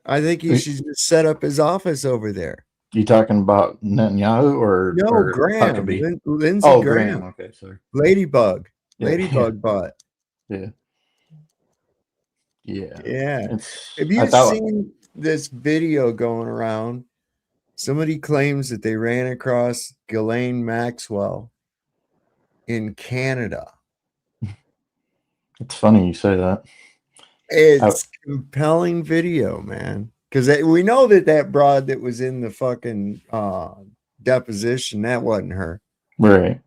I think he should just set up his office over there. You talking about Netanyahu or Graham? Huckabee? Lindsey Graham. Okay, sorry. Ladybug bot. Yeah. Have you seen this video going around? Somebody claims that they ran across Ghislaine Maxwell in Canada. It's funny you say that. It's compelling video, man. Because we know that broad that was in the fucking deposition, that wasn't her. Right.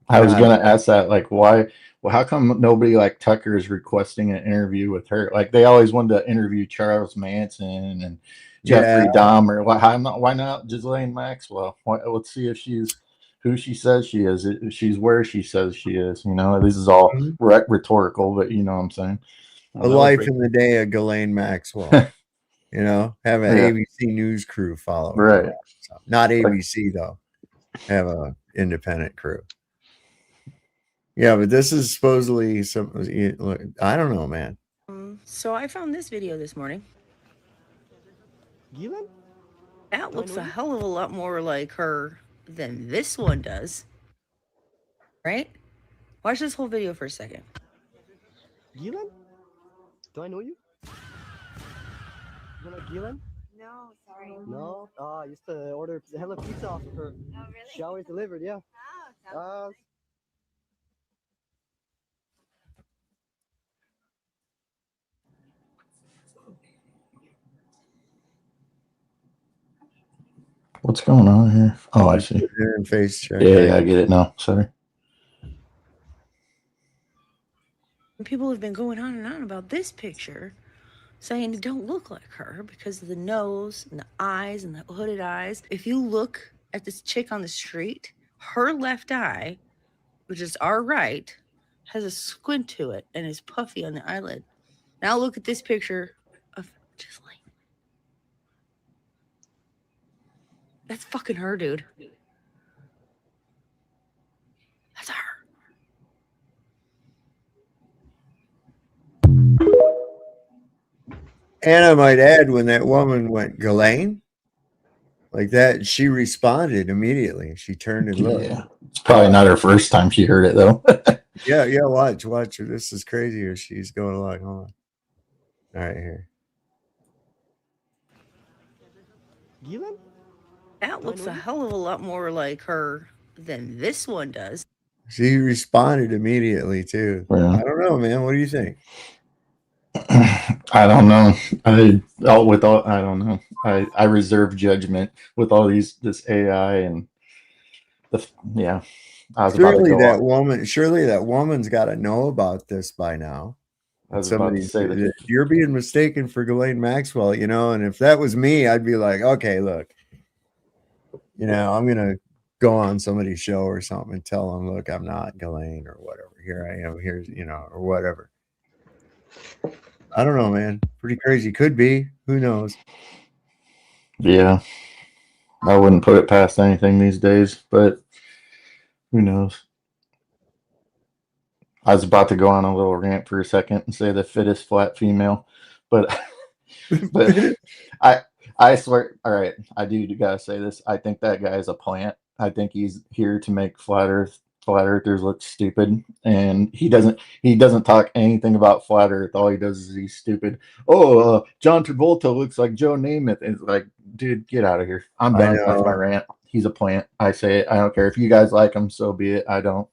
I was gonna ask that, like, why? Well, how come nobody like Tucker is requesting an interview with her? Like, they always wanted to interview Charles Manson and Jeffrey Dahmer. Why not Ghislaine Maxwell? Let's see if she's who she says she is. If she's where she says she is. You know, this is all rhetorical, but you know what I'm saying. A life in the day of Ghislaine Maxwell. You know, have an ABC news crew follow her. Right. So, not ABC though. Have a independent crew. Yeah, but this is supposedly some. I don't know, man. So I found this video this morning. Gillen? That looks a hell of a lot more like her than this one does. Right? Watch this whole video for a second. Gillen? Do I know you? You know Gillen? No, sorry. No? I used to order hella pizza off of her. Oh, really? She always delivered, yeah. Oh, What's going on here? Oh, I see. Face check. Yeah, I get it now. Sorry. People have been going on and on about this picture, saying it don't look like her because of the nose and the eyes and the hooded eyes. If you look at this chick on the street, her left eye, which is our right, has a squint to it and is puffy on the eyelid. Now look at this picture of Ghislaine. That's fucking her, dude. That's her. And I might add, when that woman went, Ghislaine, like that, she responded immediately. She turned and looked. Yeah, it's probably not her first time she heard it though. Yeah, watch her. This is crazy. Or she's going along. Hold on. All right, here. Gillen? That looks a hell of a lot more like her than this one does. She responded immediately too. Yeah. I don't know, man. What do you think? I don't know. I don't know. I reserve judgment with all this AI and Surely that woman's got to know about this by now. I was about to say that you're being mistaken for Ghislaine Maxwell, you know, and if that was me, I'd be like, okay, look, you know, I'm gonna go on somebody's show or something and tell them, look, I'm not Ghislaine or whatever. Here I am. Here's, you know, or whatever. I don't know, man. Pretty crazy. Could be. Who knows? Yeah. I wouldn't put it past anything these days, but who knows? I was about to go on a little rant for a second and say the fittest flat female, but I swear, all right, I do gotta say this. I think that guy is a plant. I think he's here to make flat earthers look stupid, and he doesn't talk anything about flat earth. All he does is he's stupid. John Travolta looks like Joe Namath. It's like, dude, get out of here. I'm done with my rant. He's a plant. I say it. I don't care if you guys like him, so be it. I don't.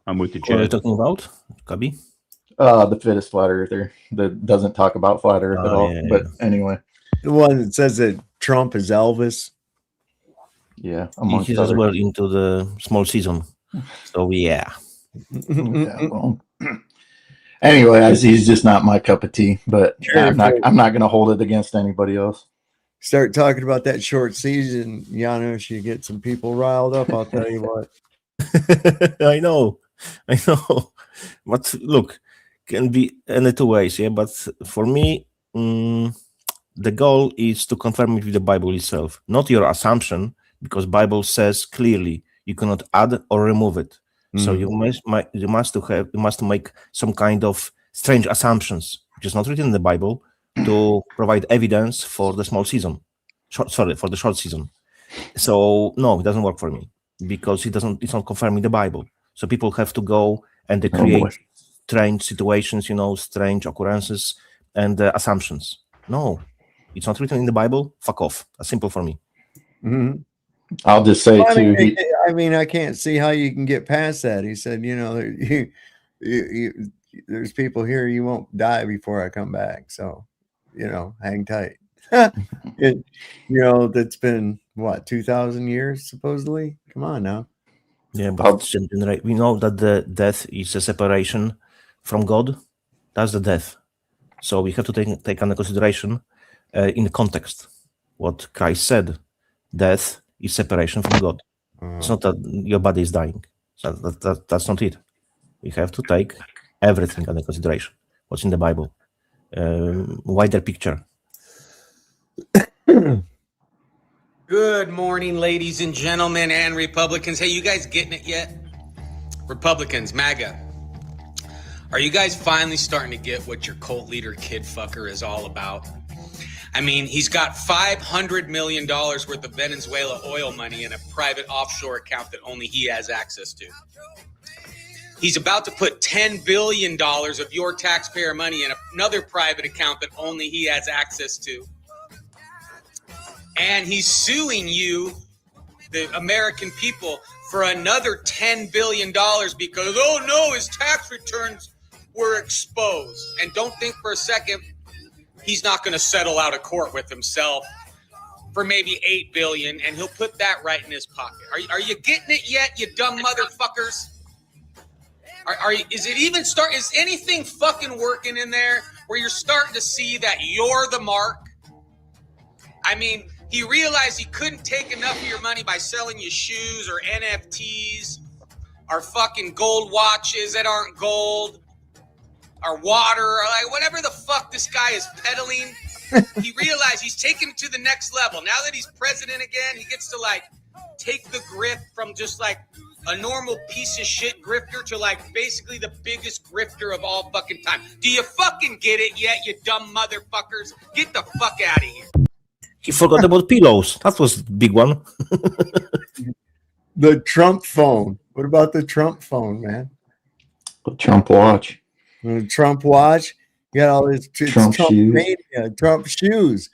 I'm with you, What are you Chad. talking about, Huckabee? The fittest flat earther that doesn't talk about flat earth at all. Yeah, but anyway, the one that says that Trump is Elvis. Yeah, He's as well into the small season. So yeah. Yeah, well, anyway, he's just not my cup of tea. But I'm not going to hold it against anybody else. Start talking about that short season, Janusz, you get some people riled up. I'll tell you what. I know. But look, can be any two ways, yeah. But for me, the goal is to confirm it with the Bible itself, not your assumption, because Bible says clearly you cannot add or remove it. So you must make some kind of strange assumptions, which is not written in the Bible, to provide evidence for the small season. For the short season. So no, it doesn't work for me because it's not confirming the Bible. So people have to go and they create strange situations, strange occurrences and assumptions. No, it's not written in the Bible. Fuck off. That's simple for me. Mm-hmm. I'll just say I can't see how you can get past that. He said, there's people here, you won't die before I come back. So, hang tight. That's been what, 2,000 years supposedly? Come on now. Yeah, but we know that the death is a separation from God. That's the death. So we have to take under consideration in context what Christ said. Death is separation from God. It's not that your body is dying. So that's not it. We have to take everything under consideration. What's in the Bible. Wider picture. Good morning, ladies and gentlemen and Republicans. Hey, you guys getting it yet? Republicans, MAGA. Are you guys finally starting to get what your cult leader kid fucker is all about? I mean, he's got $500 million worth of Venezuela oil money in a private offshore account that only he has access to. He's about to put $10 billion of your taxpayer money in another private account that only he has access to. And he's suing you, the American people, for another $10 billion because, oh no, his tax returns were exposed. And don't think for a second he's not going to settle out of court with himself for maybe $8 billion, and he'll put that right in his pocket. Are you getting it yet, you dumb motherfuckers? Is anything fucking working in there where you're starting to see that you're the mark? I mean, he realized he couldn't take enough of your money by selling you shoes or NFTs or fucking gold watches that aren't gold or water or like whatever the fuck this guy is peddling. He realized he's taken it to the next level. Now that he's president again, he gets to like take the grip from just like a normal piece of shit grifter to like basically the biggest grifter of all fucking time. Do you fucking get it yet, you dumb motherfuckers? Get the fuck out of here. He forgot about pillows. That was a big one. The Trump phone. What about the Trump phone, man? The Trump watch. The Trump watch. You got all this Trump shoes. mania, Trump shoes.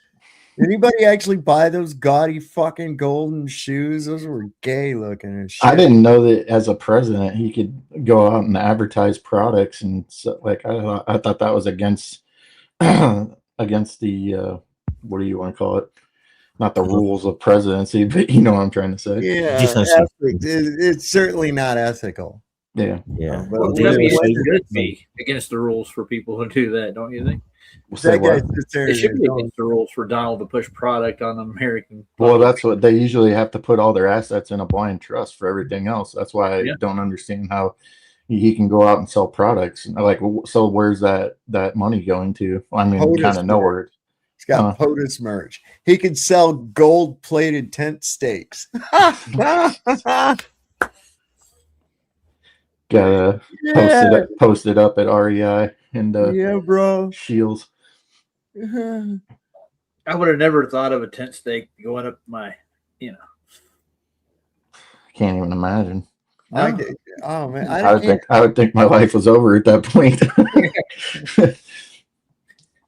Anybody actually buy those gaudy fucking golden shoes? Those were gay looking and shit. I didn't know that as a president he could go out and advertise products, and so, like I thought that was against against the what do you want to call it? Not the rules of presidency, but you know what I'm trying to say. Yeah, it's certainly not ethical. Yeah, yeah. But it should be against the rules for people to do that, don't you think? It should be against the rules for Donald to push product on the American. Well, that's what they usually have to put all their assets in a blind trust for everything else. That's why I don't understand how he can go out and sell products. Like, so where's that money going to? I mean, kind of nowhere. He's got POTUS merch. He could sell gold-plated tent stakes. Gotta post it up at REI and yeah, bro. Shields. I would have never thought of a tent stake going up my, Can't even imagine. Oh man, I would think my life was over at that point.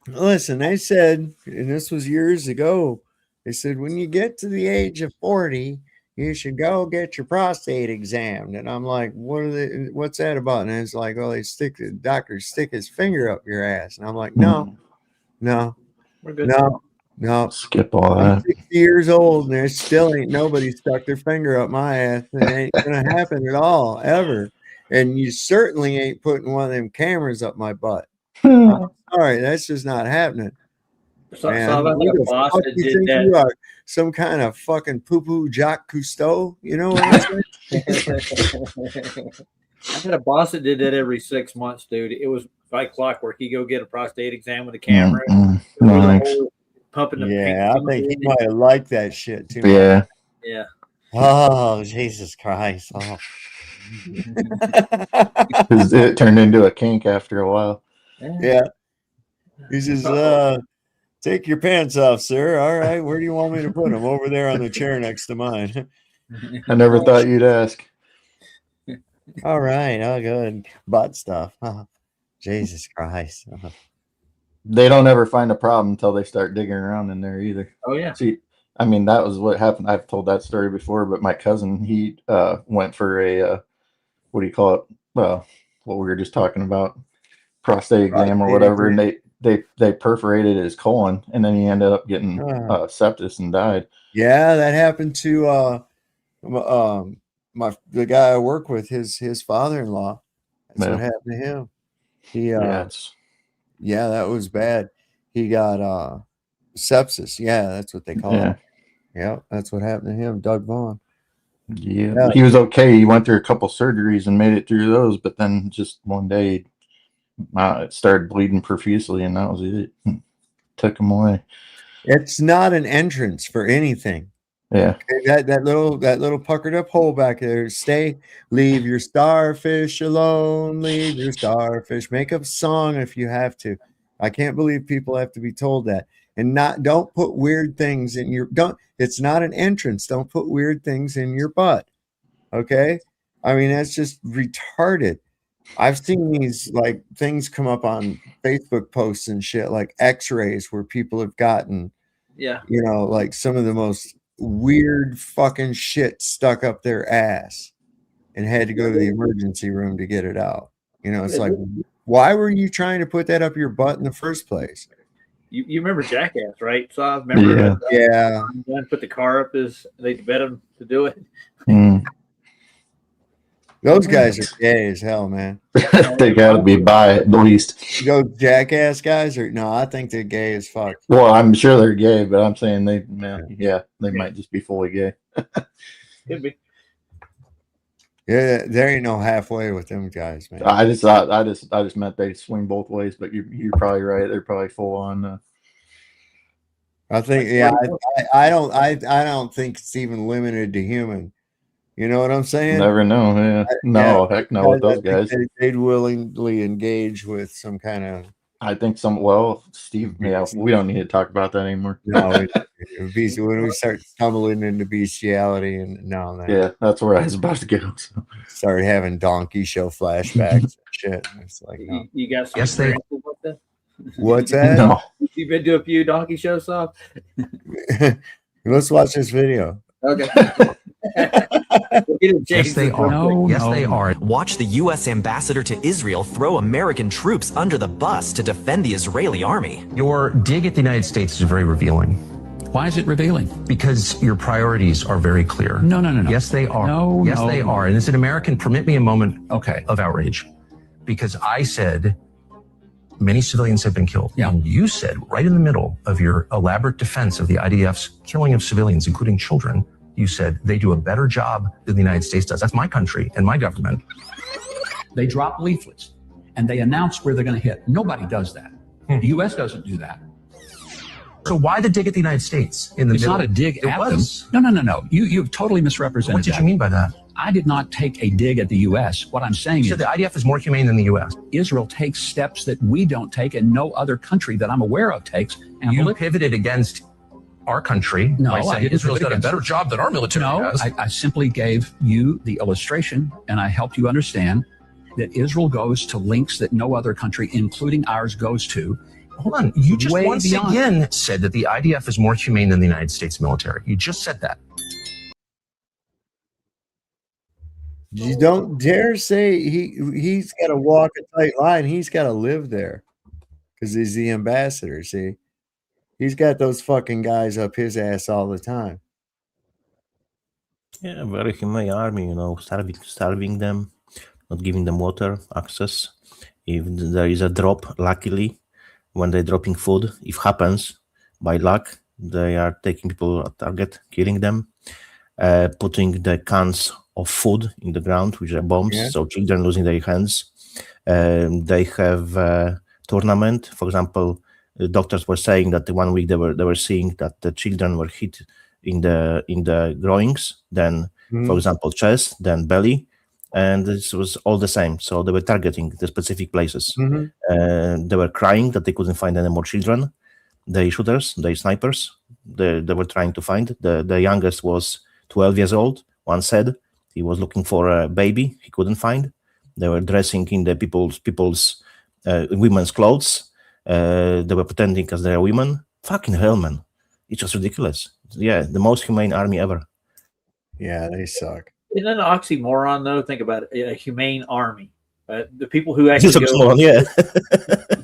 Listen, they said, and this was years ago, they said when you get to the age of 40, you should go get your prostate examined. And I'm like, what's that about? And it's like, oh, the doctors stick his finger up your ass. And I'm like, no, we're good. No. Skip all that. I'm 60 years old and there still ain't nobody stuck their finger up my ass. It ain't gonna happen at all, ever. And you certainly ain't putting one of them cameras up my butt. All right, that's just not happening. Man, who the fuck you think you are? Some kind of fucking poo-poo Jacques Cousteau? You know what I'm saying? I had a boss that did that every 6 months, dude. It was like clockwork. He go get a prostate exam with a camera, pumping the I think he might have liked that shit too. Yeah. Yeah. Oh, Jesus Christ. Oh. It turned into a kink after a while. Yeah. He says, take your pants off, sir. All right. Where do you want me to put them? Over there on the chair next to mine. I never thought you'd ask. All right. Oh, good. Butt stuff. Oh, Jesus Christ. They don't ever find a problem until they start digging around in there either. Oh, yeah. See, I mean, that was what happened. I've told that story before, but my cousin, he went for a, what do you call it? Well, what we were just talking about. prostate exam or whatever, and they perforated his colon, and then he ended up getting sepsis and died. Yeah, that happened to the guy I work with, his father-in-law. That's what happened to him. He yeah, that was bad. He got sepsis. Yeah, that's what they call it. Yeah, that's what happened to him, Doug Vaughn. Yeah, he was okay. He went through a couple surgeries and made it through those, but then just one day it started bleeding profusely, and that was it. Took him away. It's not an entrance for anything. Yeah. Okay, that little puckered up hole back there. Leave your starfish alone. Leave your starfish. Make up a song if you have to. I can't believe people have to be told that. And don't put weird things in your it's not an entrance. Don't put weird things in your butt. Okay? I mean, that's just retarded. I've seen these like things come up on Facebook posts and shit, like x-rays where people have gotten like some of the most weird fucking shit stuck up their ass and had to go to the emergency room to get it out. It's like, why were you trying to put that up your butt in the first place? You remember Jackass, right? So I remember. Yeah. Put the car up they bet him to do it. Those guys are gay as hell, man. They got to be bi at least. Those Jackass guys no, I think they're gay as fuck. Well, I'm sure they're gay, but I'm saying they might just be fully gay. Could be. Yeah, there ain't no halfway with them guys, man. I just meant they swing both ways, but you're probably right. They're probably full on. I think, I don't think it's even limited to human. You know what I'm saying? Never know. Yeah. Heck no with those guys. They'd willingly engage with some kind of. I think Steve. Yeah, we don't need to talk about that anymore. No, when we start stumbling into bestiality that's where I was about to go. So. Start having donkey show flashbacks and shit. It's like, no. You got some experience with that? What's that? No. You've been to a few donkey shows, Sob? Let's watch this video. Okay. Yes, they are. Yes, they are. Watch the U.S. ambassador to Israel throw American troops under the bus to defend the Israeli army. Your dig at the United States is very revealing. Why is it revealing? Because your priorities are very clear. No. Yes, they are. Yes, they are. And as an American, permit me a moment of outrage. Because I said many civilians have been killed. Yeah. And you said right in the middle of your elaborate defense of the IDF's killing of civilians, including children, you said they do a better job than the United States does. That's my country and my government. They drop leaflets and they announce where they're going to hit. Nobody does that. The U.S. doesn't do that. So why the dig at the United States in the It's middle? not a dig It at was. them. No. You've totally misrepresented What did you mean by that? I did not take a dig at the U.S. What I'm saying You is said the IDF is more humane than the U.S. Israel takes steps that we don't take and no other country that I'm aware of takes. And You pivoted against our country No, by I saying didn't Israel's pivot done a against better it. job than our military has. I simply gave you the illustration and I helped you understand that Israel goes to links that no other country, including ours, goes to. Hold on. You just Way once beyond. again said that the IDF is more humane than the United States military. You just said that. You don't dare say he's got to walk a tight line. He's got to live there because he's the ambassador. See, he's got those fucking guys up his ass all the time. Yeah, very humane army, starving them, not giving them water, access. If there is a drop, luckily, when they're dropping food, if happens, by luck, they are taking people at target, killing them, putting the cans of food in the ground, which are bombs, so children losing their hands. They have a tournament. For example, the doctors were saying that 1 week they were seeing that the children were hit in the groins, then for example chest, then belly, and this was all the same. So they were targeting the specific places. They were crying that they couldn't find any more children. The shooters, the snipers, they were trying to find. The youngest was 12 years old. One said he was looking for a baby he couldn't find. They were dressing in the people's women's clothes. They were pretending as they are women. Fucking hell, man. It's just ridiculous. Yeah, the most humane army ever. Yeah, they suck. Isn't that an oxymoron, though? Think about it. A humane army. The people who actually go,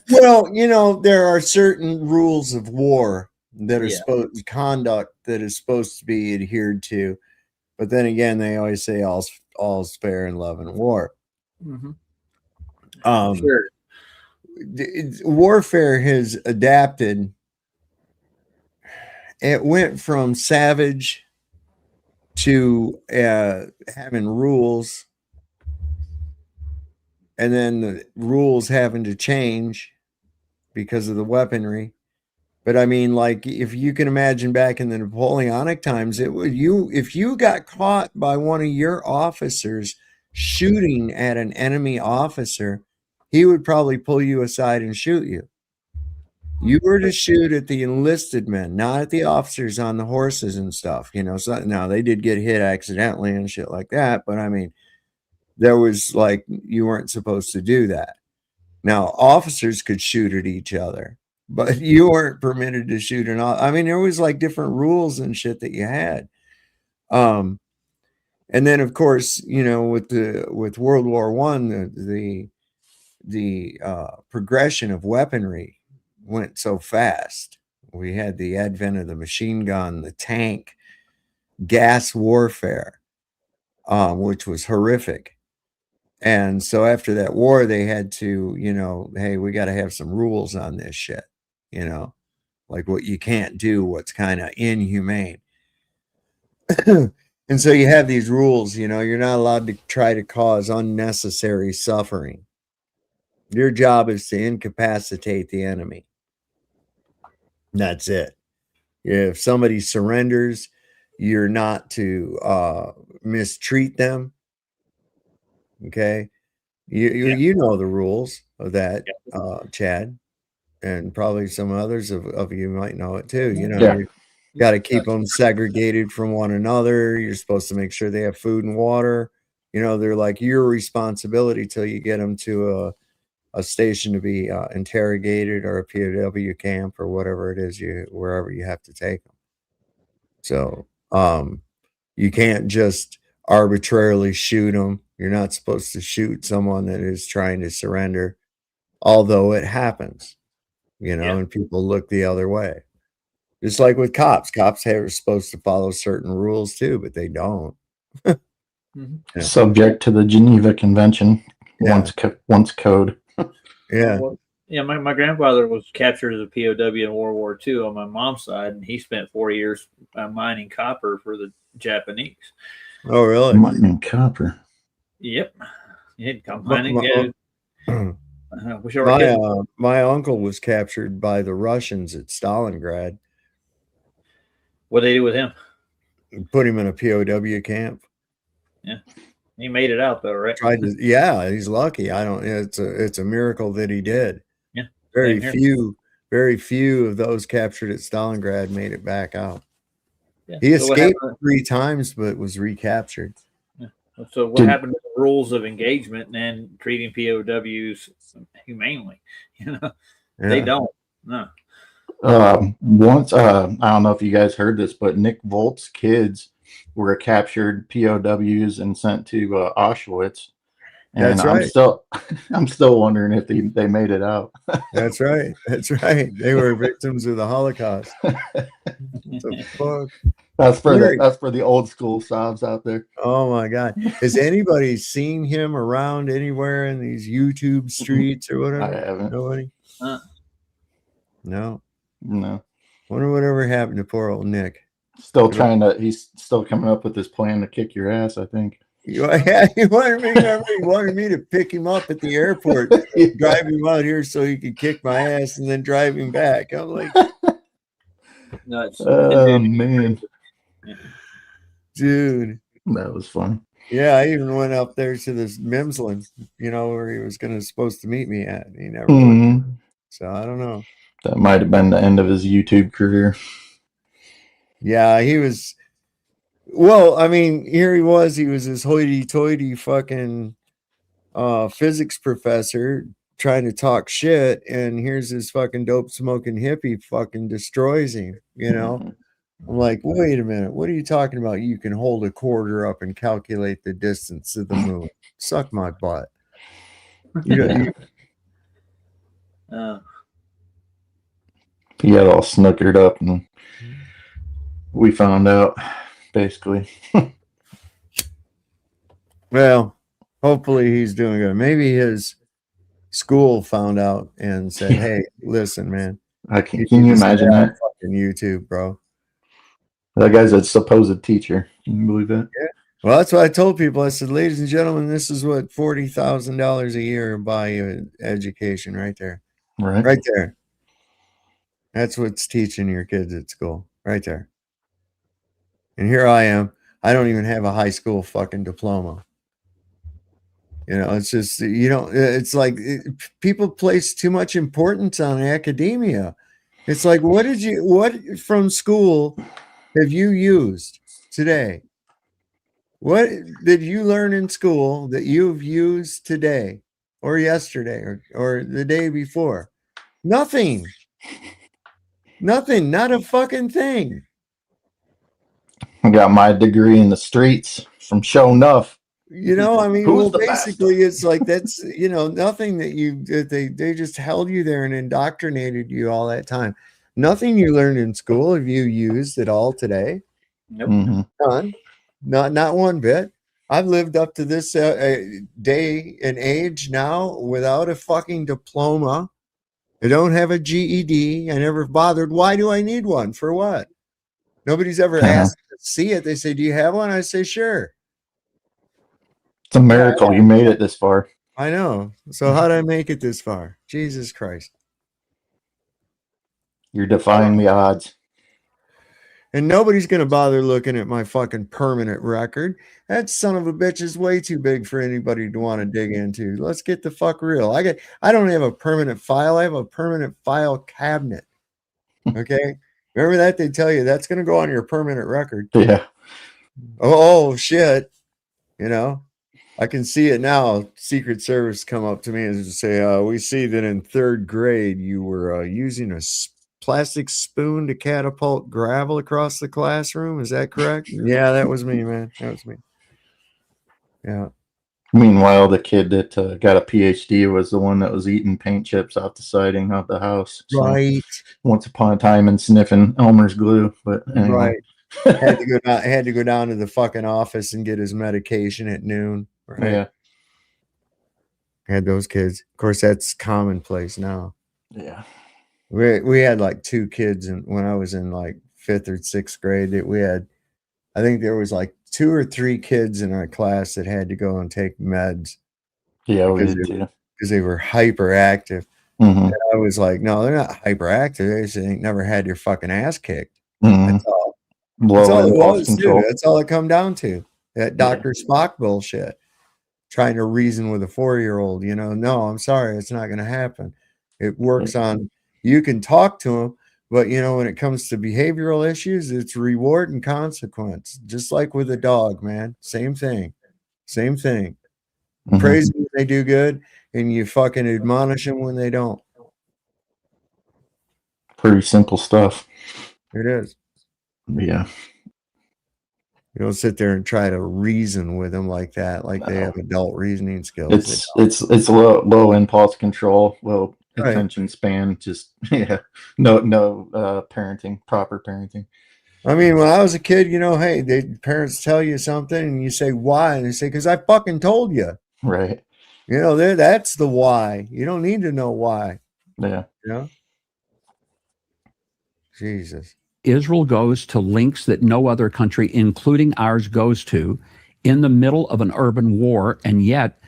Well, you know, there are certain rules of war that are Yeah. supposed conduct that is supposed to be adhered to, but then again, they always say all's fair in love and war. Sure. Warfare has adapted. It went from savage to having rules, and then the rules having to change because of the weaponry. But I mean, like, if you can imagine back in the Napoleonic times, it would if you got caught by one of your officers shooting at an enemy officer, he would probably pull you aside and shoot you. You were to shoot at the enlisted men, not at the officers on the horses and stuff. You know, so now they did get hit accidentally and shit like that. But I mean, there was like, you weren't supposed to do that. Now, officers could shoot at each other, but you weren't permitted to shoot an. I mean, there was like different rules and shit that you had. And then, of course, you know, with World War I, the progression of weaponry went so fast. We had the advent of the machine gun, the tank, gas warfare, which was horrific. And so after that war, they had to, you know, hey, we got to have some rules on this shit, you know, like what you can't do, what's kind of inhumane. And so you have these rules, you know, you're not allowed to try to cause unnecessary suffering. Your job is to incapacitate the enemy. That's it. If somebody surrenders, you're not to mistreat them. Okay. You know the rules of that, Chad, and probably some others of you might know it too. You know, you got to keep them segregated from one another. You're supposed to make sure they have food and water. You know, they're like your responsibility till you get them to a station to be interrogated, or a POW camp, or whatever it is wherever you have to take them. So you can't just arbitrarily shoot them. You're not supposed to shoot someone that is trying to surrender, although it happens, you know, and people look the other way. Just like with cops. Cops are supposed to follow certain rules too, but they don't. Subject to the Geneva Convention. Once code. Yeah. Well, yeah, my grandfather was captured as a POW in World War II on my mom's side, and he spent 4 years mining copper for the Japanese. Oh, really? Mining copper. Yep. He'd come My uncle was captured by the Russians at Stalingrad. What did they do with him? Put him in a POW camp. Yeah. He made it out though, right? Yeah, he's lucky. It's a miracle that he did. Yeah. Very few of those captured at Stalingrad made it back out. Yeah. He escaped 3 times, but was recaptured. Yeah. So what happened to the rules of engagement and treating POWs humanely? You know, they don't. No. Once, I don't know if you guys heard this, but Nick Volt's kids were captured POWs and sent to Auschwitz. And That's right. I'm still wondering if they made it out. That's right. That's right. They were victims of the Holocaust. The fuck? That's for the old school Sobs out there. Oh my God. Has anybody seen him around anywhere in these YouTube streets or whatever? I haven't. Nobody? No. Wonder whatever happened to poor old Nick. He's still coming up with this plan to kick your ass, I think. He wanted me to pick him up at the airport, drive him out here so he could kick my ass and then drive him back. I'm like, nuts. Oh man. Dude. That was fun. Yeah, I even went up there to this Mimsland, you know, where he was supposed to meet me at. He never went. So I don't know. That might have been the end of his YouTube career. Yeah, he was. Well, I mean, here he was this hoity-toity fucking physics professor trying to talk shit, and here's this fucking dope smoking hippie fucking destroys him, you know? I'm like, wait a minute, what are you talking about? You can hold a quarter up and calculate the distance of the moon. Suck my butt. He got all snookered up, and we found out, basically. Well, hopefully he's doing good. Maybe his school found out and said, "Hey, listen, man, Can you imagine that? Fucking YouTube, bro." That guy's a supposed teacher. Can you believe that? Yeah. Well, that's what I told people. I said, ladies and gentlemen, this is what $40,000 a year buy you an education right there. Right there. That's what's teaching your kids at school. Right there. And here I am. I don't even have a high school fucking diploma. You know, it's just, it's like people place too much importance on academia. It's like, what from school have you used today? What did you learn in school that you've used today or yesterday or the day before? Nothing. Nothing. Not a fucking thing. I got my degree in the streets from Show Enough. You know, I mean, well, basically, it's like that's, nothing that they just held you there and indoctrinated you all that time. Nothing you learned in school have you used at all today. Nope. Mm-hmm. None. Not one bit. I've lived up to this day and age now without a fucking diploma. I don't have a GED. I never bothered. Why do I need one? For what? Nobody's ever asked to see it. They say, "Do you have one?" I say, "Sure." It's a miracle you made it this far. I know. So how did I make it this far? Jesus Christ. You're defying the odds. And nobody's going to bother looking at my fucking permanent record. That son of a bitch is way too big for anybody to want to dig into. Let's get the fuck real. I don't have a permanent file. I have a permanent file cabinet. Okay? Remember that? They tell you that's going to go on your permanent record. Yeah. Oh, shit. I can see it now. Secret Service come up to me and say, we see that in 3rd grade you were using a plastic spoon to catapult gravel across the classroom. Is that correct? Yeah, that was me, man. That was me. Yeah. Meanwhile, the kid that got a PhD was the one that was eating paint chips off the siding of the house. So Right. Once upon a time and sniffing Elmer's glue. But anyway. Right. had to go down to the fucking office and get his medication at noon. Right. Yeah. Had those kids. Of course, that's commonplace now. Yeah. We had like 2 kids, and when I was in like 5th or 6th grade, I think there was like 2 or 3 kids in our class that had to go and take meds. Yeah, we did too. Because they were hyperactive. Mm-hmm. And I was like, no, they're not hyperactive. They just ain't never had your fucking ass kicked. Mm-hmm. That's all. That's all it was, too. That's all it come down to. That Dr. Spock bullshit. Trying to reason with a 4-year-old, no, I'm sorry, it's not going to happen. It works on, you can talk to them, but when it comes to behavioral issues, it's reward and consequence. Just like with a dog, man. Same thing. Mm-hmm. Praise them when they do good, and you fucking admonish them when they don't. Pretty simple stuff. It is. Yeah. You don't sit there and try to reason with them like that, like they have adult reasoning skills. It's low impulse control, low attention span. Just no parenting, proper parenting. I mean, when I was a kid, hey, parents tell you something and you say why, and they say because I fucking told you. Right. That's the why. You don't need to know why. Yeah. Jesus. Israel goes to links that no other country, including ours, goes to in the middle of an urban war. And yet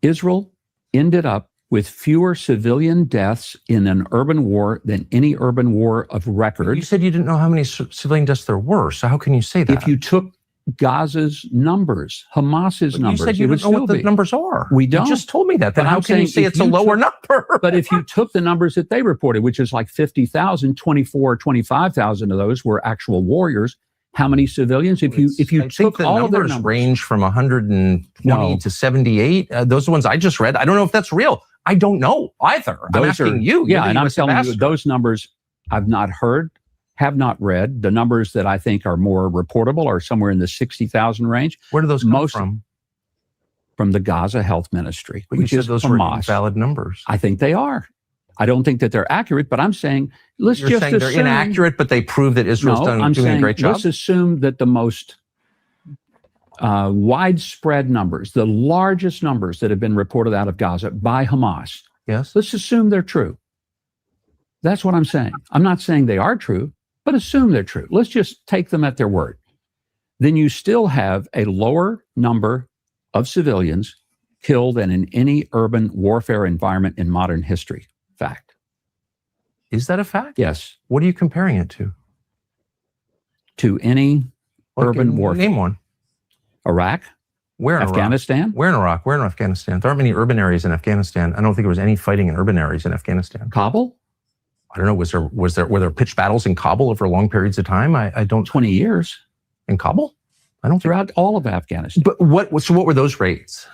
Israel ended up with fewer civilian deaths in an urban war than any urban war of record. You said you didn't know how many civilian deaths there were. So how can you say that? If you took Gaza's numbers, Hamas's numbers. You said you don't know what the numbers are. We don't. You just told me that. Then how can you say it's a lower number? But if you took the numbers that they reported, which is like 50,000, 25,000 of those were actual warriors. How many civilians? If you took all of their numbers, range from 120 to 78. Those are ones I just read. I don't know if that's real. I don't know either. I'm asking you. Yeah, and I'm telling you, those numbers I've not heard. Have not read. The numbers that I think are more reportable are somewhere in the 60,000 range. Where do those come from? from the Gaza Health Ministry, But you which said is those were Hamas. invalid numbers. I think they are. I don't think that they're accurate, but I'm saying let's You're just saying assume they're inaccurate, but they prove that Israel's I'm doing a saying great job? let's assume that the most widespread numbers, the largest numbers that have been reported out of Gaza by Hamas, yes, let's assume they're true. That's what I'm saying. I'm not saying they are true, but assume they're true. Let's just take them at their word. Then you still have a lower number of civilians killed than in any urban warfare environment in modern history. Fact. Is that a fact? Yes. What are you comparing it to? To any urban warfare. Name one. Iraq. Where in Afghanistan. Iraq? Where in Iraq? Where in Afghanistan? There aren't many urban areas in Afghanistan. I don't think there was any fighting in urban areas in Afghanistan. Kabul? I don't know. Were there pitched battles in Kabul over long periods of time? I don't. 20 years in Kabul. I don't. Throughout all of Afghanistan. But what were those rates?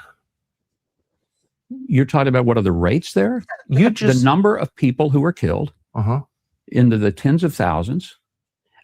You're talking about what are the rates there? The number of people who were killed into the tens of thousands.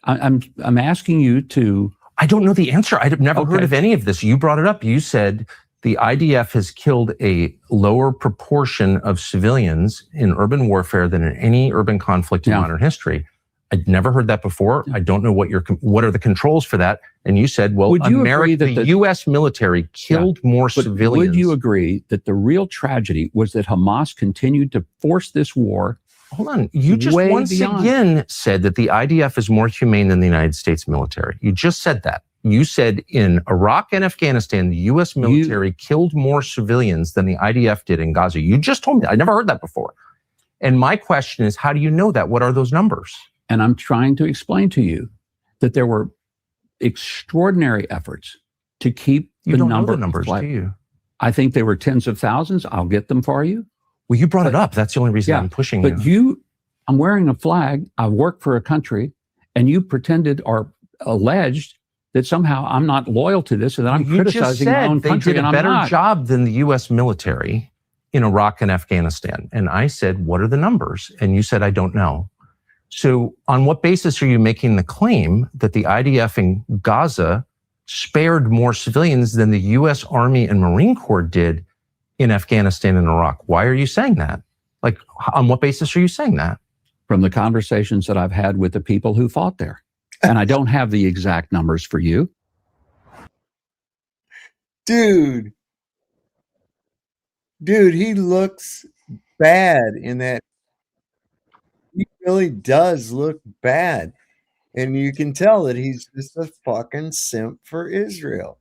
I'm asking you to. I don't know the answer. I've never heard of any of this. You brought it up. You said the IDF has killed a lower proportion of civilians in urban warfare than in any urban conflict in modern history. I'd never heard that before. I don't know what are the controls for that. And you said, well, Would you agree that the U.S. military killed more civilians. Would you agree that the real tragedy was that Hamas continued to force this war? Hold on. You just once again said that the IDF is more humane than the United States military. You just said that. You said in Iraq and Afghanistan, the U.S. military killed more civilians than the IDF did in Gaza. You just told me that. I never heard that before. And my question is, how do you know that? What are those numbers? And I'm trying to explain to you that there were extraordinary efforts to keep You the don't know number the numbers, of do you? I think they were tens of thousands. I'll get them for you. Well, you brought it up. That's the only reason I'm pushing but I'm wearing a flag. I work for a country, and you pretended or alleged that somehow I'm not loyal to this and that I'm criticizing my own country. They did and a I'm better not. job than the U.S. military in Iraq and Afghanistan. And I said, what are the numbers? And you said, I don't know. So on what basis are you making the claim that the IDF in Gaza spared more civilians than the U.S. Army and Marine Corps did in Afghanistan and Iraq? Why are you saying that? Like, on what basis are you saying that? From the conversations that I've had with the people who fought there. And I don't have the exact numbers for you. Dude, he looks bad in that. He really does look bad. And you can tell that he's just a fucking simp for Israel.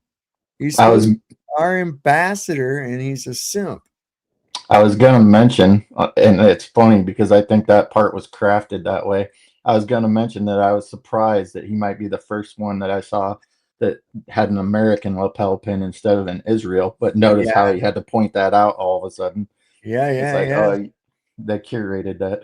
He's our ambassador and he's a simp. I was going to mention, and it's funny because I think that part was crafted that way. I was going to mention that I was surprised that he might be the first one that I saw that had an American lapel pin instead of an Israel. But notice how he had to point that out all of a sudden. Oh, they curated that.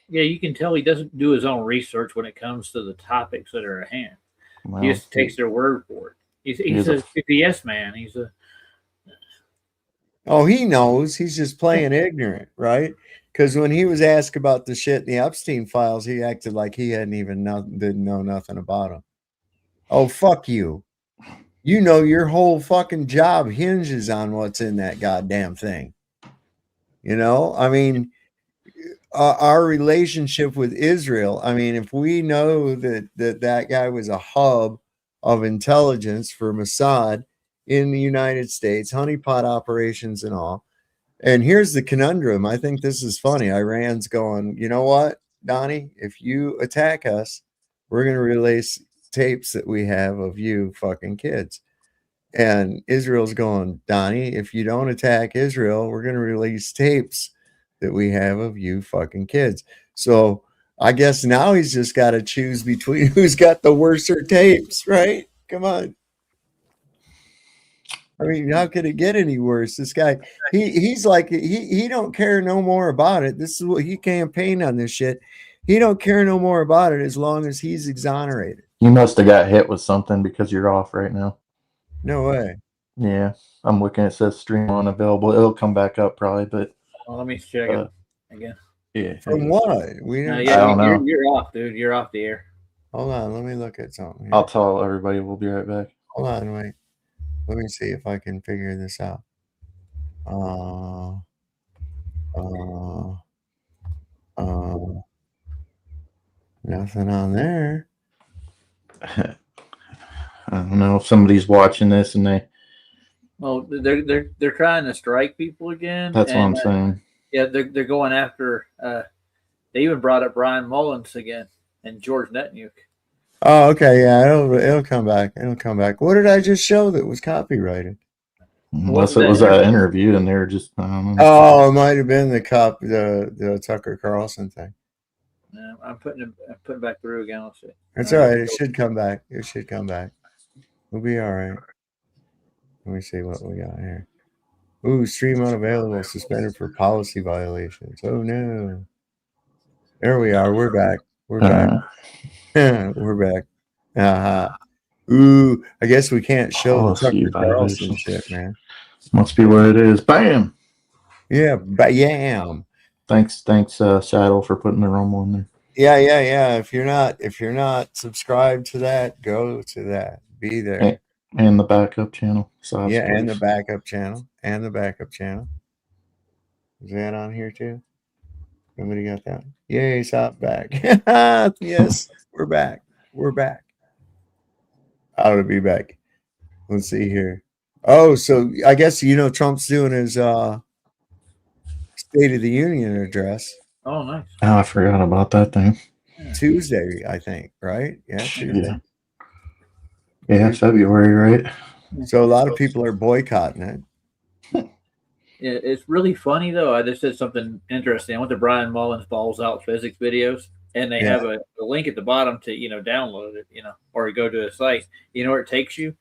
Yeah, you can tell he doesn't do his own research when it comes to the topics that are at hand. Well, He just takes their word for it. He's a yes man. He's a. Oh, he knows. He's just playing ignorant, right? Because when he was asked about the shit in the Epstein files, he acted like he didn't know nothing about him. Oh, fuck you. You know your whole fucking job hinges on what's in that goddamn thing. You know? I mean, our relationship with Israel, I mean, if we know that guy was a hub of intelligence for Mossad in the United States, honeypot operations and all. And here's the conundrum. I think this is funny. Iran's going, you know what, Donnie? If you attack us, we're going to release tapes that we have of you fucking kids. And Israel's going, Donnie, if you don't attack Israel, we're going to release tapes that we have of you fucking kids. So I guess now he's just got to choose between who's got the worser tapes, right? Come on. I mean, how could it get any worse? This guy, he's like, he don't care no more about it. This is what he campaigned on this shit. He don't care no more about it as long as he's exonerated. You must have got hit with something because you're off right now. No way. Yeah, I'm looking. It says stream unavailable. It'll come back up probably, but Let me check it again. Yeah. From what? I don't know. You're off, dude. You're off the air. Hold on. Let me look at something here. I'll tell everybody. We'll be right back. Hold on. Wait. Let me see if I can figure this out. Nothing on there. I don't know if somebody's watching this and Well, they're trying to strike people again. that's what I'm saying. Yeah, they're going after. They even brought up Brian Mullins again and George Netnuke. Oh, okay, yeah, it'll come back. It'll come back. What did I just show that was copyrighted? Unless it was that interview and they were just, I don't know. Oh, it might have been the Tucker Carlson thing. Yeah, I'm putting it back through again. Let's see. It's all right. It should come back. It should come back. We'll be all right. Let me see what we got here. Ooh, stream unavailable, suspended for policy violations. Oh no. There we are. We're back. We're back. We're back. Ooh, I guess we can't show the Tucker Carlson shit, man. Must be what it is. Bam. Yeah, bam. Thanks, Saddle, for putting the Rumble in there. Yeah. If you're not subscribed to that, go to that. Be there. And the backup channel. Yeah, and the backup channel. Is that on here too? Somebody got that? Yay, stop back. Yes, we're back. We're back. How to be back. Let's see here. Oh, so I guess Trump's doing his State of the Union address. Oh, nice. Oh, I forgot about that thing. Tuesday, I think, right? Yeah, Tuesday. Yeah, February, right? So a lot of people are boycotting it. Yeah, it's really funny though. I just said something interesting. I went to Brian Mullins Balls Out Physics videos, and they have a link at the bottom to download it, or go to a site. You know where it takes you?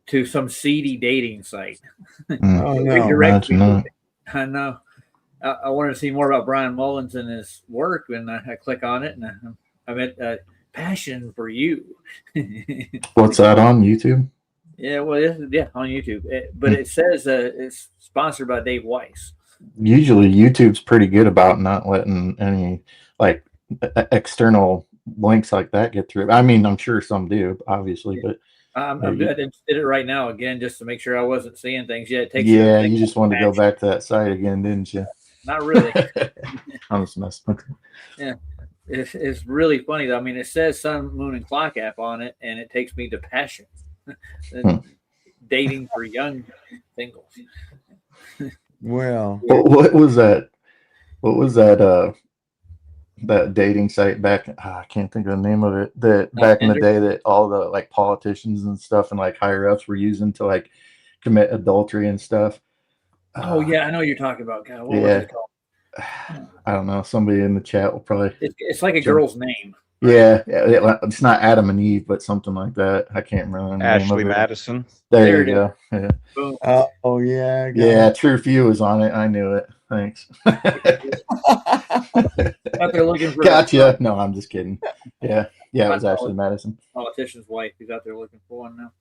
To some seedy dating site. Oh no! I know. I wanted to see more about Brian Mullins and his work, and I click on it, and I met Passion for You. What's that on YouTube? Yeah, well, on YouTube. But it says it's sponsored by Dave Weiss. Usually, YouTube's pretty good about not letting any external links like that get through. I mean, I'm sure some do, obviously, but I did it right now again just to make sure I wasn't seeing things. Yeah, it takes. Yeah, you just wanted to go back to that site again, didn't you? Not really. I'm just messing with you. Yeah. It's really funny though. I mean, it says Sun, Moon, and Clock app on it, and it takes me to Passion, dating for young singles. Well, what was that? What was that? That dating site back? I can't think of the name of it. That back in the day that all the politicians and stuff and higher ups were using to commit adultery and stuff. Oh yeah, I know what you're talking about. God, what was it called? I don't know. Somebody in the chat will probably. It's like a girl's name. Yeah, it's not Adam and Eve, but something like that. I can't remember. Ashley Madison. There you go. Yeah. Oh yeah. Yeah, True Few was on it. I knew it. Thanks. They're looking for. Gotcha. No, I'm just kidding. Yeah, it was Ashley Madison. Politician's wife. He's out there looking for one now.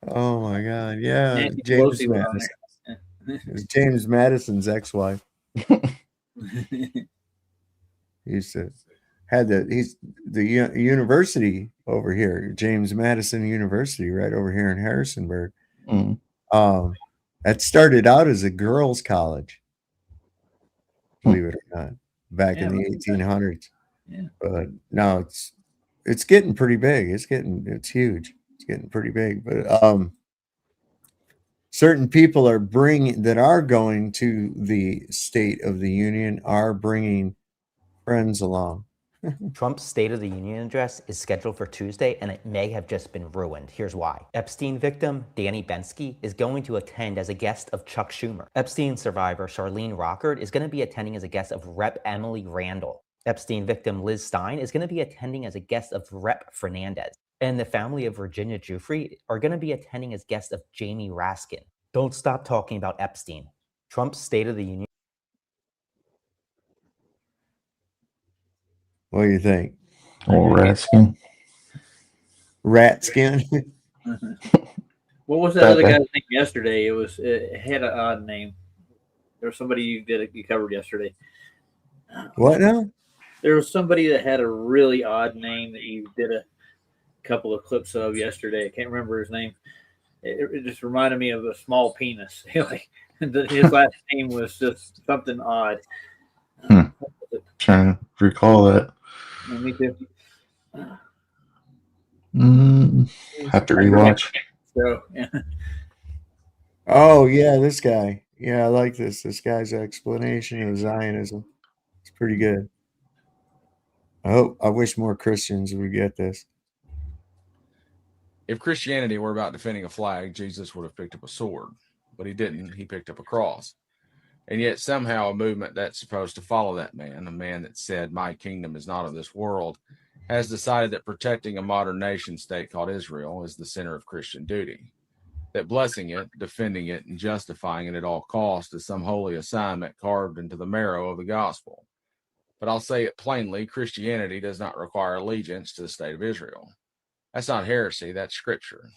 Oh my God! Yeah, Nancy James Pelosi Madison. It was James Madison's ex-wife. He's the university over here, James Madison University, right over here in Harrisonburg. That started out as a girls' college, believe it or not, back in the 1800s. Yeah. But now it's getting pretty big. It's huge. It's getting pretty big. But certain people are going to the State of the Union are bringing friends along. Trump's State of the Union address is scheduled for Tuesday, and it may have just been ruined. Here's why. Epstein victim Danny Bensky is going to attend as a guest of Chuck Schumer. Epstein survivor Charlene Rockard is going to be attending as a guest of Rep. Emily Randall. Epstein victim Liz Stein is going to be attending as a guest of Rep. Fernandez. And the family of Virginia Giuffre are going to be attending as guests of Jamie Raskin. Don't stop talking about Epstein. Trump's State of the Union. What do you think? Oh, Ratskin. Ratskin. What was that other guy's name yesterday? It had an odd name. There was somebody you covered yesterday. What now? There was somebody that had a really odd name that you did a couple of clips of yesterday. I can't remember his name. It just reminded me of a small penis. Like his last name was just something odd. Trying to recall that. Yeah, me too. Have to rewatch. So, yeah. Oh yeah, this guy. Yeah, I like this. This guy's explanation of Zionism. It's pretty good. I wish more Christians would get this. If Christianity were about defending a flag, Jesus would have picked up a sword, but he didn't. He picked up a cross. And yet somehow a movement that's supposed to follow that man, a man that said, "My kingdom is not of this world," has decided that protecting a modern nation state called Israel is the center of Christian duty. That blessing it, defending it, and justifying it at all costs is some holy assignment carved into the marrow of the gospel. But I'll say it plainly, Christianity does not require allegiance to the state of Israel. That's not heresy, that's scripture.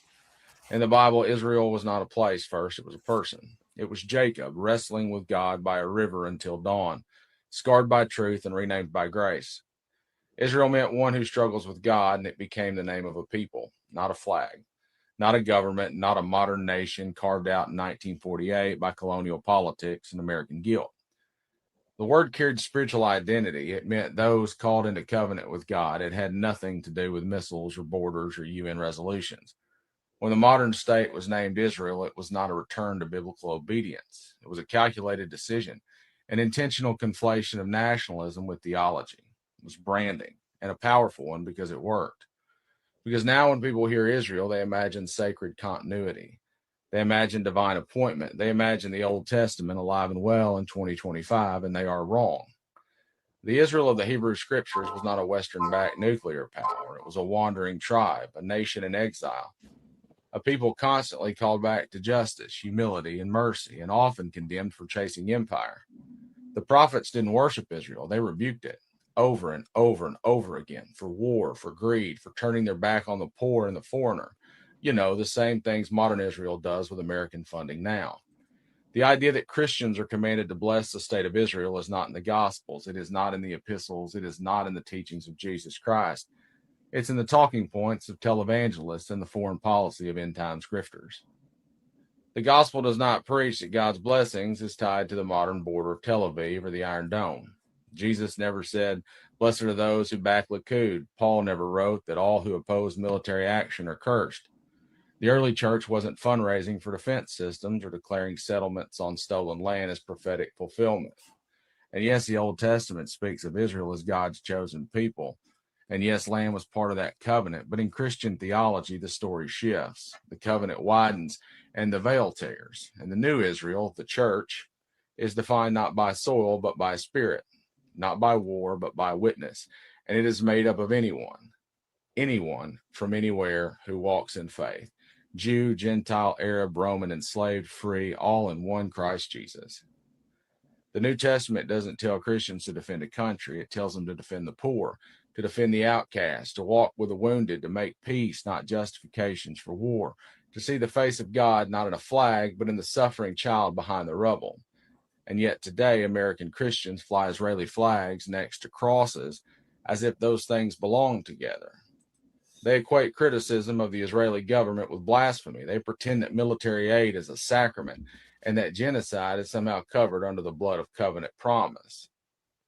In the Bible, Israel was not a place first, it was a person. It was Jacob wrestling with God by a river until dawn, scarred by truth and renamed by grace. Israel meant one who struggles with God, and it became the name of a people, not a flag, not a government, not a modern nation carved out in 1948 by colonial politics and American guilt. The word carried spiritual identity. It meant those called into covenant with God. It had nothing to do with missiles or borders or UN resolutions. When the modern state was named Israel, it was not a return to biblical obedience. It was a calculated decision, an intentional conflation of nationalism with theology. It was branding, and a powerful one because it worked. Because now when people hear Israel, they imagine sacred continuity. They imagine divine appointment. They imagine the Old Testament alive and well in 2025, and they are wrong. The Israel of the Hebrew Scriptures was not a Western-backed nuclear power. It was a wandering tribe, a nation in exile, a people constantly called back to justice, humility, and mercy, and often condemned for chasing empire. The prophets didn't worship Israel. They rebuked it over and over and over again for war, for greed, for turning their back on the poor and the foreigner. You know, the same things modern Israel does with American funding now. The idea that Christians are commanded to bless the state of Israel is not in the Gospels. It is not in the epistles. It is not in the teachings of Jesus Christ. It's in the talking points of televangelists and the foreign policy of end-time grifters. The gospel does not preach that God's blessings is tied to the modern border of Tel Aviv or the Iron Dome. Jesus never said, "Blessed are those who back Likud." Paul never wrote that all who oppose military action are cursed. The early church wasn't fundraising for defense systems or declaring settlements on stolen land as prophetic fulfillment. And yes, the Old Testament speaks of Israel as God's chosen people. And yes, land was part of that covenant. But in Christian theology, the story shifts. The covenant widens and the veil tears. And the new Israel, the church, is defined not by soil, but by spirit, not by war, but by witness. And it is made up of anyone from anywhere who walks in faith. Jew, Gentile, Arab, Roman, enslaved, free, all in one Christ Jesus. The New Testament doesn't tell Christians to defend a country. It tells them to defend the poor, to defend the outcast, to walk with the wounded, to make peace, not justifications for war, to see the face of God not in a flag, but in the suffering child behind the rubble. And yet today, American Christians fly Israeli flags next to crosses as if those things belong together. They equate criticism of the Israeli government with blasphemy. They pretend that military aid is a sacrament and that genocide is somehow covered under the blood of covenant promise.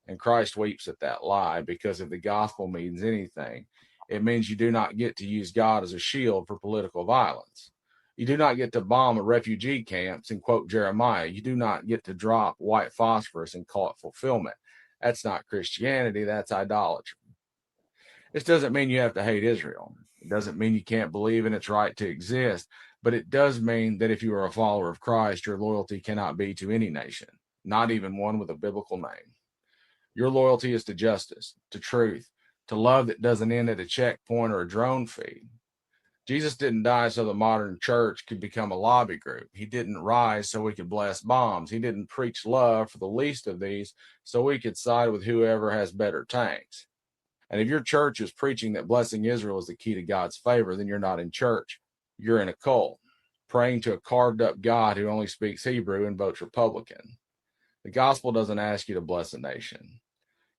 And Christ weeps at that lie, because if the gospel means anything, it means you do not get to use God as a shield for political violence. You do not get to bomb refugee camps and quote Jeremiah. You do not get to drop white phosphorus and call it fulfillment. That's not Christianity, that's idolatry. This doesn't mean you have to hate Israel. It doesn't mean you can't believe in its right to exist, but it does mean that if you are a follower of Christ, your loyalty cannot be to any nation, not even one with a biblical name. Your loyalty is to justice, to truth, to love that doesn't end at a checkpoint or a drone feed. Jesus didn't die so the modern church could become a lobby group. He didn't rise so we could bless bombs. He didn't preach love for the least of these so we could side with whoever has better tanks. And if your church is preaching that blessing Israel is the key to God's favor, then you're not in church. You're in a cult, praying to a carved up God who only speaks Hebrew and votes Republican. The gospel doesn't ask you to bless a nation.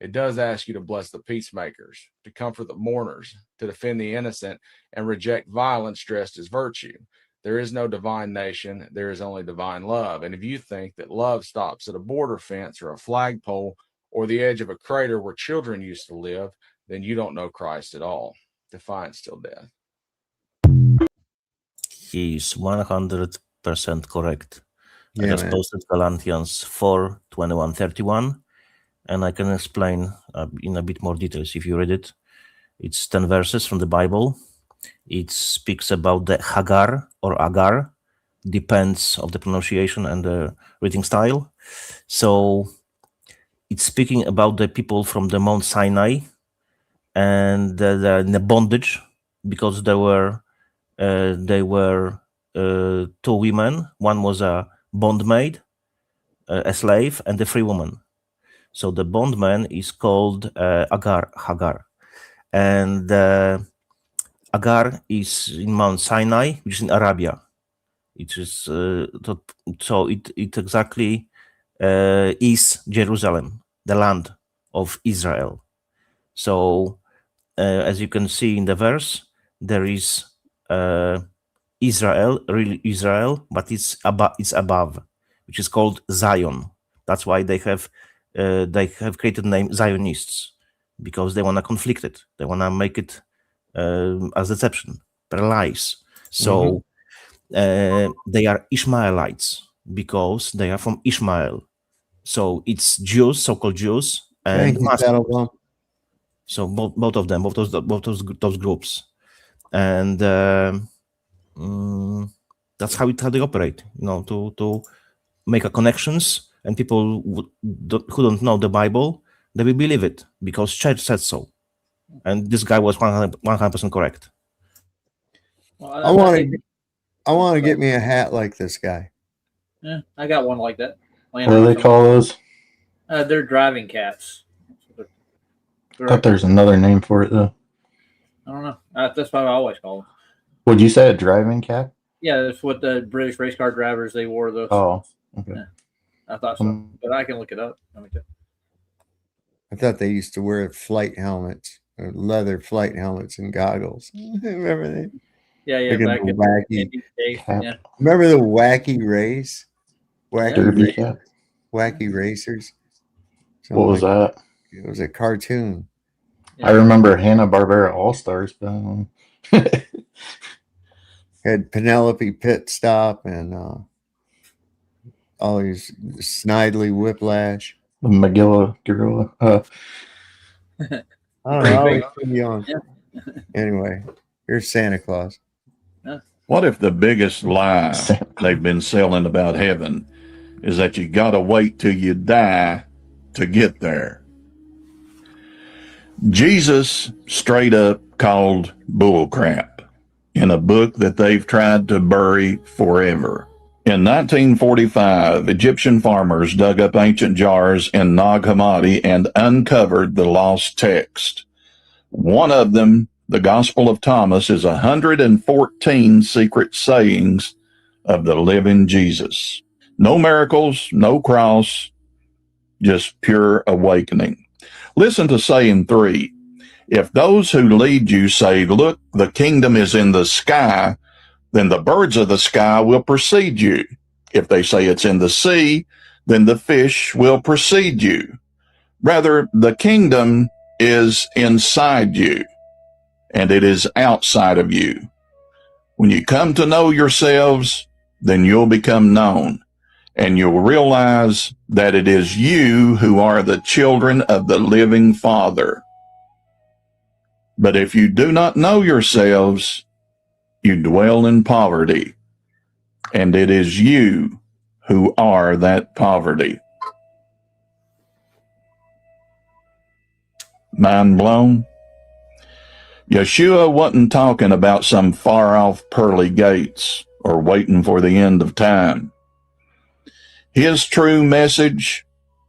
It does ask you to bless the peacemakers, to comfort the mourners, to defend the innocent, and reject violence dressed as virtue. There is no divine nation. There is only divine love. And if you think that love stops at a border fence or a flagpole or the edge of a crater where children used to live, then you don't know Christ at all. Defiance till death. He's 100% correct. I Yeah, just man. posted Galatians 4, 21, 31, and I can explain in a bit more details if you read it. It's 10 verses from the Bible. It speaks about the Hagar or Agar, depends of the pronunciation and the reading style. So it's speaking about the people from the Mount Sinai, and they're in the bondage because they were two women. One was a bondmaid, a slave, and a free woman. So the bondman is called Hagar, and Agar is in Mount Sinai, which is in Arabia. It is so it exactly is Jerusalem, the land of Israel. So as you can see in the verse, there is Israel, really Israel, but it's above, which is called Zion. That's why they have created the name Zionists, because they want to conflict it. They want to make it as deception, lies. So they are Ishmaelites because they are from Ishmael. So it's Jews, so-called Jews, and Muslims. So both of them, both those groups, and that's how they operate. To make a connections, and people who don't know the Bible, they will believe it because church said so. And this guy was 100% correct. I want to get me a hat like this guy. Yeah, I got one like that. What do they call those? They're driving caps. I thought there's another name for it though. I don't know. That's what I always call them. Would you say a driving cap? Yeah, that's what the British race car drivers, they wore those. Oh, okay. Yeah, I thought so, but I can look it up. I thought they used to wear flight helmets, or leather flight helmets and goggles. Remember that? Yeah, back in wacky days. Yeah. Remember the wacky race? Wacky Racers. What was that? It was a cartoon. I remember Hanna-Barbera All-Stars, but had Penelope Pit Stop and all these Snidely Whiplash. The Magilla Gorilla. I don't know. I was too young. Anyway, here's Santa Claus. What if the biggest lie they've been selling about heaven is that you got to wait till you die to get there? Jesus straight up called bull crap in a book that they've tried to bury forever. In 1945, Egyptian farmers dug up ancient jars in Nag Hammadi and uncovered the lost text. One of them, the Gospel of Thomas, is 114 secret sayings of the living Jesus. No miracles, no cross, just pure awakening. Listen to saying 3. If those who lead you say, look, the kingdom is in the sky, then the birds of the sky will precede you. If they say it's in the sea, then the fish will precede you. Rather, the kingdom is inside you, and it is outside of you. When you come to know yourselves, then you'll become known, and you'll realize that it is you who are the children of the living Father. But if you do not know yourselves, you dwell in poverty, and it is you who are that poverty. Mind blown? Yeshua wasn't talking about some far-off pearly gates or waiting for the end of time. His true message,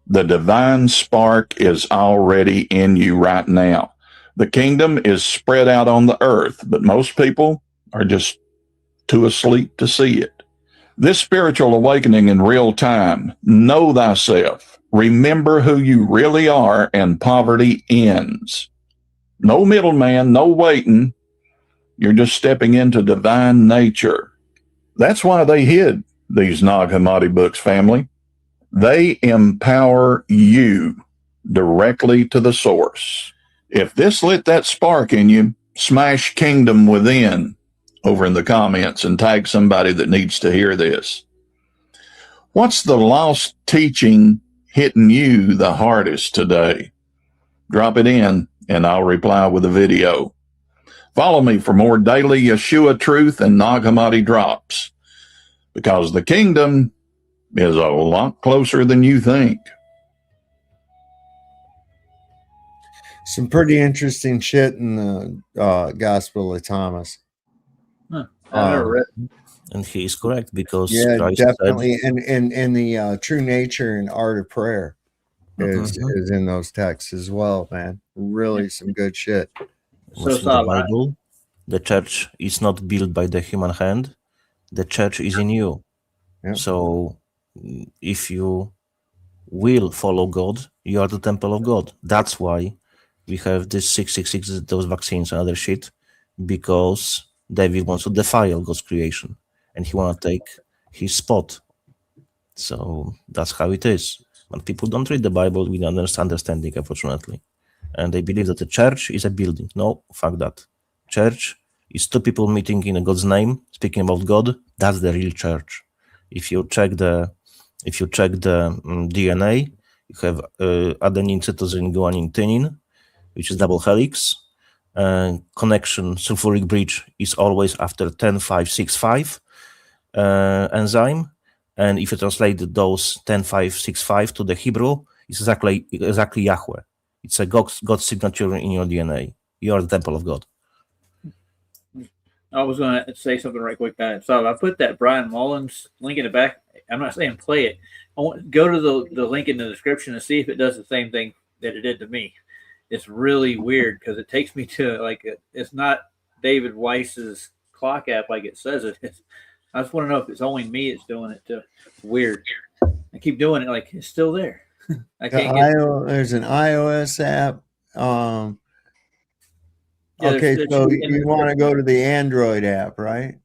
the divine spark, is already in you right now. The kingdom is spread out on the earth, but most people are just too asleep to see it. This spiritual awakening in real time, know thyself, remember who you really are, and poverty ends. No middleman, no waiting. You're just stepping into divine nature. That's why they hid these Nag Hammadi books, family. They empower you directly to the source. If this lit that spark in you, smash Kingdom Within over in the comments and tag somebody that needs to hear this. What's the lost teaching hitting you the hardest today? Drop it in and I'll reply with a video. Follow me for more daily Yeshua truth and Nag Hammadi drops, because the kingdom is a lot closer than you think. Some pretty interesting shit in the Gospel of Thomas. Huh. I never read it. And he is correct, because yeah, Christ definitely. said, And the true nature and art of prayer is in those texts as well, man. Really some good shit. what's in the Bible, the church is not built by the human hand. The church is in you. Yep. So if you will follow God, you are the temple of God. That's why we have this 666, those vaccines and other shit, because David wants to defile God's creation and he wants to take his spot. So that's how it is. When people don't read the Bible, we don't understand it, unfortunately. And they believe that the church is a building. No, fuck that. Church is two people meeting in God's name, speaking about God. That's the real church. If you check the DNA, you have adenine, cytosine, guanine, thymine, which is double helix. Connection sulfuric bridge is always after 10,5,6,5 enzyme. And if you translate those 10,5,6,5 to the Hebrew, it's exactly Yahweh. It's a God's signature in your DNA. You are the temple of God. I was going to say something right quick. So I put that Brian Mullins link in the back. I'm not saying play it. I want to go to the link in the description and see if it does the same thing that it did to me. It's really weird because it takes me to it's not David Weiss's clock app like it says it is. I just want to know if it's only me it's doing it to. It's weird. I keep doing it like it's still there. I can't There's an iOS app. Yeah, okay, there's so you want to go to the Android app, right?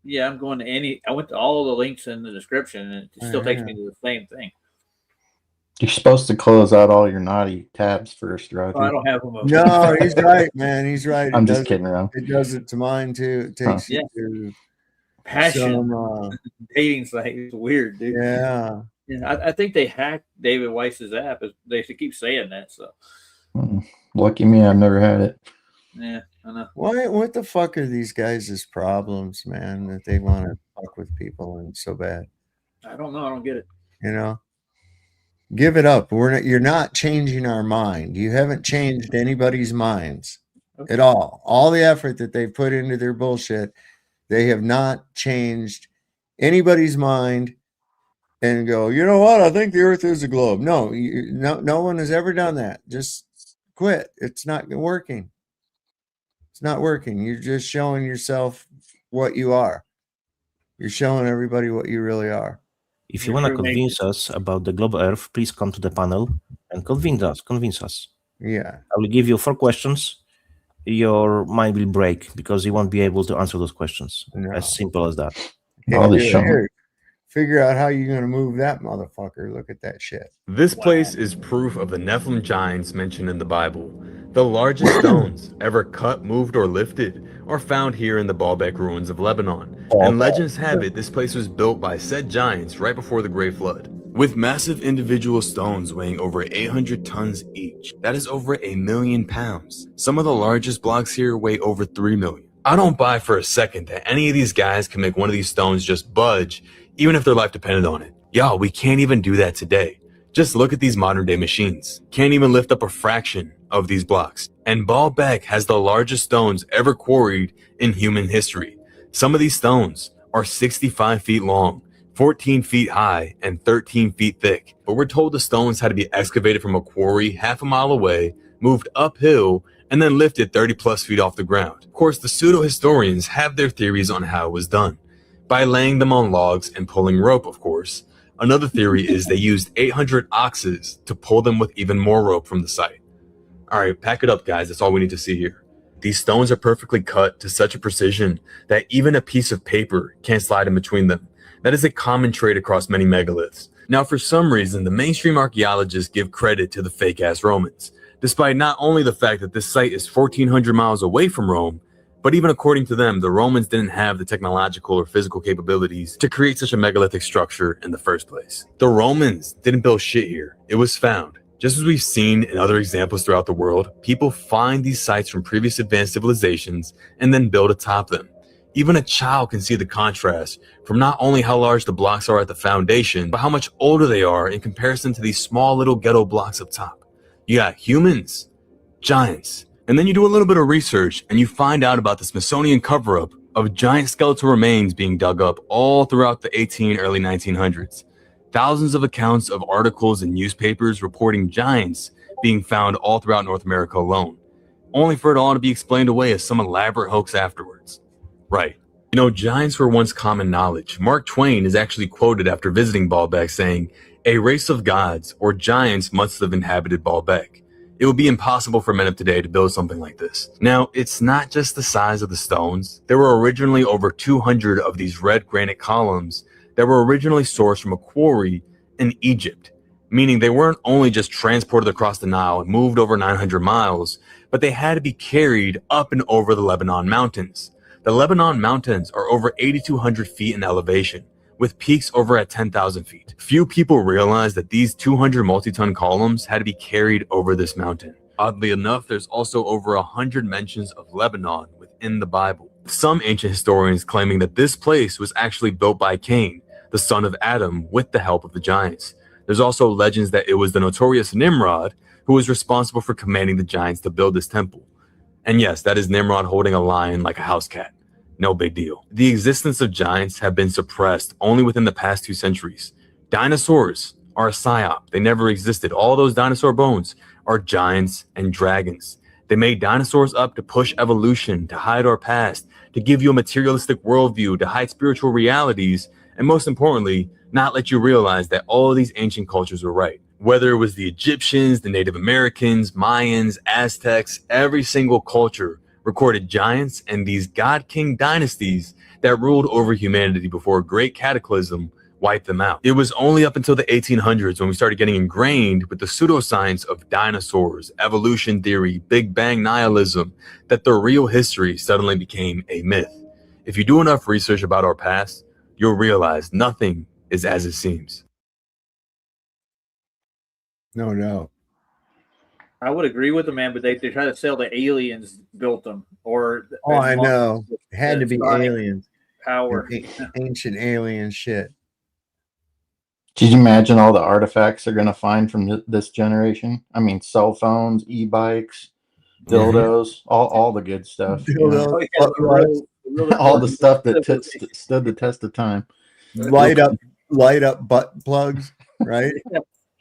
Yeah, I'm going to I went to all the links in the description and it still takes me to the same thing. You're supposed to close out all your naughty tabs first, Roger. Oh, I don't have them open. No, he's right, man. He's right. I'm just kidding around. It does it to mine too. It takes you to Passion dating site. It's weird, dude. Yeah. I think they hacked David Weiss's app. They keep saying that. So lucky me, I've never had it. Yeah, I know. What the fuck are these guys' problems, man? That they want to fuck with people and so bad. I don't know. I don't get it. You know, give it up. You're not changing our mind. You haven't changed anybody's minds at all. All the effort that they put into their bullshit, they have not changed anybody's mind. And go, you know what? I think the Earth is a globe. No, no one has ever done that. Just quit. It's not working. It's not working. You're just showing yourself what you are. You're showing everybody what you really are. If you want to convince us about the globe Earth, please come to the panel and convince us. Yeah. I will give you 4 questions. Your mind will break because you won't be able to answer those questions. No. As simple as that. Figure out how you're going to move that motherfucker. Look at that shit. This place is proof of the Nephilim giants mentioned in the Bible. The largest stones ever cut, moved, or lifted are found here in the Baalbek ruins of Lebanon. And legends have it this place was built by said giants right before the Great Flood. With massive individual stones weighing over 800 tons each. That is over 1 million pounds. Some of the largest blocks here weigh over 3 million. I don't buy for a second that any of these guys can make one of these stones just budge, even if their life depended on it. Y'all, we can't even do that today. Just look at these modern day machines. Can't even lift up a fraction of these blocks. And Baalbek has the largest stones ever quarried in human history. Some of these stones are 65 feet long, 14 feet high, and 13 feet thick. But we're told the stones had to be excavated from a quarry half a mile away, moved uphill, and then lifted 30 plus feet off the ground. Of course, the pseudo-historians have their theories on how it was done. By laying them on logs and pulling rope, of course. Another theory is they used 800 oxes to pull them with even more rope from the site. All right, pack it up, guys. That's all we need to see here. These stones are perfectly cut to such a precision that even a piece of paper can't slide in between them. That is a common trait across many megaliths. Now, for some reason, the mainstream archaeologists give credit to the fake-ass Romans, despite not only the fact that this site is 1,400 miles away from Rome, but even according to them, the Romans didn't have the technological or physical capabilities to create such a megalithic structure in the first place. The Romans didn't build shit here. It was found. Just as we've seen in other examples throughout the world, people find these sites from previous advanced civilizations and then build atop them. Even a child can see the contrast from not only how large the blocks are at the foundation, but how much older they are in comparison to these small little ghetto blocks up top. You got humans, giants, and then you do a little bit of research and you find out about the Smithsonian cover-up of giant skeletal remains being dug up all throughout the early 1900s. Thousands of accounts of articles in newspapers reporting giants being found all throughout North America alone, only for it all to be explained away as some elaborate hoax afterwards. Right. You know, giants were once common knowledge. Mark Twain is actually quoted after visiting Baalbek saying, "A race of gods or giants must have inhabited Baalbek. It would be impossible for men of today to build something like this." Now, it's not just the size of the stones. There were originally over 200 of these red granite columns that were originally sourced from a quarry in Egypt, meaning they weren't only just transported across the Nile and moved over 900 miles, but they had to be carried up and over the Lebanon mountains. The Lebanon mountains are over 8,200 feet in elevation, with peaks over at 10,000 feet. Few people realize that these 200 multi-ton columns had to be carried over this mountain. Oddly enough, there's also over 100 mentions of Lebanon within the Bible. Some ancient historians claiming that this place was actually built by Cain, the son of Adam, with the help of the giants. There's also legends that it was the notorious Nimrod who was responsible for commanding the giants to build this temple. And yes, that is Nimrod holding a lion like a house cat. No big deal. The existence of giants have been suppressed only within the past 2 centuries. Dinosaurs are a psyop. They never existed. All those dinosaur bones are giants and dragons. They made dinosaurs up to push evolution, to hide our past, to give you a materialistic worldview, to hide spiritual realities, and most importantly, not let you realize that all of these ancient cultures were right. Whether it was the Egyptians, the Native Americans, Mayans, Aztecs, every single culture recorded giants and these god-king dynasties that ruled over humanity before a great cataclysm wiped them out. It was only up until the 1800s when we started getting ingrained with the pseudoscience of dinosaurs, evolution theory, Big Bang nihilism, that the real history suddenly became a myth. If you do enough research about our past, you'll realize nothing is as it seems. No. I would agree with them, man, but they try to sell the aliens built them. Or I know. It had to be aliens. Power. Ancient alien shit. Did you imagine all the artifacts they're going to find from this generation? I mean, cell phones, e-bikes, dildos, all the good stuff. Dildos, all the stuff that stood the test of time. Light up butt plugs, right?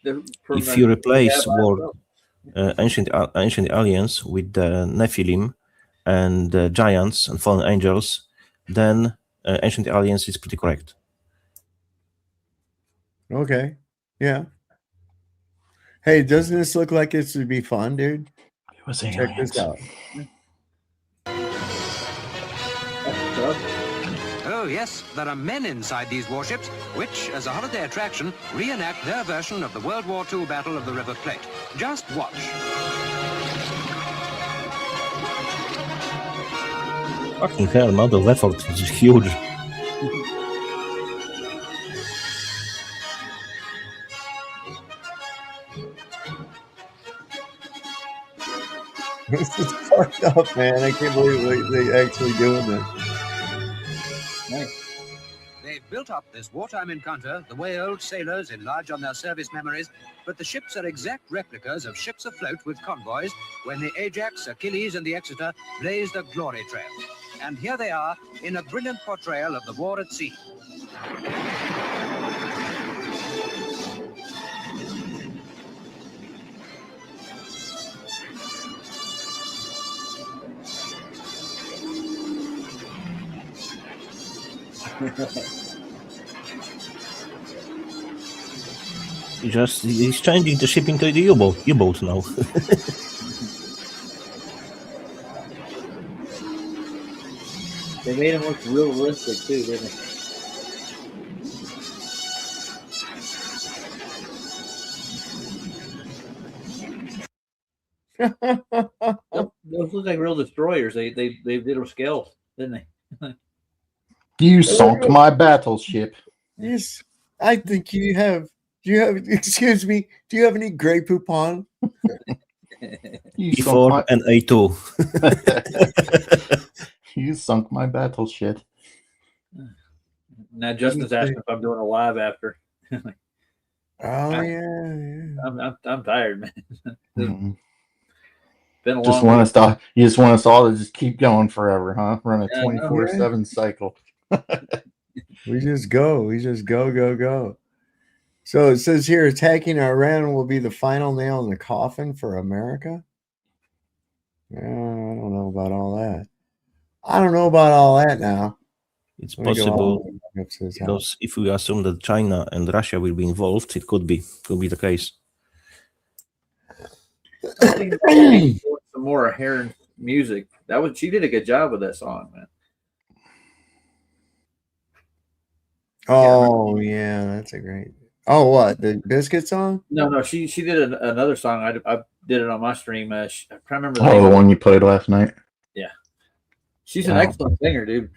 If you replace ancient aliens with the Nephilim and giants and fallen angels, then ancient aliens is pretty correct. Okay. Yeah. Hey, doesn't this look like this would be fun, dude? Check this out. Oh, yes, there are men inside these warships, which, as a holiday attraction, reenact their version of the World War II Battle of the River Plate. Just watch. Fucking hell, amount of effort is huge. This is fucked up, man. I can't believe they actually doing this. Nice. They've built up this wartime encounter the way old sailors enlarge on their service memories, but the ships are exact replicas of ships afloat with convoys when the Ajax, Achilles, and the Exeter blazed a glory trail. And here they are in a brilliant portrayal of the war at sea. He's changing the shipping to the U-boat now. They made him look realistic too, didn't they? Those look like real destroyers. They did them scales, didn't they? You sunk my battleship. Yes, I think you have. Do you have? Excuse me. Do you have any Grey Poupon? E4 and A2. You sunk my battleship. Now Justin's asking if I'm doing a live after. Oh yeah. I'm tired, man. Mm-hmm. Been a Just long want week. us to. You just want us all to just keep going forever, huh? Run a Yeah, I know, 24/7 cycle. We just go. We just go. So it says here, attacking Iran will be the final nail in the coffin for America. Yeah, I don't know about all that. I don't know about all that now. It's Let me go possible on up to his house. because if we assume that China and Russia will be involved, it could be the case. I think doing some more Heron music. She did a good job with that song, man. Oh yeah, that's a great. Oh, what, the Biscuit song? No, she did another song. I did it on my stream. I can't remember the Oh, name. the one you played last night. Yeah, she's an excellent singer, dude.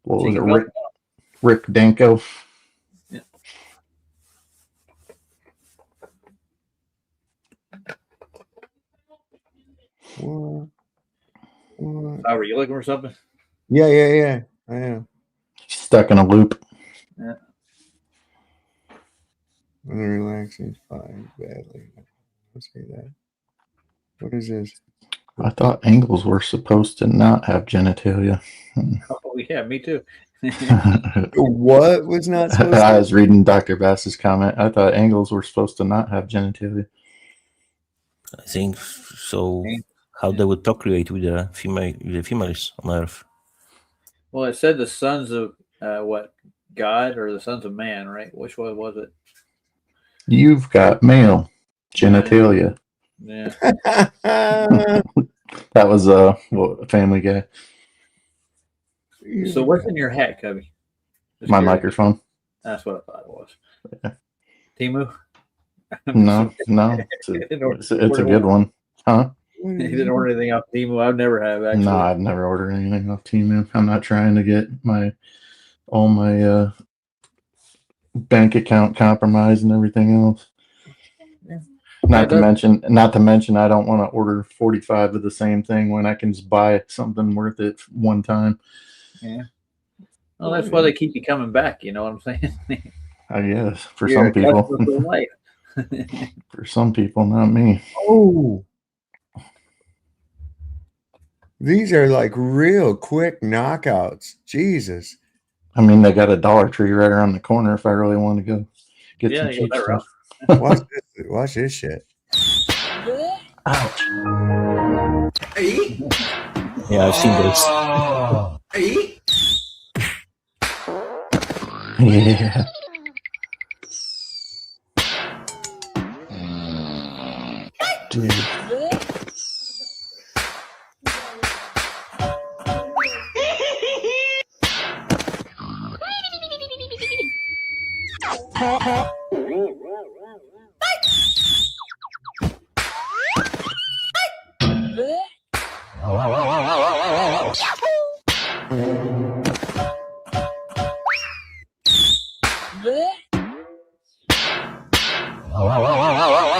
What was She it, can Rick Danko? Yeah. What? Oh, were you looking for something? Yeah. I am. Stuck in a loop. Yeah. When relaxing, fine, badly. Let's see that. What is this? I thought angles were supposed to not have genitalia. Oh yeah, me too. What was not supposed to? I was reading Dr. Bass's comment. I thought angles were supposed to not have genitalia. I think so. How they would procreate with the females on Earth? Well, it said the sons of what, God or the sons of man, right? Which one was it? You've got male genitalia. Yeah. That was Family Guy. So what's in your hat, Cubby? Just My curious. microphone. That's what I thought it was. Timu? No, it's a good one, huh? You didn't order anything off Timu? I've never have actually. No, I've never ordered anything off Temu. I'm not trying to get all my bank account compromised and everything else. Yeah. Not to mention, I don't want to order 45 of the same thing when I can just buy something worth it one time. Yeah. Well, that's why they keep you coming back. You know what I'm saying? I guess for You're some people. accustomed to life. For some people, not me. Oh. These are like real quick knockouts. Jesus. I mean, they got a Dollar Tree right around the corner if I really want to go get some cheap stuff. Watch this shit. Ouch. Yeah, I've seen those. Yeah. Dude.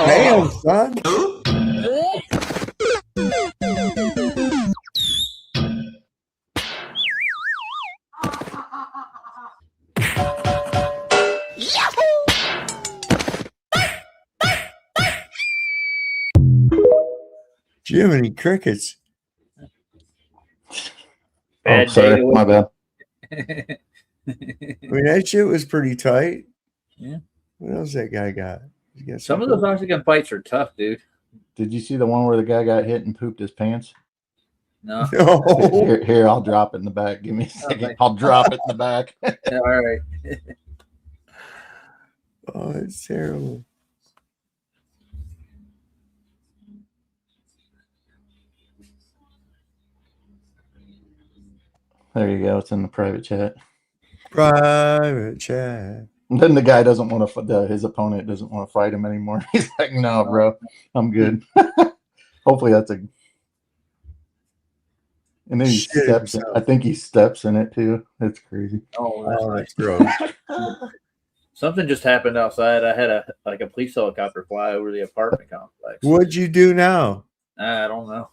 Damn, son. Jiminy crickets. Oh, sorry, my bad. I mean, that shit was pretty tight. Yeah. What else that guy got? Some of those Mexican fights are tough, dude. Did you see the one where the guy got hit and pooped his pants? No. Here, I'll drop it in the back. Give me a second. I'll drop it in the back. All right. Oh, it's terrible. There you go. It's in the private chat. Private chat. And then the guy doesn't want to. His opponent doesn't want to fight him anymore. He's like, "No, bro, I'm good." Hopefully, that's a. And then he steps. I think he steps in it too. That's crazy. Oh, that's gross. Something just happened outside. I had a police helicopter fly over the apartment complex. What'd you do now? I don't know.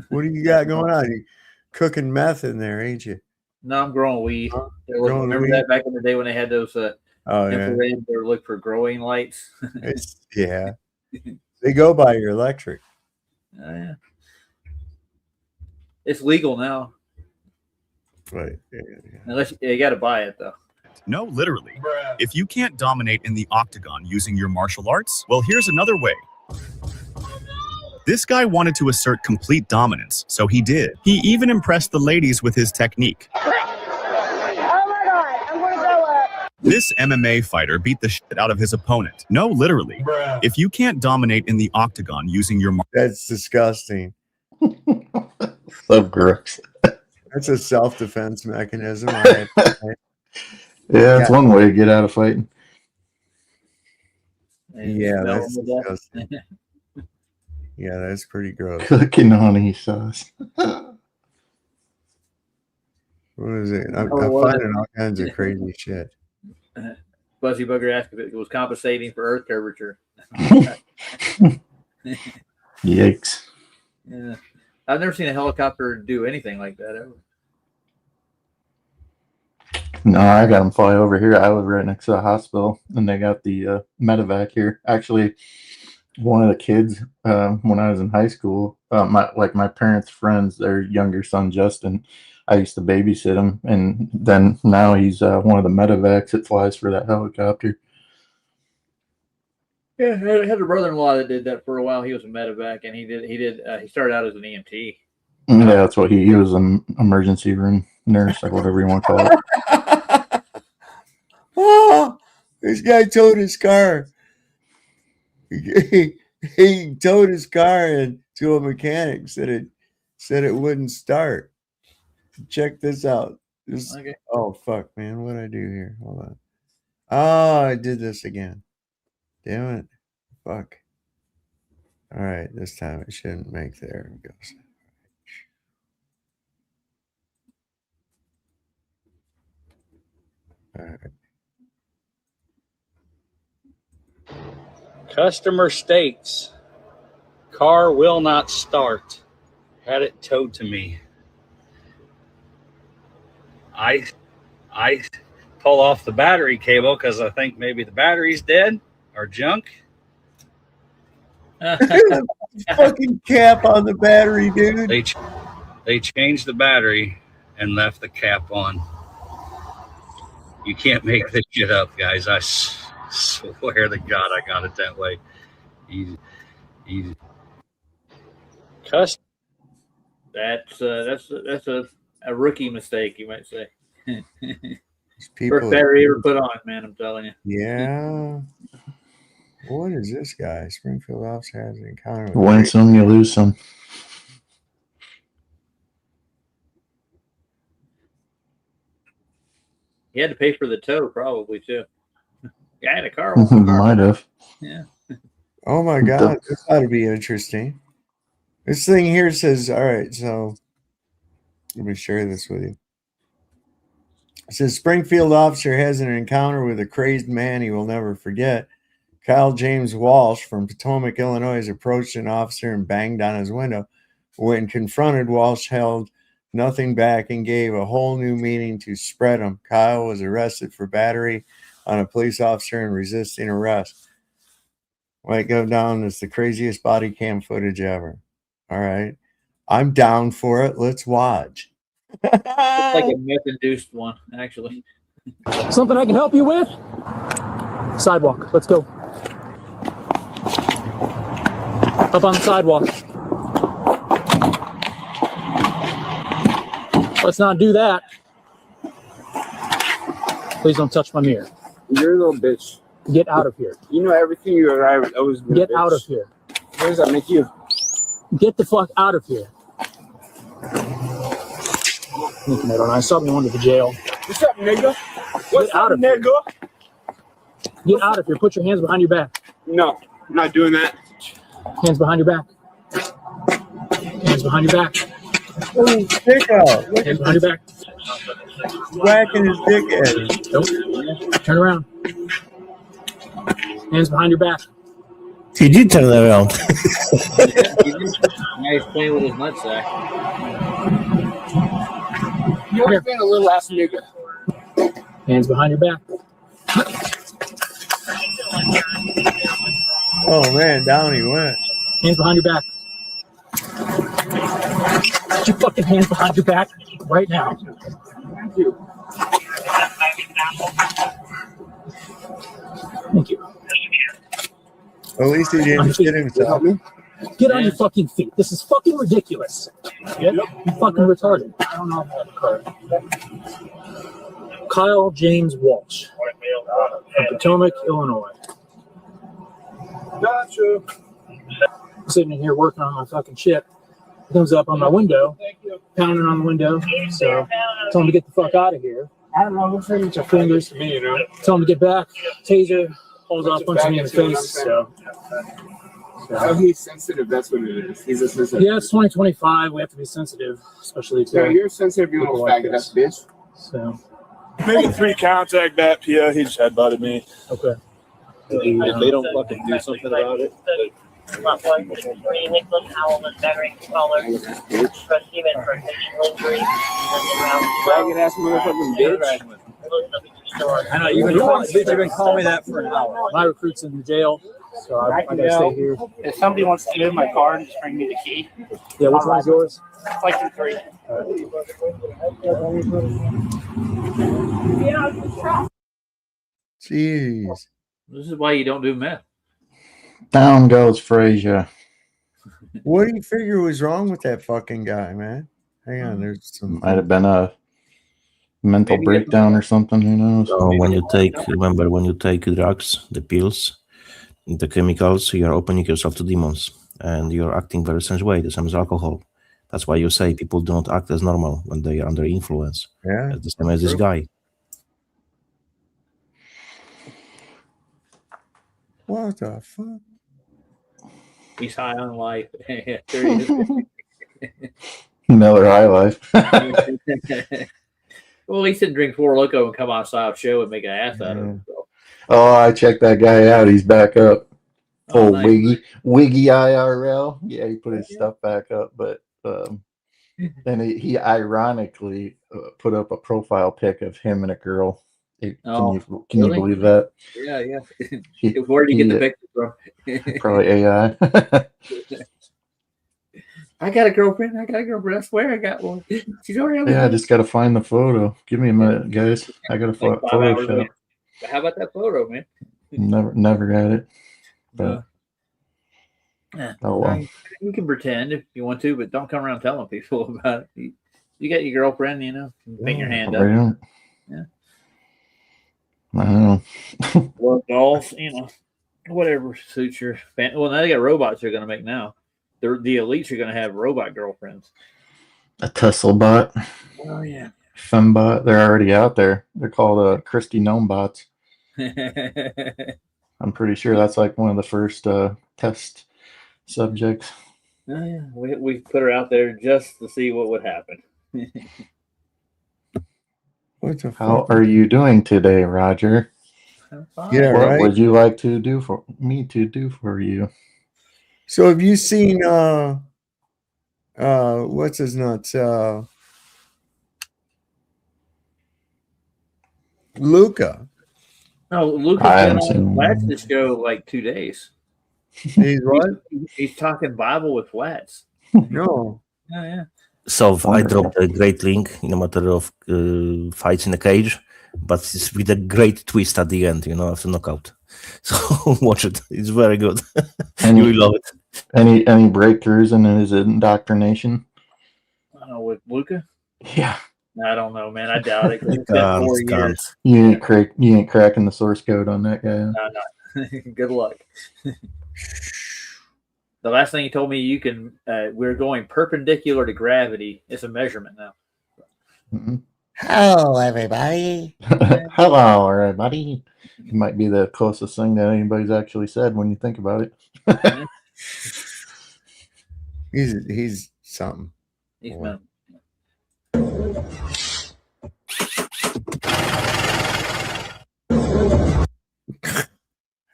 What do you got going on? You cooking meth in there, ain't you? No, I'm growing weed. Growing Remember weed? that back in the day when they had those infrared, they look for growing lights. Yeah. They go by your electric. Yeah. It's legal now. Right. Unless you got to buy it though. No, literally. If you can't dominate in the octagon using your martial arts, well, here's another way. This guy wanted to assert complete dominance, so he did. He even impressed the ladies with his technique. Oh my God, I'm gonna grow up. This MMA fighter beat the shit out of his opponent. No, literally. If you can't dominate in the octagon using your That's disgusting. So gross. That's a self-defense mechanism. Yeah, it's one way to get out of fighting. Yeah, that's disgusting. Yeah, that's pretty gross. Cooking honey sauce. What is it? I'm Oh, finding all kinds of crazy shit. Fuzzy Bugger asked if it was compensating for earth curvature. Yikes. Yeah. I've never seen a helicopter do anything like that ever. No, I got them fly over here. I live right next to the hospital, and they got the medevac here. Actually, one of the kids, when I was in high school, my parents' friends, their younger son Justin, I used to babysit him, and then now he's one of the medevacs that flies for that helicopter. Yeah, I had a brother-in-law that did that for a while. He was a medevac, and he started out as an EMT. Yeah, that's what he was, an emergency room nurse or whatever you want to call it. Oh, this guy towed his car. He towed his car into a mechanic, said it wouldn't start. Check this out. Okay. Oh fuck, man, what'd I do here? Hold on. Oh, I did this again. Damn it. Fuck. All right, this time it shouldn't make. There it goes. All right. Customer states, car will not start. Had it towed to me. I pull off the battery cable because I think maybe the battery's dead or junk. Fucking cap on the battery, dude. They changed the battery and left the cap on. You can't make this shit up, guys. I swear to God, I got it that way. Easy. That's a rookie mistake, you might say. People First battery ever put on, man. I'm telling you. Yeah. What is this guy? Springfield officer has an encounter with Win some, you lose some. He had to pay for the tow, probably too. Guy in a car. Might have. Yeah. Oh my God, this ought to be interesting. This thing here says, all right, so let me share this with you. It says Springfield officer has an encounter with a crazed man he will never forget. Kyle James Walsh from Potomac, Illinois, approached an officer and banged on his window. When confronted, Walsh held nothing back and gave a whole new meaning to spread him. Kyle was arrested for battery on a police officer and resisting arrest. Might go down as the craziest body cam footage ever. All right. I'm down for it. Let's watch. It's like a meth-induced one, actually. Something I can help you with? Sidewalk. Let's go. Up on the sidewalk. Let's not do that. Please don't touch my mirror. You're a little bitch. Get out of here. You know everything you arrive. Always get out of here. What does that make you? Get the fuck out of here. I saw me going to the jail. What's up, nigga? What's up, nigga? Get out of here. Put your hands behind your back. No, I'm not doing that. Hands behind your back. Hands behind your back. Oh, dick out. Look Hands at behind your back. whacking his dick at him. Nope. Turn around. Hands behind your back. He did turn around. Now he's playing with his nutsack. You always been a little ass nigga. Hands behind your back. Oh man, down he went. Hands behind your back. Put your fucking hands behind your back right now. Thank you. Thank you. At least he didn't shit himself. Get on your fucking feet. This is fucking ridiculous. Yep. You fucking retarded. I don't know about the card. Kyle James Walsh from Potomac, Illinois. Gotcha. I'm sitting in here working on my fucking shit. He comes up on my window, pounding on the window. So tell him to get the fuck out of here. I don't know. Looks like it's your fingers to me, you know. Tell him to get back. Taser, holds off, punches me in the face. So Oh, he's sensitive. That's what it is. He's a sensitive. yeah, it's 2025. We have to be sensitive, especially to. Yeah, you're sensitive, you little like faggot, this. bitch. So Maybe 3 contact that Pia. He just headbutted me. okay. If they don't fucking do something about it. Faggot ass motherfucking bitch. I know you've been calling me that for an hour. My recruit's in the jail, so I gotta stay here. If somebody wants to move my car and just bring me the key. Yeah, which one's yours? Like 3. Jeez. This is why you don't do meth. Down goes Frazier. What do you figure was wrong with that fucking guy, man? Hang on, there's some. Might have been a mental breakdown or something. Who knows? So when you take drugs, the pills, the chemicals, you are opening yourself to demons, and you're acting very strange way. The same as alcohol. That's why you say people do not act as normal when they are under influence. Yeah. That's the same as this guy. What the fuck? He's high on life. There he is. Miller High Life. Well, he didn't drink 4 Loco and come outside of show and make an ass out of him. So. Oh, I checked that guy out. He's back up. Oh, Old nice. Wiggy IRL. Yeah, he put his stuff back up, but and he ironically put up a profile pic of him and a girl. Can you believe that? Yeah. Where did you get the picture from? Probably AI. I got a girlfriend. I swear I got one. She's already. Yeah, I just got to find the photo. Give me a minute, guys. I got to Photoshop. How about that photo, man? Never got it. But oh well. You can pretend if you want to, but don't come around telling people about it. You got your girlfriend, bang your hand up. Right. Yeah. I don't know. Well, golf, whatever suits your fan. Well, now they got robots they're going to make now. The elites are going to have robot girlfriends. A Tesla bot. Oh, yeah. Fembot. They're already out there. They're called Christy Gnome bots. I'm pretty sure that's like one of the first test subjects. Oh, yeah. We put her out there just to see what would happen. What the How are you doing today, Roger? Yeah, what right. would you like to do for me to do for you? So have you seen what's his nuts? Luca. No, Luca's been on Flats' show like 2 days. He's what? He's talking Bible with Flats. No. Oh, yeah. So I dropped a great link in a matter of fights in a cage, but it's with a great twist at the end, after knockout. So watch it; it's very good. You will love it. Any breakthroughs in his indoctrination? With Luca? Yeah. I don't know, man. I doubt it. It's been 4 years. You ain't cracking the source code on that guy. No. Good luck. The last thing he told me, we're going perpendicular to gravity. It's a measurement now. Mm-hmm. Hello, everybody. Hello, everybody. It might be the closest thing that anybody's actually said when you think about it. He's something. He's man.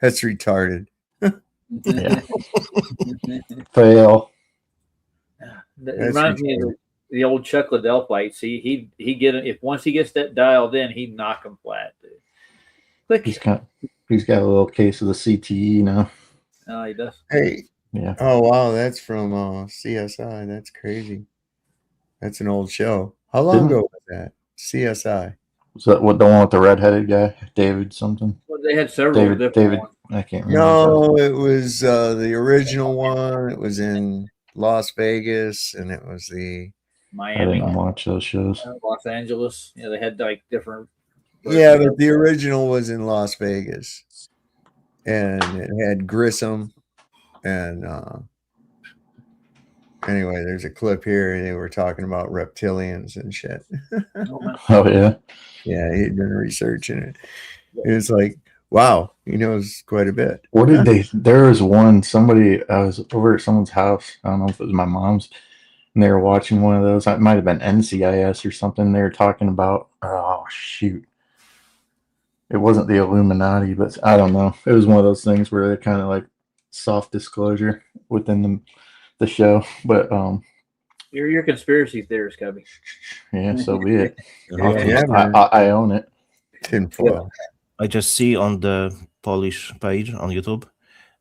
That's retarded. Yeah. Fail. It reminds me of the old Chuck Liddell fights. He get it if once he gets that dialed in, he'd knock him flat. Dude. He's got a little case of the CTE now. Oh, he does. Hey. Yeah. Oh wow, that's from CSI. That's crazy. That's an old show. How long ago was that? CSI. Was that what the one with the redheaded guy, David something? Well, they had several David. Ones. I can't remember. No, it was the original one. It was in Las Vegas, and it was the Miami. I didn't watch those shows. Los Angeles. Yeah, they had like different. Yeah, but the original was in Las Vegas, and it had Grissom, and anyway, there's a clip here, and they were talking about reptilians and shit. Oh yeah, yeah, he'd done research in it. It was like, wow, he knows quite a bit. What did they? There was one. I was over at someone's house. I don't know if it was my mom's, and they were watching one of those. It might have been NCIS or something. They were talking about. Oh shoot. It wasn't the Illuminati, but I don't know. It was one of those things where they kind of like soft disclosure within the show. But you're conspiracy theorist, Cubby. Yeah, so be it. I own it. Tinfoil. I just see on the Polish page on YouTube,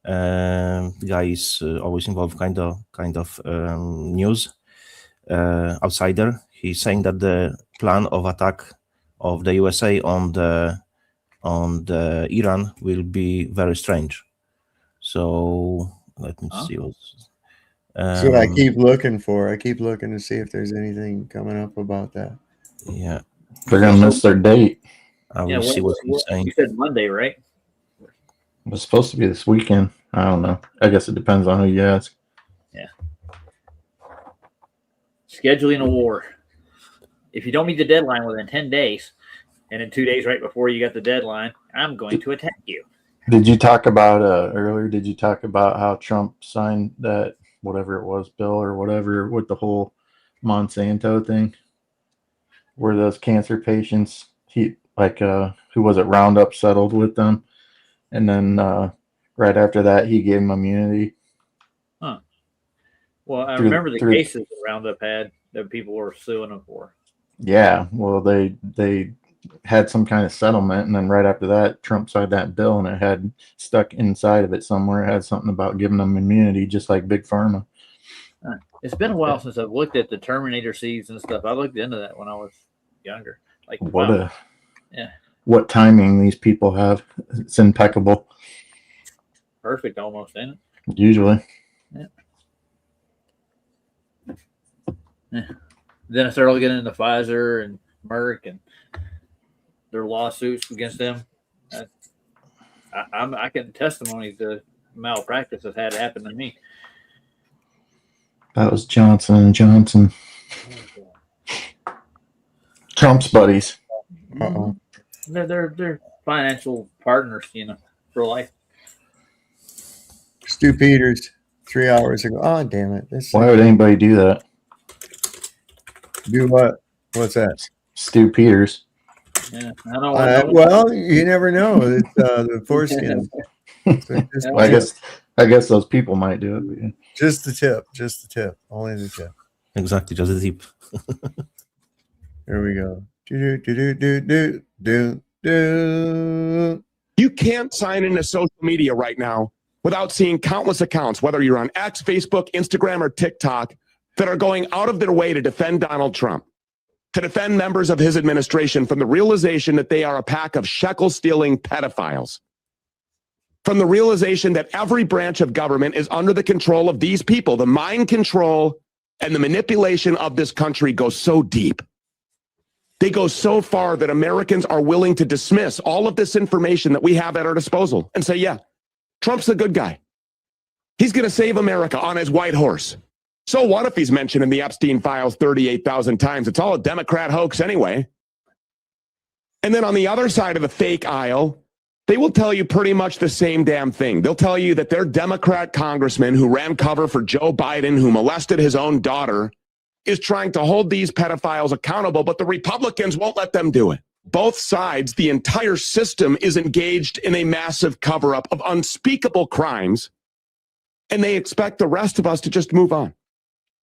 the guy is always involved kind of news outsider. He's saying that the plan of attack of the USA on the Iran will be very strange. So let me see what's. That's what I keep looking for. I keep looking to see if there's anything coming up about that. Yeah, they're gonna miss their date. I will see what he's saying. You said Monday, right? It was supposed to be this weekend. I don't know. I guess it depends on who you ask. Yeah. Scheduling a war. If you don't meet the deadline within 10 days, and in 2 days right before you got the deadline, I'm going to attack you. Did you talk about earlier? Did you talk about how Trump signed that whatever it was bill or whatever with the whole Monsanto thing, where those cancer patients who was it Roundup settled with them, and then right after that he gave them immunity. Huh. Well, I remember the cases that Roundup had that people were suing them for. Yeah, well they had some kind of settlement, and then right after that Trump signed that bill, and it had stuck inside of it somewhere. It had something about giving them immunity, just like Big Pharma. It's been a while since I've looked at the Terminator seeds and stuff. I looked into that when I was younger. Like what timing these people have. It's impeccable. Perfect almost, ain't it? Usually. Yeah. Then I started looking into Pfizer and Merck and their lawsuits against them. I can testimony to malpractice has had happen to me. That was Johnson & Johnson. Trump's buddies. They're financial partners, for life. Stu Peters, 3 hours ago. Oh, damn it. Why would anybody do that? Do what? What's that? Stu Peters. Yeah, I don't well, you never know. It's the foreskin. So I guess those people might do it. Yeah. Just the tip. Only the tip. Exactly, just the tip. There we go. You can't sign into social media right now without seeing countless accounts, whether you're on X, Facebook, Instagram, or TikTok, that are going out of their way to defend Donald Trump, to defend members of his administration from the realization that they are a pack of shekel-stealing pedophiles, from the realization that every branch of government is under the control of these people. The mind control and the manipulation of this country go so deep. They go so far that Americans are willing to dismiss all of this information that we have at our disposal and say, yeah, Trump's the good guy. He's going to save America on his white horse. So what if he's mentioned in the Epstein files 38,000 times? It's all a Democrat hoax anyway. And then on the other side of the fake aisle, they will tell you pretty much the same damn thing. They'll tell you that their Democrat congressman who ran cover for Joe Biden, who molested his own daughter, is trying to hold these pedophiles accountable, but the Republicans won't let them do it. Both sides, the entire system is engaged in a massive cover-up of unspeakable crimes, and they expect the rest of us to just move on.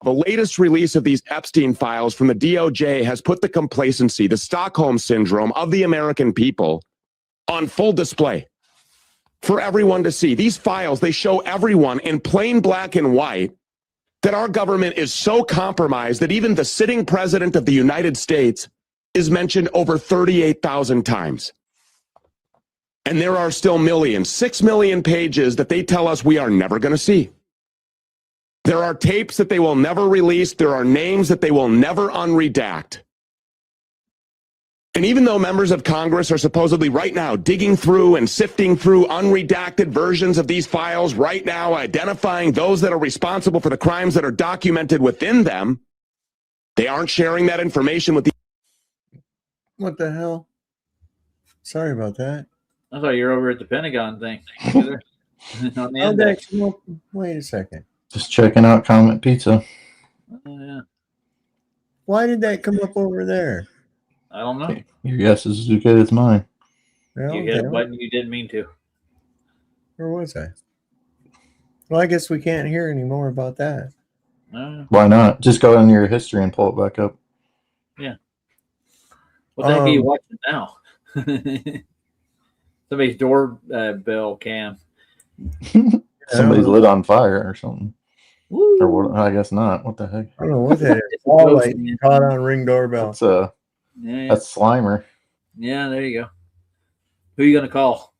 The latest release of these Epstein files from the DOJ has put the complacency, the Stockholm syndrome of the American people on full display for everyone to see. These files, they show everyone in plain black and white that our government is so compromised that even the sitting president of the United States is mentioned over 38,000 times. And there are still millions, 6 million pages that they tell us we are never going to see. There are tapes that they will never release. There are names that they will never unredact. And even though members of Congress are supposedly right now digging through and sifting through unredacted versions of these files right now, identifying those that are responsible for the crimes that are documented within them, they aren't sharing that information with the... What the hell? Sorry about that. I thought you were over at the Pentagon thing. On the How'd index. that come up? Wait a second. Just checking out Comet Pizza. Yeah. Why did that come up over there? I don't know. Your guess is as good as mine. Well, You hit a button you didn't mean to. Where was I? Well, I guess we can't hear any more about that. Why not? Just go in your history and pull it back up. Yeah. What the heck are you watching now? Somebody's doorbell cam. Somebody's lit on fire or something. Woo. Or what? I guess not. What the heck? I don't know what that is. Ball lightning caught on Ring doorbell. That's Slimer. Yeah, there you go. Who are you going to call?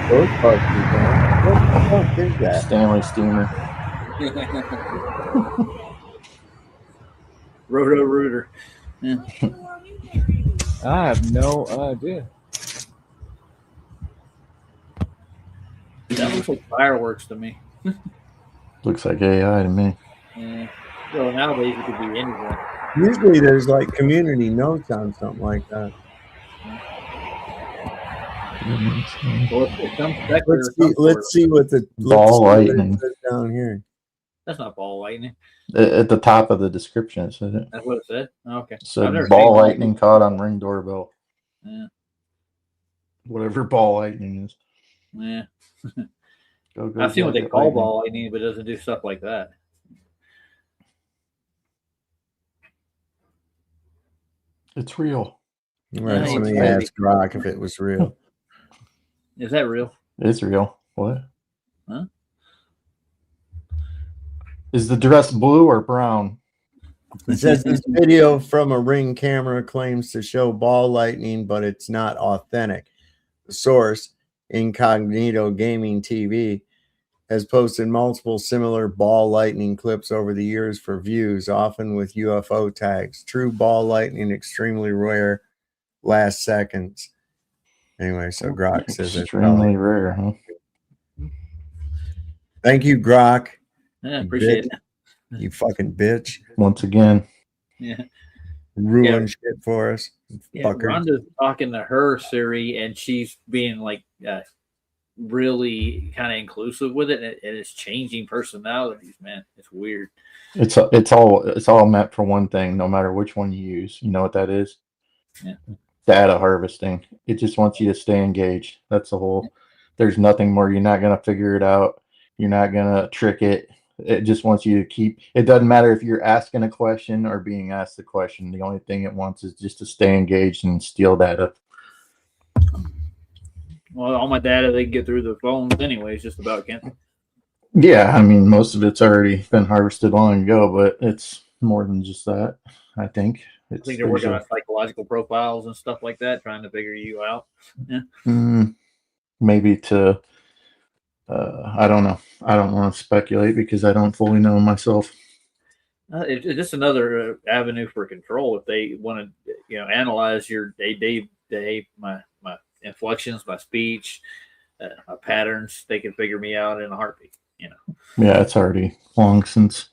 What the fuck is that? Stanley Steamer. Roto Rooter. Yeah. I have no idea. That looks like fireworks to me. Looks like AI to me. Yeah. Well, nowadays it could be anything. Usually there's like community notes on something like that. Well, it comes back Let's see what the ball lightning down here. That's not ball lightning. At the top of the description, it said it. That's what it said. Okay. So ball lightning caught on Ring doorbell. Yeah. Whatever ball lightning is. Yeah. Go, I've seen what they call ball lightning, but it doesn't do stuff like that. It's real. Right. Somebody asked Rock if it was real. Is that real? It's real. What? Huh? Is the dress blue or brown? It says this video from a Ring camera claims to show ball lightning, but it's not authentic. The source, Incognito Gaming TV, has posted multiple similar ball lightning clips over the years for views, often with UFO tags. True ball lightning, extremely rare, last seconds. Anyway, so Grok says it's extremely rare, huh? Thank you, Grok. Yeah, appreciate it. You fucking bitch. Once again. Yeah. Ruin shit for us. Yeah, Rhonda's talking to her Siri, and she's being like really kind of inclusive with it, and it's changing personalities, man. It's weird. It's all meant for one thing, no matter which one you use. You know what that is? Yeah. Data harvesting. It just wants you to stay engaged. That's the whole. There's nothing more. You're not gonna figure it out. You're not gonna trick it. It just wants you to keep. It doesn't matter if you're asking a question or being asked a question. The only thing it wants is just to stay engaged and steal data. Well, all my data they can get through the phones anyways, just about, can't they? Yeah, I mean, most of it's already been harvested long ago, but it's more than just that. I think. I think they're working on psychological profiles and stuff like that, trying to figure you out. Yeah. Maybe to. I don't know. I don't want to speculate because I don't fully know myself. It's just another avenue for control. If they want to, analyze your day, my inflections, my speech, patterns, they can figure me out in a heartbeat. You know. Yeah, it's already long since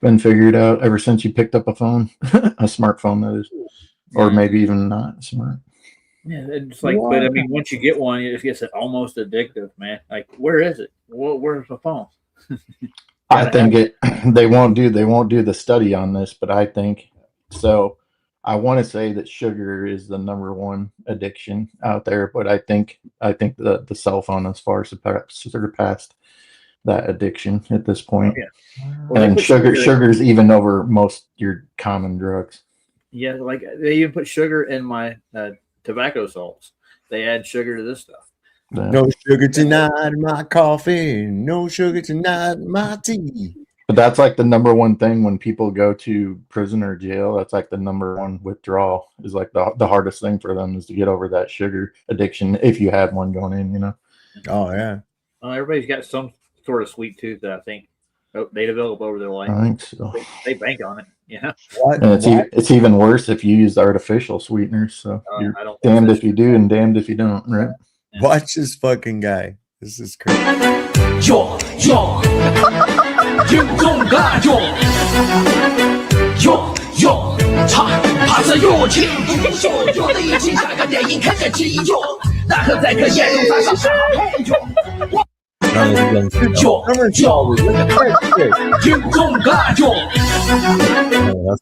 been figured out. Ever since you picked up a phone, a smartphone that is, or maybe even not smart. Yeah, it's like, but I mean, once you get one, it just gets almost addictive, man. Like, where is it? Where's the phone? I think they won't do the study on this, but I think so. I want to say that sugar is the number one addiction out there, but I think the cell phone has far surpassed that addiction at this point. Oh, yeah. Well, and sugar's even over most your common drugs. Yeah, like they even put sugar in my tobacco salts. They add sugar to this stuff. Yeah. No sugar tonight in my coffee. No sugar tonight in my tea. But that's like the number one thing when people go to prison or jail. That's like the number one withdrawal is like the hardest thing for them is to get over that sugar addiction if you had one going in, you know. Oh yeah. Well, everybody's got some sort of sweet tooth that I think they develop over their life. I think so. They bank on it, you know. And it's even worse if you use artificial sweeteners. So you're damned if you do and damned if you don't, right? Watch this fucking guy. This is crazy. That's a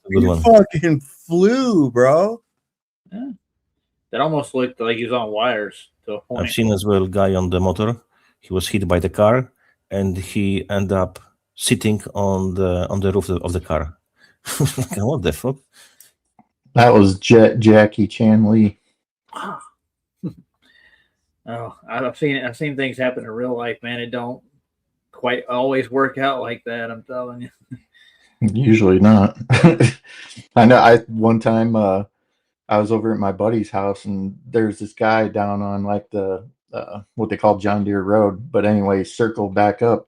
good one. Fucking flew, bro. Yeah. That almost looked like he was on wires to a point. I've seen as well a guy on the motor. He was hit by the car, and he ended up sitting on the roof of the car. What the fuck? That was Jackie Chan Lee. Oh, I've seen things happen in real life, man. It don't quite always work out like that. I'm telling you. Usually not. I know. One time I was over at my buddy's house, and there's this guy down on like the what they call John Deere Road. But anyway, circled back up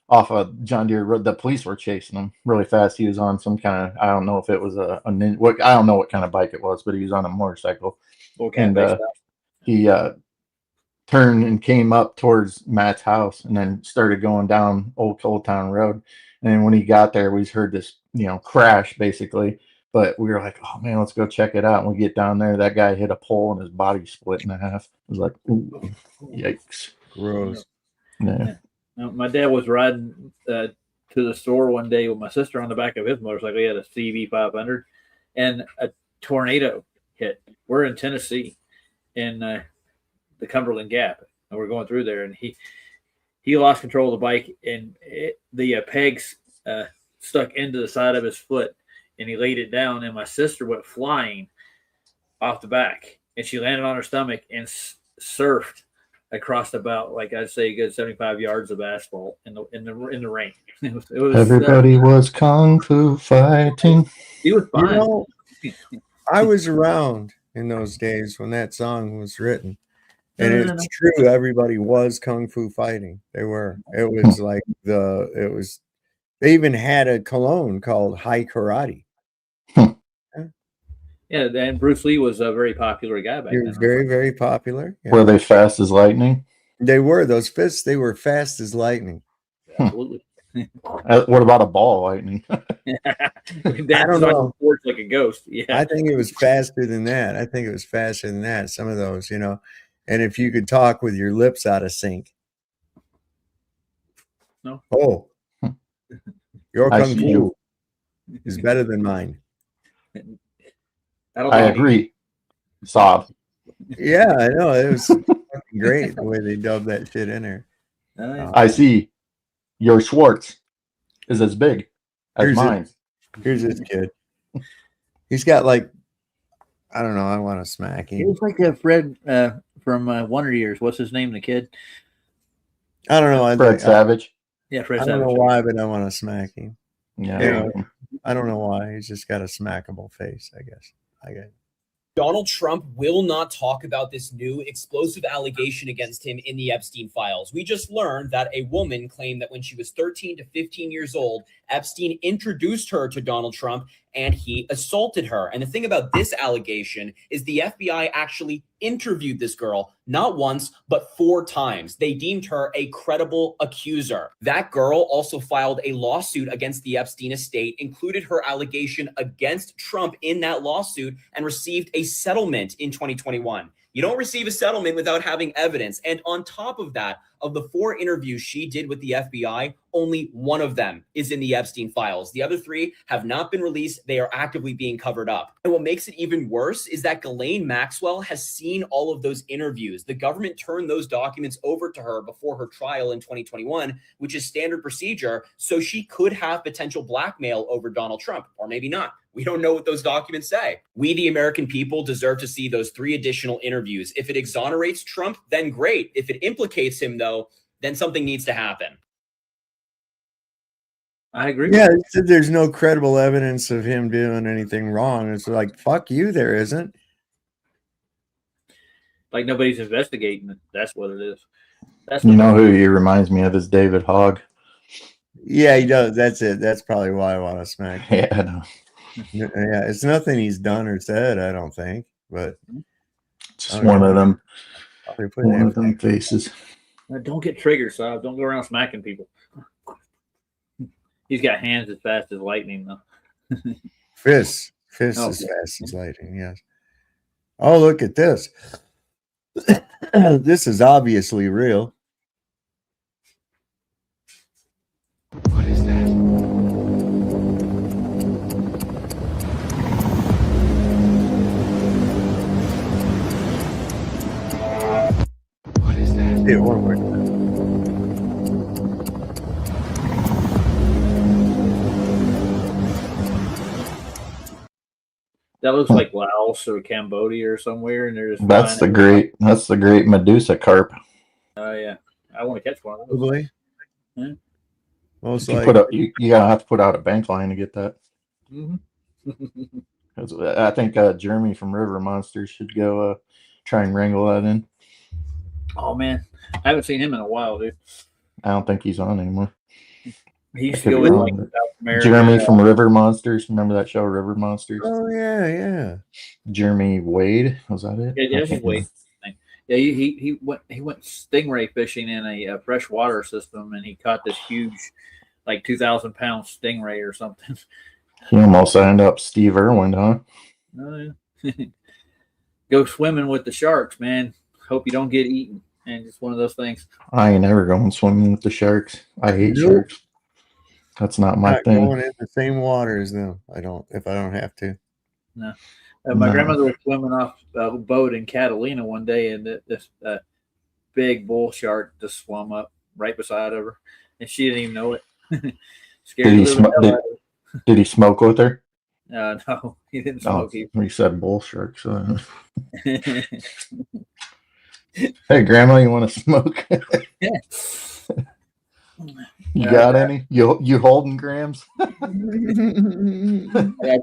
off of John Deere Road. The police were chasing him really fast. He was on some kind of, I don't know if it was I don't know what kind of bike it was, but he was on a motorcycle. Okay, and he turned and came up towards Matt's house, and then started going down Old Town Road. And then when he got there, we heard this, crash basically. But we were like, oh man, let's go check it out. And we get down there, that guy hit a pole and his body split in half. It was like, ooh, yikes. Gross. Yeah. My dad was riding to the store one day with my sister on the back of his motorcycle. He had a CB500, and a tornado hit. We're in Tennessee, in the Cumberland Gap, and we're going through there. And he lost control of the bike, and the pegs stuck into the side of his foot, and he laid it down. And my sister went flying off the back, and she landed on her stomach and surfed across about, like I'd say, a good 75 yards of asphalt in the rain. It was Everybody was kung fu fighting. He was fine. I was around in those days when that song was written, and it's true. Everybody was kung fu fighting. They were. It was like They even had a cologne called High Karate. Yeah, and Bruce Lee was a very popular guy back then. He was very, very popular. Yeah. Were they fast as lightning? They were. Those fists, they were fast as lightning. Absolutely. What about a ball of lightning? I don't know. Like a ghost. Yeah. I think it was faster than that. Some of those, and if you could talk with your lips out of sync. No. Oh. Your kung fu is better than mine. I agree. Sob. Yeah, I know. It was fucking great the way they dubbed that shit in there. I see. Your Schwartz is as big as mine. Here's this kid. He's got I don't know. I want to smack him. He looks like Fred from Wonder Years. What's his name? The kid. I don't know. Fred Savage. Yeah, Fred I Savage. don't know why, but I want to smack him. Yeah. I don't know why. He's just got a smackable face, I guess. Donald Trump will not talk about this new explosive allegation against him in the Epstein files. We just learned that a woman claimed that when she was 13 to 15 years old, Epstein introduced her to Donald Trump and he assaulted her. And the thing about this allegation is the FBI actually interviewed this girl not once, but 4 times. They deemed her a credible accuser. That girl also filed a lawsuit against the Epstein estate, included her allegation against Trump in that lawsuit, and received a settlement in 2021. You don't receive a settlement without having evidence. And on top of that, of the 4 interviews she did with the FBI, only 1 of them is in the Epstein files. The other 3 have not been released. They are actively being covered up. And what makes it even worse is that Ghislaine Maxwell has seen all of those interviews. The government turned those documents over to her before her trial in 2021, which is standard procedure. So she could have potential blackmail over Donald Trump, or maybe not. We don't know what those documents say. We, the American people, deserve to see those 3 additional interviews. If it exonerates Trump, then great. If it implicates him, though, then something needs to happen. I agree. Yeah, there's no credible evidence of him doing anything wrong. It's like, fuck you, there isn't. Like nobody's investigating it. That's what it is. That's You know who he reminds me of is David Hogg. Yeah, he does. That's it. That's probably why I want to smack him. Yeah, I know. Yeah, it's nothing he's done or said, I don't think. But Just one of them. One of them faces. Don't get triggered, so don't go around smacking people. He's got hands as fast as lightning, though. Fists as fast as lightning. Yes. Oh, look at this. This is obviously real. What is that? What is that? Yeah, one more time. That looks like Laos or Cambodia or somewhere, and they're just That's the great Medusa carp. Oh yeah, I want to catch one of those. Probably. Yeah. Most You, likely. you gotta have to put out a bank line to get that. Mm-hmm. I think Jeremy from River Monsters should go try and wrangle that in. Oh man, I haven't seen him in a while, dude. I don't think he's on anymore. He's I could still be in wrong, like but South America. Jeremy from River Monsters. Remember that show, River Monsters? Oh yeah. Jeremy Wade, was that it? Yeah, I he's can't Wade. Yeah, he went stingray fishing in a freshwater system, and he caught this huge, like 2,000-pound stingray or something. He almost ended up Steve Irwin, huh? Oh, yeah. Go swimming with the sharks, man. Hope you don't get eaten. And it's one of those things. I ain't ever going swimming with the sharks. I hate Nope. sharks. That's not my Not thing. going in the same water as them. I don't if I don't have to. No. My No. grandmother was swimming off a boat in Catalina one day, and this big bull shark just swam up right beside of her, and she didn't even know it. Scared Did he, the living hell out of her. did he smoke with her? No, he didn't Oh, smoke. he said bull shark. So. Hey, Grandma, you want to smoke? You got any? You holding grams? I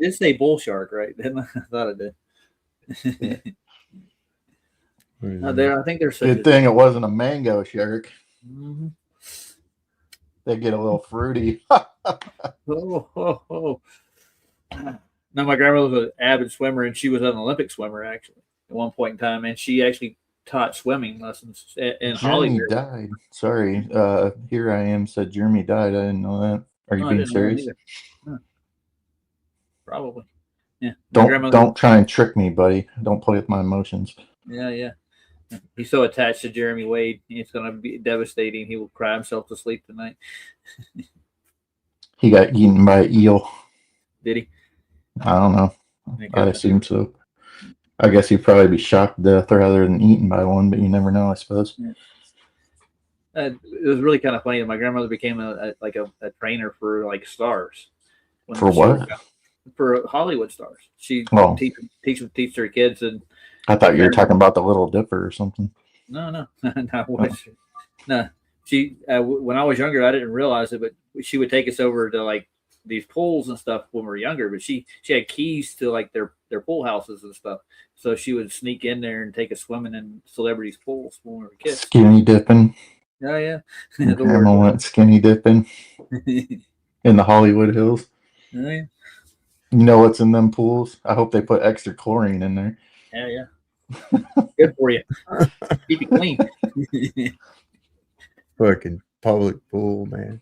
did say bull shark, right? Didn't I? I thought I did. I think there's Good thing it wasn't a mango shark. Mm-hmm. They get a little fruity. Oh. No, my grandmother was an avid swimmer, and she was an Olympic swimmer actually at one point in time, and she actually taught swimming lessons in Jeremy Hollywood. died. Sorry. Here I am said Jeremy died. I didn't know that. Are you No, I being didn't know that serious? either. Huh. Probably. Yeah. My Don't grandmother- don't try and trick me, buddy. Don't play with my emotions. Yeah. He's so attached to Jeremy Wade, it's going to be devastating. He will cry himself to sleep tonight. He got eaten by an eel. Did he? I don't know. He I got- assume so. I guess he'd probably be shocked to death rather than eaten by one, but you never know, I suppose. Yeah. It was really kind of funny. My grandmother became a trainer for like stars. When For she what? was young. For Hollywood stars. She Oh. teach her kids, and I thought you were talking about the Little Dipper or something. no. No. She when I was younger, I didn't realize it, but she would take us over to like these pools and stuff when we were younger. But she had keys to like their pool houses and stuff, so she would sneak in there and take us swimming in celebrities' pools when we were kids. Skinny dipping. Oh yeah, Grandma went skinny dipping in the Hollywood Hills. Oh, yeah. You know what's in them pools? I hope they put extra chlorine in there. Yeah. Good for you. Keep it clean. Fucking public pool, man.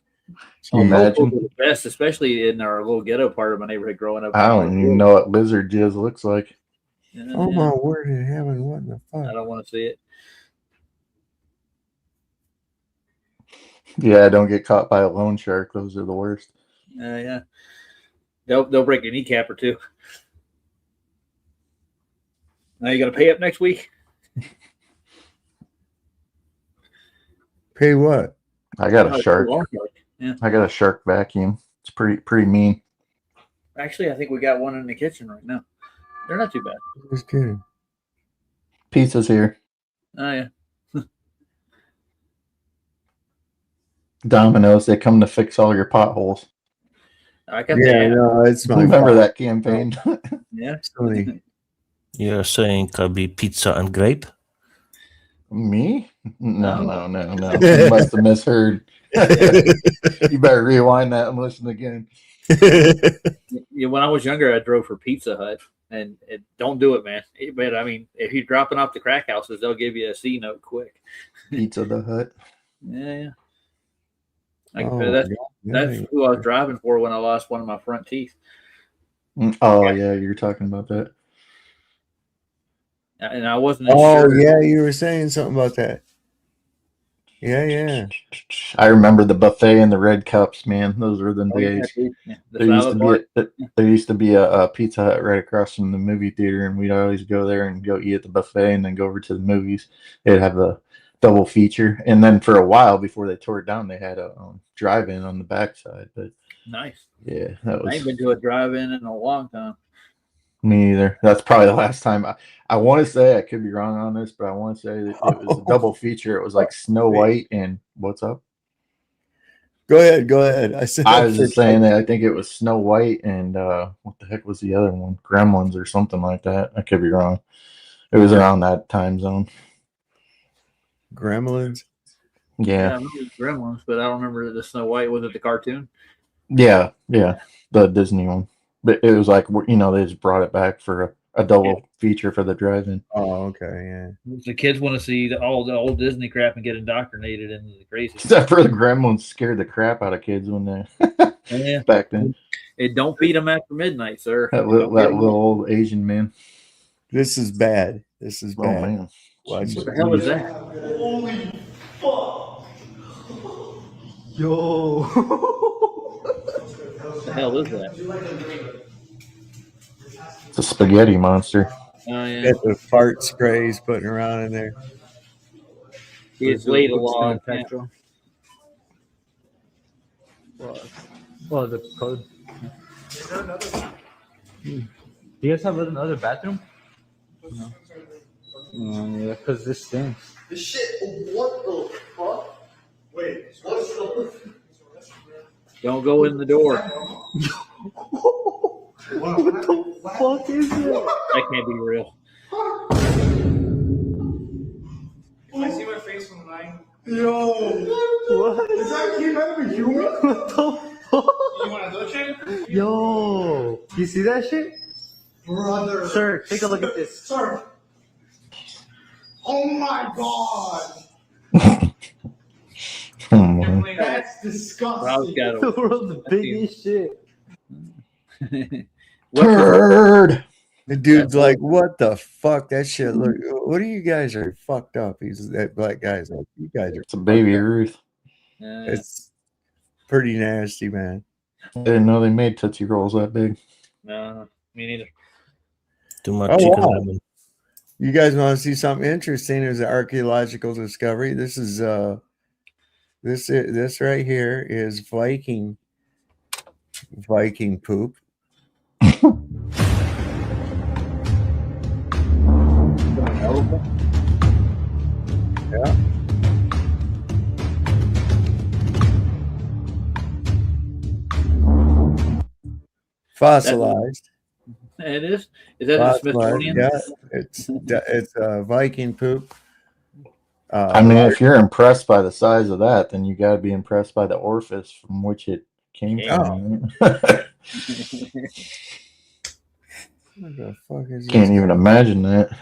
Can you imagine? The best, especially in our little ghetto part of my neighborhood growing up. I don't even know what lizard jizz looks like. Oh my word in heaven! What the fuck? I don't want to see it. Yeah, don't get caught by a loan shark. Those are the worst. Yeah. They'll break your kneecap or two. Now you got to pay up next week. Pay what? I got a shark. Yeah. I got a shark vacuum. It's pretty mean. Actually, I think we got one in the kitchen right now. They're not too bad. Just kidding. Pizza's here. Oh yeah. Domino's, they come to fix all your potholes. I got no, it's my Remember fault. that campaign? Yeah. Sorry. You're saying could be pizza and grape? Me? No. You must have misheard. You better rewind that and listen again. Yeah, when I was younger, I drove for Pizza Hut, and don't do it, man. But I mean, if you're dropping off the crack houses, they'll give you a C note quick. Pizza the Hut. Yeah. Yeah. That's who I was driving for when I lost one of my front teeth. Oh yeah, you're talking about that. And I wasn't. Oh yeah, you were saying something about that. Yeah. I remember the buffet and the red cups, man. Those were the days. Yeah. There used to be a Pizza Hut right across from the movie theater, and we'd always go there and go eat at the buffet, and then go over to the movies. They'd have a double feature, and then for a while before they tore it down, they had a drive-in on the backside. But nice. Yeah, that was. I ain't been to a drive-in in a long time. Me either. That's probably the last time. I want to say, I could be wrong on this, but I want to say that it was a double feature. It was like Snow White and what's up? Go ahead. I was just saying that I think it was Snow White and what the heck was the other one? Gremlins or something like that. I could be wrong. It was around that time zone. Gremlins? Yeah, I remember Gremlins, but I don't remember the Snow White. Was it the cartoon? Yeah, the Disney one. But it was like, they just brought it back for a double feature for the drive-in. Oh, okay, yeah. The kids want to see all the old Disney crap and get indoctrinated into the crazy. Except for the Gremlins scared the crap out of kids when they back then. It don't feed them after midnight, sir. That little old Asian man. This is bad. Oh man. What the hell is that? Holy fuck! Yo. What the hell is that? It's a spaghetti monster. Oh yeah. Got the fart spray he's putting around in there. He's laid a log. Petrol. Well, the code. Is there another? Do you guys have another bathroom? No. Yeah, because this stinks. This shit, what the fuck? Wait, what's the... Don't go in the door. What the fuck is it? That can't be real. Can I see my face from the line? Yo! What? Is that kid out of a human? What the fuck? You want a milkshake? Yo! You see that shit? Brother. Sir, take a look at this. Sir. Oh my god! That's disgusting. The world's biggest shit. Turd. The dude's like, what the fuck? That shit look. What are you guys are fucked up? He's that black guy's like, you guys are. It's a baby Ruth. It's pretty nasty, man. I didn't know they made Tootsie Rolls that big. No, me neither. Too much Oh, chicken. wow. You guys want to see something interesting? There's an archaeological discovery. This is this right here is Viking poop. Yeah. Fossilized. It is. Is that the Smithsonian? Yeah, it's Viking poop. I mean, if you're impressed by the size of that, then you got to be impressed by the orifice from which it came from. What the fuck is Can't this? even imagine that.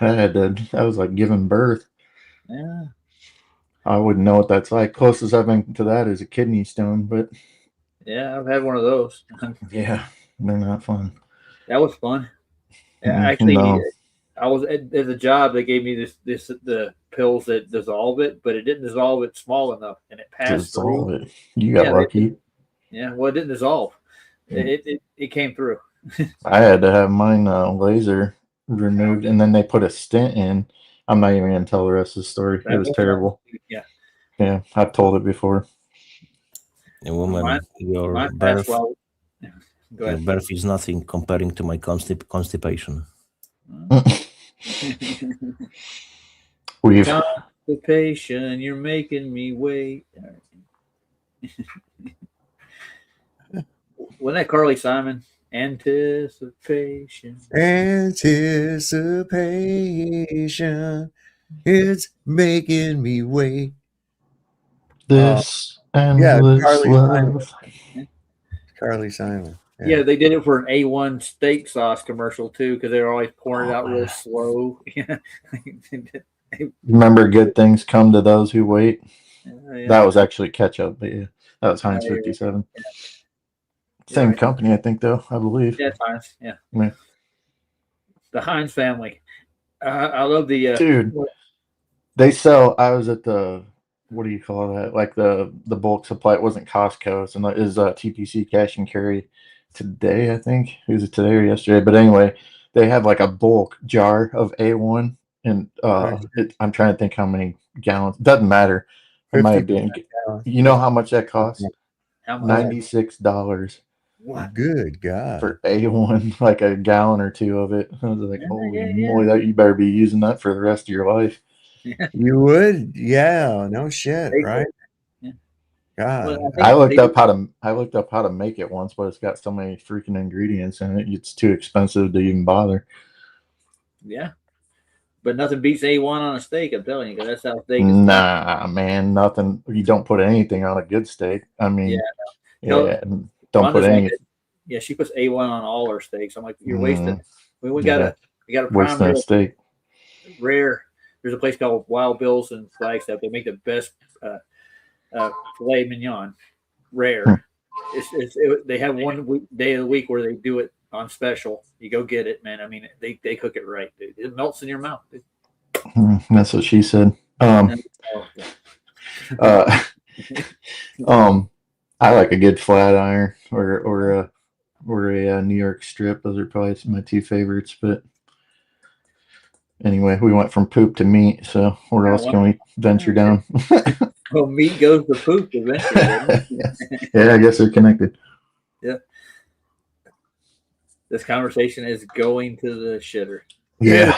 I was like giving birth. Yeah. I wouldn't know what that's like. Closest I've been to that is a kidney stone, but Yeah, I've had one of those. yeah, they're not fun. That was fun. Mm, Actually, no. I was at a job. They gave me the pills that dissolve it, but it didn't dissolve it small enough, and it passed Dissolve through. it. You got lucky. Well, it didn't dissolve. It came through. I had to have mine laser removed, and then they put a stent in. I'm not even gonna tell the rest of the story. It was terrible. Yeah, I've told it before. A woman, your birth is nothing comparing to my constipation. Constipation, you're making me wait. Wasn't that Carly Simon? Anticipation. Anticipation. It's making me wait. This endless Carly love. Simon. Carly Simon. Yeah, they did it for an A1 steak sauce commercial too, because they were always pouring it out real slow. Remember, good things come to those who wait. Yeah. That was actually ketchup, but yeah, that was Heinz 57. Yeah. Same company, I think, though. I believe. Yeah, it's Heinz. Yeah. Yeah. The Heinz family. I love the dude. They sell. I was at the, what do you call that? Like the bulk supply. It wasn't Costco. It's TPC Cash and Carry today, I think. Was it today or yesterday? But anyway, they have like a bulk jar of A1, and I'm trying to think how many gallons. Doesn't matter. It might have been. You know how much that costs? How much? $96. What? Good God. For A1, like a gallon or two of it. I was like, holy moly, that you better be using that for the rest of your life. You would? Yeah, no shit, right? God. Well, I looked up how to make it once, but it's got so many freaking ingredients in it. It's too expensive to even bother. Yeah. But nothing beats A1 on a steak, I'm telling you, because that's how steak is. Nah, man, nothing. You don't put anything on a good steak. I mean, don't put anything. Yeah, she puts A1 on all her steaks. I'm like, you're wasting. We got a wasting a steak. Rare. There's a place called Wild Bill's in Flagstaff. They make the best filet mignon. Rare. They have one day of the week where they do it on special. You go get it, man. I mean, they cook it right, dude. It melts in your mouth, dude. That's what she said. I like a good flat iron or a New York strip. Those are probably my two favorites. But anyway, we went from poop to meat. So where else can we venture down? Well, meat goes to poop eventually. Yeah, I guess they're connected. Yeah. This conversation is going to the shitter. Yeah.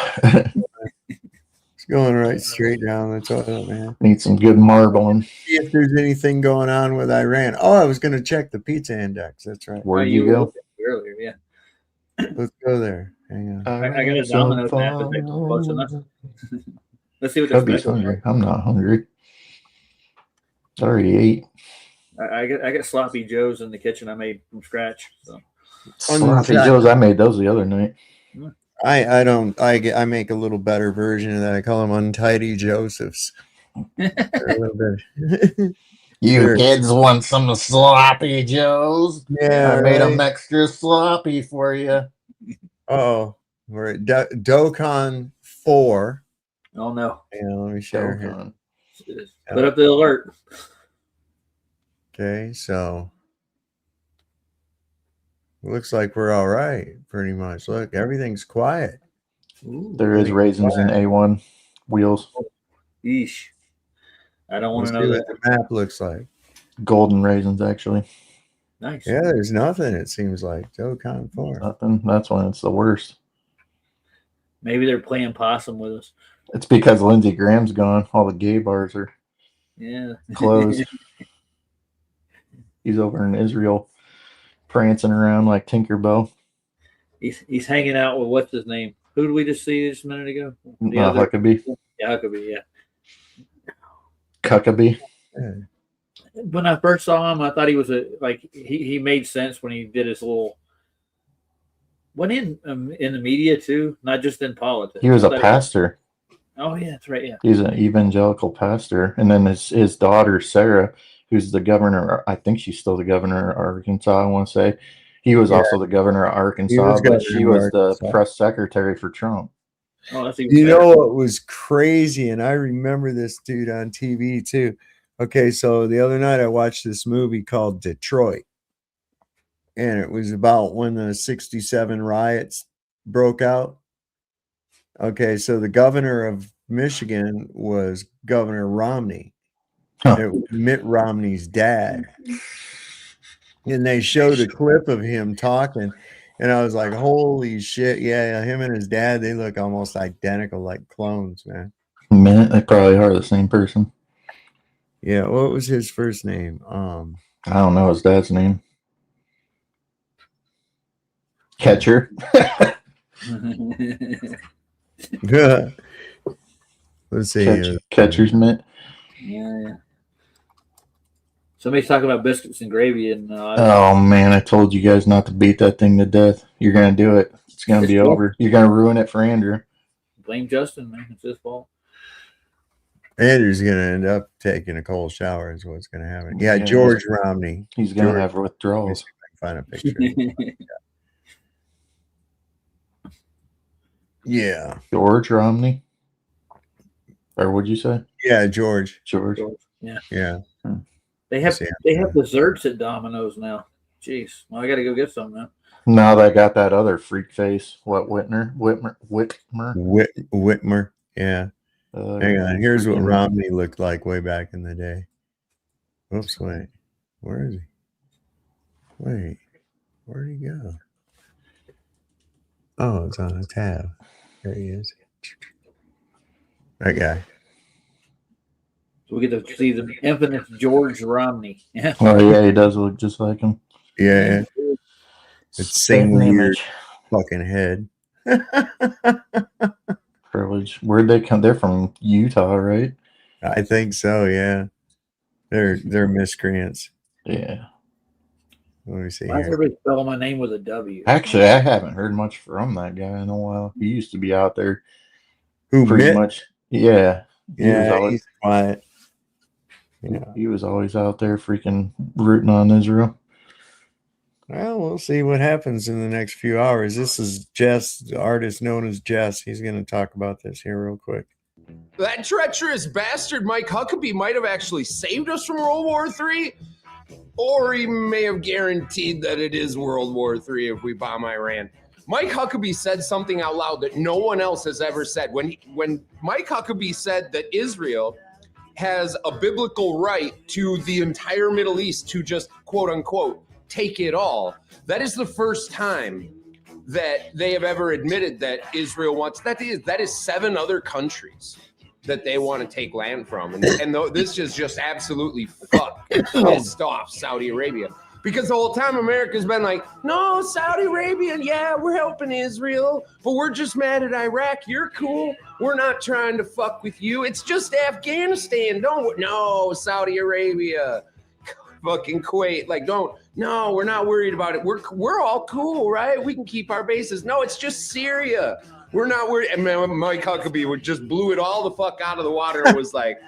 It's going right straight down the toilet, man. Need some good marbling. See if there's anything going on with Iran. Oh, I was going to check the pizza index. That's right. Where you go? Earlier, yeah. Let's go there. Hang on. I got a Domino's now. Close enough. Let's see what Huckabee hungry. I'm not hungry. I already ate. I got sloppy joes in the kitchen I made from scratch. So sloppy joes, I made those the other night. I make a little better version of that. I call them untidy Josephs. A little bit. You kids want some sloppy joes? Yeah, I made them extra sloppy for you. Oh, we're at DoCon 4. Oh no! Yeah, let me share here. Put up the alert. Okay, so looks like we're all right, pretty much. Look, everything's quiet. There is raisins in A1 wheels. Yeesh. I don't want to know see that. what the map looks like. Golden raisins, actually. Nice. Yeah, there's nothing, it seems like. DoCon 4. Nothing. That's when it's the worst. Maybe they're playing possum with us. It's because Lindsey Graham's gone. All the gay bars are closed. He's over in Israel prancing around like Tinkerbell. He's hanging out with what's his name? Who did we just see just a minute ago? Huckabee. Yeah, Huckabee, yeah. Huckabee. When I first saw him, I thought he was he made sense when he did his little Wasn't in the media too, not just in politics. He was a pastor. Oh yeah, that's right. Yeah, he's an evangelical pastor, and then his daughter Sarah, who's the governor. I think she's still the governor of Arkansas. I want to say he was also the governor of Arkansas, but she was the press secretary for Trump. Oh, that's you know what was crazy, and I remember this dude on TV too. Okay, so the other night I watched this movie called Detroit, and it was about when the '67 riots broke out. Okay, so the governor of Michigan was Governor Romney. It was Mitt Romney's dad. And they showed a clip of him talking, and I was like, holy shit, yeah, him and his dad, they look almost identical, like clones, man. Man, they probably are the same person. Yeah, what was his first name? I don't know his dad's name. Catcher. Let's see. Catcher's mitt. Yeah. Somebody's talking about biscuits and gravy, and oh man, I told you guys not to beat that thing to death. You're gonna do it. It's gonna be over. You're gonna ruin it for Andrew. Blame Justin, man. It's his fault. Andrew's gonna end up taking a cold shower. Is what's gonna happen. Yeah, George Romney. He's gonna have withdrawals. Find a picture. Yeah, George Romney. Or what'd you say? Yeah, George. George. Yeah. Yeah. They have desserts at Domino's now. Jeez. Well, I got to go get some now. No, they got that other freak face. What, Whitmer? Yeah. Hang on. Here's what Romney looked like way back in the day. Oops, wait. Where is he? Wait. Where'd he go? Oh, it's on a tab. There he is. That guy. So we get to see the infamous George Romney. Oh yeah, he does look just like him. Yeah. It's same weird fucking head. Privilege. Where'd they come? They're from Utah, right? I think so, yeah. They're miscreants. Yeah. Let me see. Why is everybody spelling my name with a W? Actually, I haven't heard much from that guy in a while. He used to be out there. Who, pretty Mitt? much? Yeah. He's quiet. Yeah. He was always out there freaking rooting on Israel. Well, we'll see what happens in the next few hours. This is Jess, the artist known as Jess. He's going to talk about this here real quick. That treacherous bastard Mike Huckabee might have actually saved us from World War III, or he may have guaranteed that it is World War III if we bomb Iran. Mike Huckabee said something out loud that no one else has ever said. When Mike Huckabee said that Israel has a biblical right to the entire Middle East to just, quote unquote, take it all, that is the first time that they have ever admitted that Israel wants, that is 7 other countries that they want to take land from. And this is just absolutely pissed off Saudi Arabia. Because the whole time America's been like, no, Saudi Arabia, yeah, we're helping Israel, but we're just mad at Iraq. You're cool. We're not trying to fuck with you. It's just Afghanistan. No, Saudi Arabia, fucking Kuwait. Like, no, we're not worried about it. We're all cool, right? We can keep our bases. No, it's just Syria. We're not worried. And Mike Huckabee would just blew it all the fuck out of the water and was like,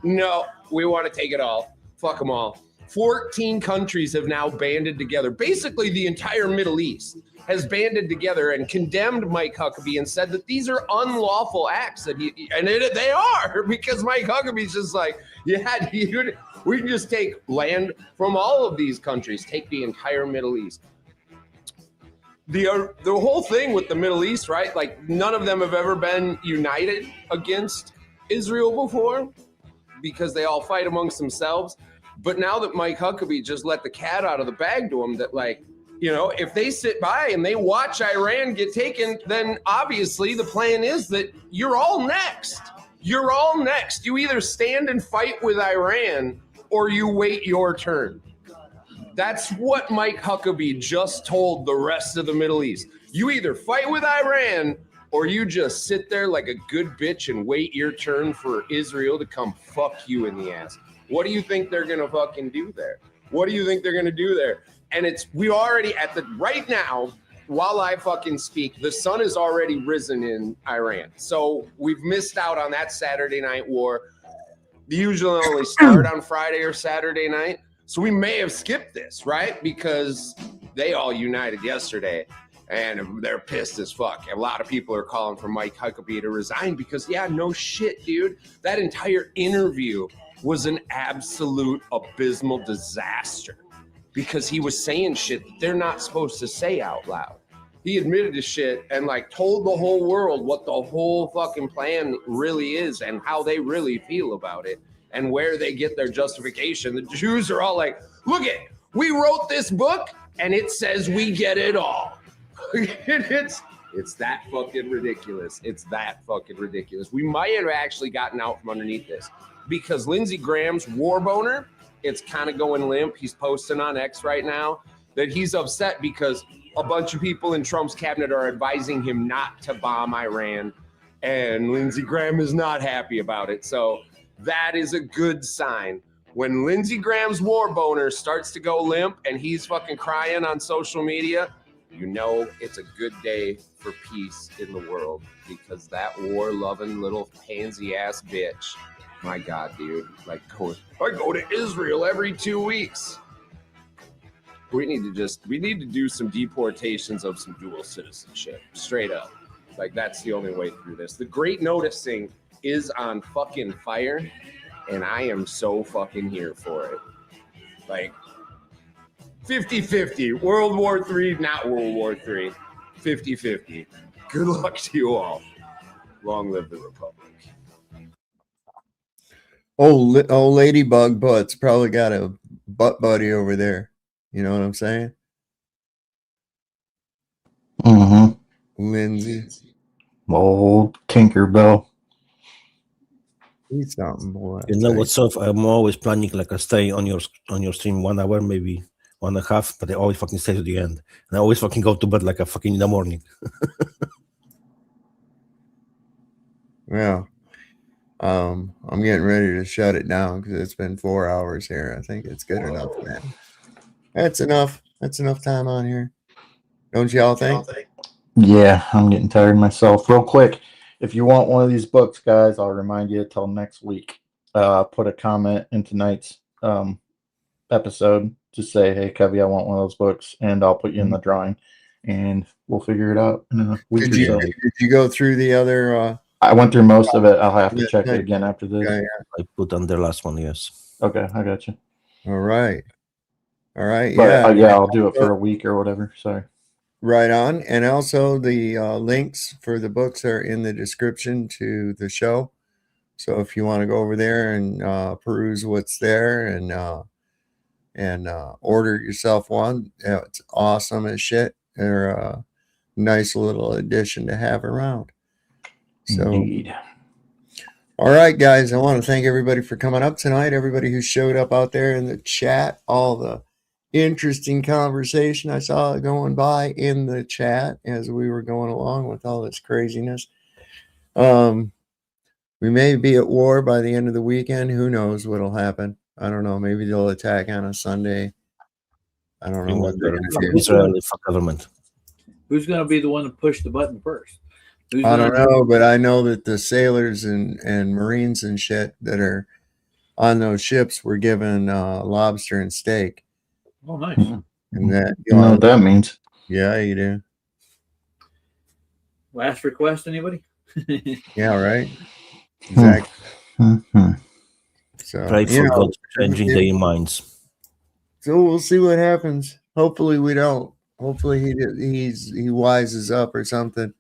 no, we want to take it all. Fuck them all. 14 countries have now banded together. Basically, the entire Middle East has banded together and condemned Mike Huckabee and said that these are unlawful acts. They are, because Mike Huckabee's just like, yeah, dude, we can just take land from all of these countries, take the entire Middle East. The whole thing with the Middle East, right? Like, none of them have ever been united against Israel before because they all fight amongst themselves. But now that Mike Huckabee just let the cat out of the bag to him, that, like, you know, if they sit by and they watch Iran get taken, then obviously the plan is that you're all next. You're all next. You either stand and fight with Iran or you wait your turn. That's what Mike Huckabee just told the rest of the Middle East. You either fight with Iran or you just sit there like a good bitch and wait your turn for Israel to come fuck you in the ass. What do you think they're going to fucking do there? What do you think they're going to do there? And we already right while I fucking speak, the sun has already risen in Iran. So we've missed out on that Saturday night war. They usually only start on Friday or Saturday night. So we may have skipped this, right? Because they all united yesterday and they're pissed as fuck. A lot of people are calling for Mike Huckabee to resign because, yeah, no shit, dude. That entire interview was an absolute abysmal disaster because he was saying shit that they're not supposed to say out loud. He admitted to shit and like told the whole world what the whole fucking plan really is and how they really feel about it and where they get their justification. The Jews are all like, look it, we wrote this book and it says we get it all. It's that fucking ridiculous. It's that fucking ridiculous. We might have actually gotten out from underneath this because Lindsey Graham's war boner, it's kind of going limp. He's posting on X right now that he's upset because a bunch of people in Trump's cabinet are advising him not to bomb Iran, and Lindsey Graham is not happy about it. So that is a good sign. When Lindsey Graham's war boner starts to go limp and he's fucking crying on social media, you know it's a good day for peace in the world because that war-loving little pansy-ass bitch, my God, dude, like, I go to Israel every 2 weeks. We need to do some deportations of some dual citizenship, straight up. Like, that's the only way through this. The Great Noticing is on fucking fire, and I am so fucking here for it. Like, 50-50, World War III, not World War III, 50-50. Good luck to you all. Long live the Republic. Old Ladybug Butt's probably got a butt buddy over there. You know what I'm saying? Mm-hmm. Lindsay. Old Tinkerbell. He's something, boy. You know what's up? I'm always planning like a stay on your stream 1 hour, maybe 1.5, but I always fucking stay to the end. And I always fucking go to bed like a fucking in the morning. Yeah. I'm getting ready to shut it down because it's been 4 hours here. I think it's good enough, man. That's enough. That's enough time on here. Don't y'all think? Yeah, I'm getting tired myself. Real quick, if you want one of these books, guys, I'll remind you till next week. Put a comment in tonight's episode to say, hey, Kevy, I want one of those books, and I'll put you in the drawing, and we'll figure it out in a week or so. Did you go through the other... I went through most of it. I'll have to check it again after this. Yeah. I put on the last one, yes. Okay, I got you. All right. But, yeah, I'll do it for a week or whatever. Sorry. Right on. And also the links for the books are in the description to the show. So if you want to go over there and peruse what's there and order yourself one, it's awesome as shit. They're a nice little addition to have around. So, indeed. All right, guys, I want to thank everybody for coming up tonight, everybody who showed up out there in the chat, all the interesting conversation I saw going by in the chat as we were going along with all this craziness. We may be at war by the end of the weekend. Who knows what'll happen? I don't know. Maybe they'll attack on a Sunday. I don't know what they're going to do. Israeli government. Who's going to be the one to push the button first? I don't know, but I know that the sailors and Marines and shit that are on those ships were given lobster and steak. Oh, nice. And that, you know what that means. Yeah, you do. Last request, anybody? Yeah, right. Exactly. So, Pray for God changing their minds. So we'll see what happens. Hopefully we don't. Hopefully he wises up or something.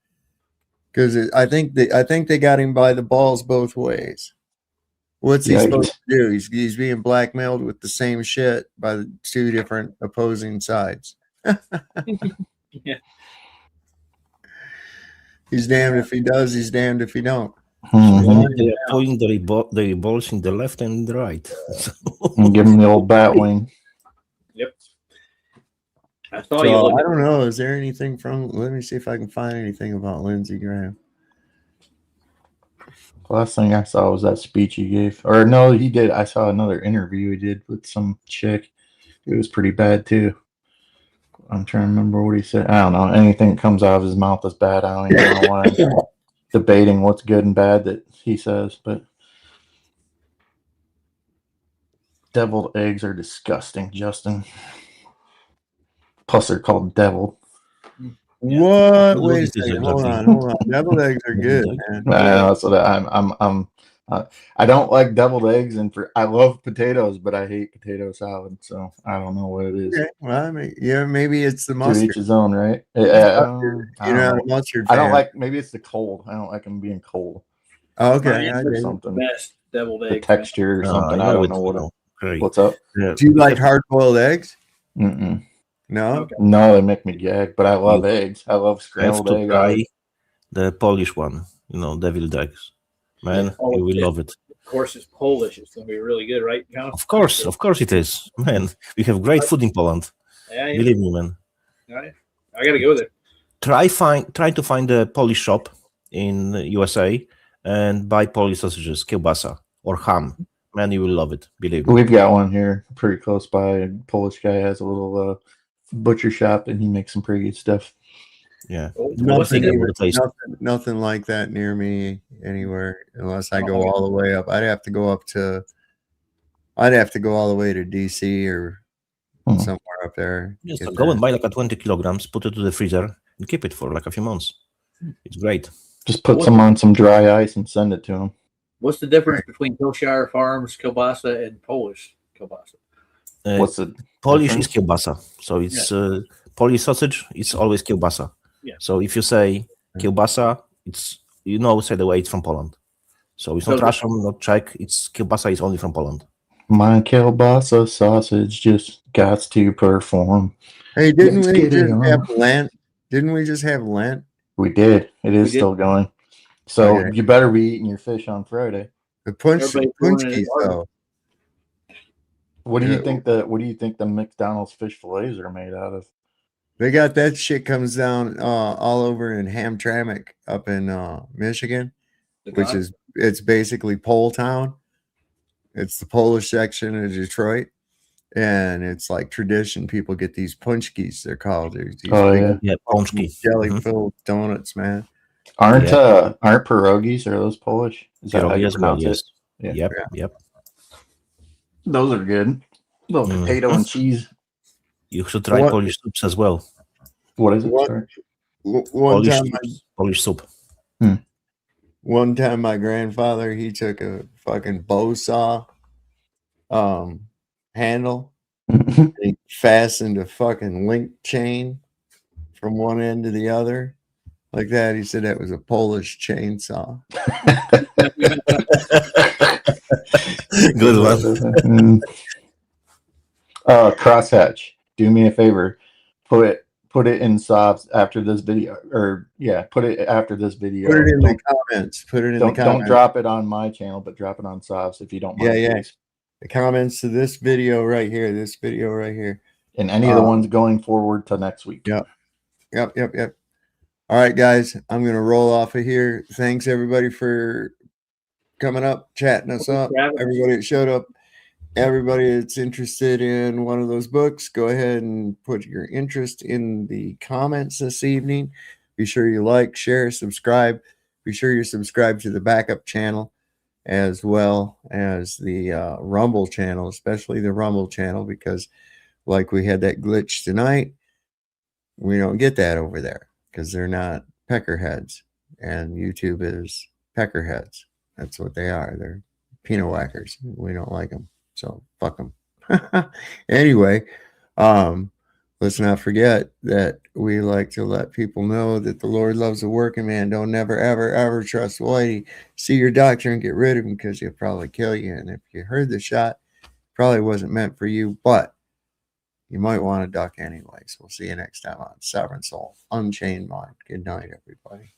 Because I think they got him by the balls both ways. What's he supposed to do? He's being blackmailed with the same shit by the two different opposing sides. Yeah. He's damned if he does. He's damned if he don't. They're pulling the balls in the left and the right. And give him the old bat wing. Yep. I don't know. Is there anything from? Let me see if I can find anything about Lindsey Graham. Last thing I saw was that speech he gave. Or no, he did. I saw another interview he did with some chick. It was pretty bad too. I'm trying to remember what he said. I don't know. Anything that comes out of his mouth is bad. I don't even know why I'm debating what's good and bad that he says. But deviled eggs are disgusting, Justin. Plus, they're called deviled. What? Wait a second. Hold on. Deviled eggs are good, man. That's what I don't like deviled eggs, and I love potatoes, but I hate potato salad. So I don't know what it is. Okay. Well, I mean, yeah, maybe it's the To mustard. each his own, right? You're not a mustard I don't fan. like. Maybe it's the cold. I don't like them being cold. Oh, okay. Or something. Best deviled The eggs. texture or something. I don't know what. What's up? Do you like hard-boiled eggs? Mm-mm. No. No, they make me gag. But I love eggs. I love Have scrambled to eggs. try the Polish one, deviled eggs. Man, you will love it. Of course, it's Polish. It's going to be really good, right, John? Of course it is. Man, we have great food in Poland. Yeah. Believe me, man. I got to go there. Try to find a Polish shop in USA and buy Polish sausages, kielbasa or ham. Man, you will love it. Believe me. We've got one here pretty close by. A Polish guy has a little butcher shop, and he makes some pretty good stuff. Yeah. Nothing like that near me anywhere, unless I go all the way up. I'd have to go all the way to DC or somewhere up there. Yes, go and buy like a 20 kilograms, put it to the freezer, and keep it for like a few months. It's great. Just put some on some dry ice and send it to him. What's the difference between Hillshire Farms kielbasa and Polish kielbasa? What's the Polish difference? is kielbasa, so it's Polish sausage. It's always kielbasa. Yeah. So if you say kielbasa, it's say the way it's from Poland. So it's not Russian, not Czech. It's kielbasa is only from Poland. My kielbasa sausage just got to perform. Hey, didn't we just have Lent? Didn't we just have Lent? We did. It is still going. So you better be eating your fish on Friday. The punchkis, though. What do you think the McDonald's fish fillets are made out of? They got that shit comes down all over in Hamtramck up in Michigan, it's basically Pole Town. It's the Polish section of Detroit, and it's like tradition. People get these punchkis. They're called. These punchki. Jelly-filled donuts, man. Aren't pierogies? Are those Polish? Is that how you as well? pronounce Yes. it? Yep. Those are good. Little potato and cheese. You should try Polish soups as well. What is it? Sorry. Polish soup. One time, my grandfather, he took a fucking bow saw handle. He fastened a fucking link chain from one end to the other. Like that. He said that was a Polish chainsaw. Good one. Crosshatch, do me a favor. Put it in subs after this video, put it after this video. Put it in the comments. Don't drop it on my channel, but drop it on subs if you don't mind. Yeah. The comments to this video right here. And any of the ones going forward to next week. Yep. All right, guys, I'm going to roll off of here. Thanks, everybody, for coming up, chatting us up. Everybody that showed up, everybody that's interested in one of those books, go ahead and put your interest in the comments this evening. Be sure you like, share, subscribe. Be sure you subscribe to the backup channel as well as the Rumble channel, especially the Rumble channel, because like we had that glitch tonight, we don't get that over there. Because they're not peckerheads, and YouTube is peckerheads. That's what they are. They're peanut whackers. We don't like them, so fuck them. Anyway, let's not forget that we like to let people know that the Lord loves a working man. Don't never, ever, ever trust Whitey. See your doctor and get rid of him, because he'll probably kill you. And if you heard the shot, probably wasn't meant for you, but you might want to duck anyways. We'll see you next time on Sovereign Soul, Unchained Mind. Good night, everybody.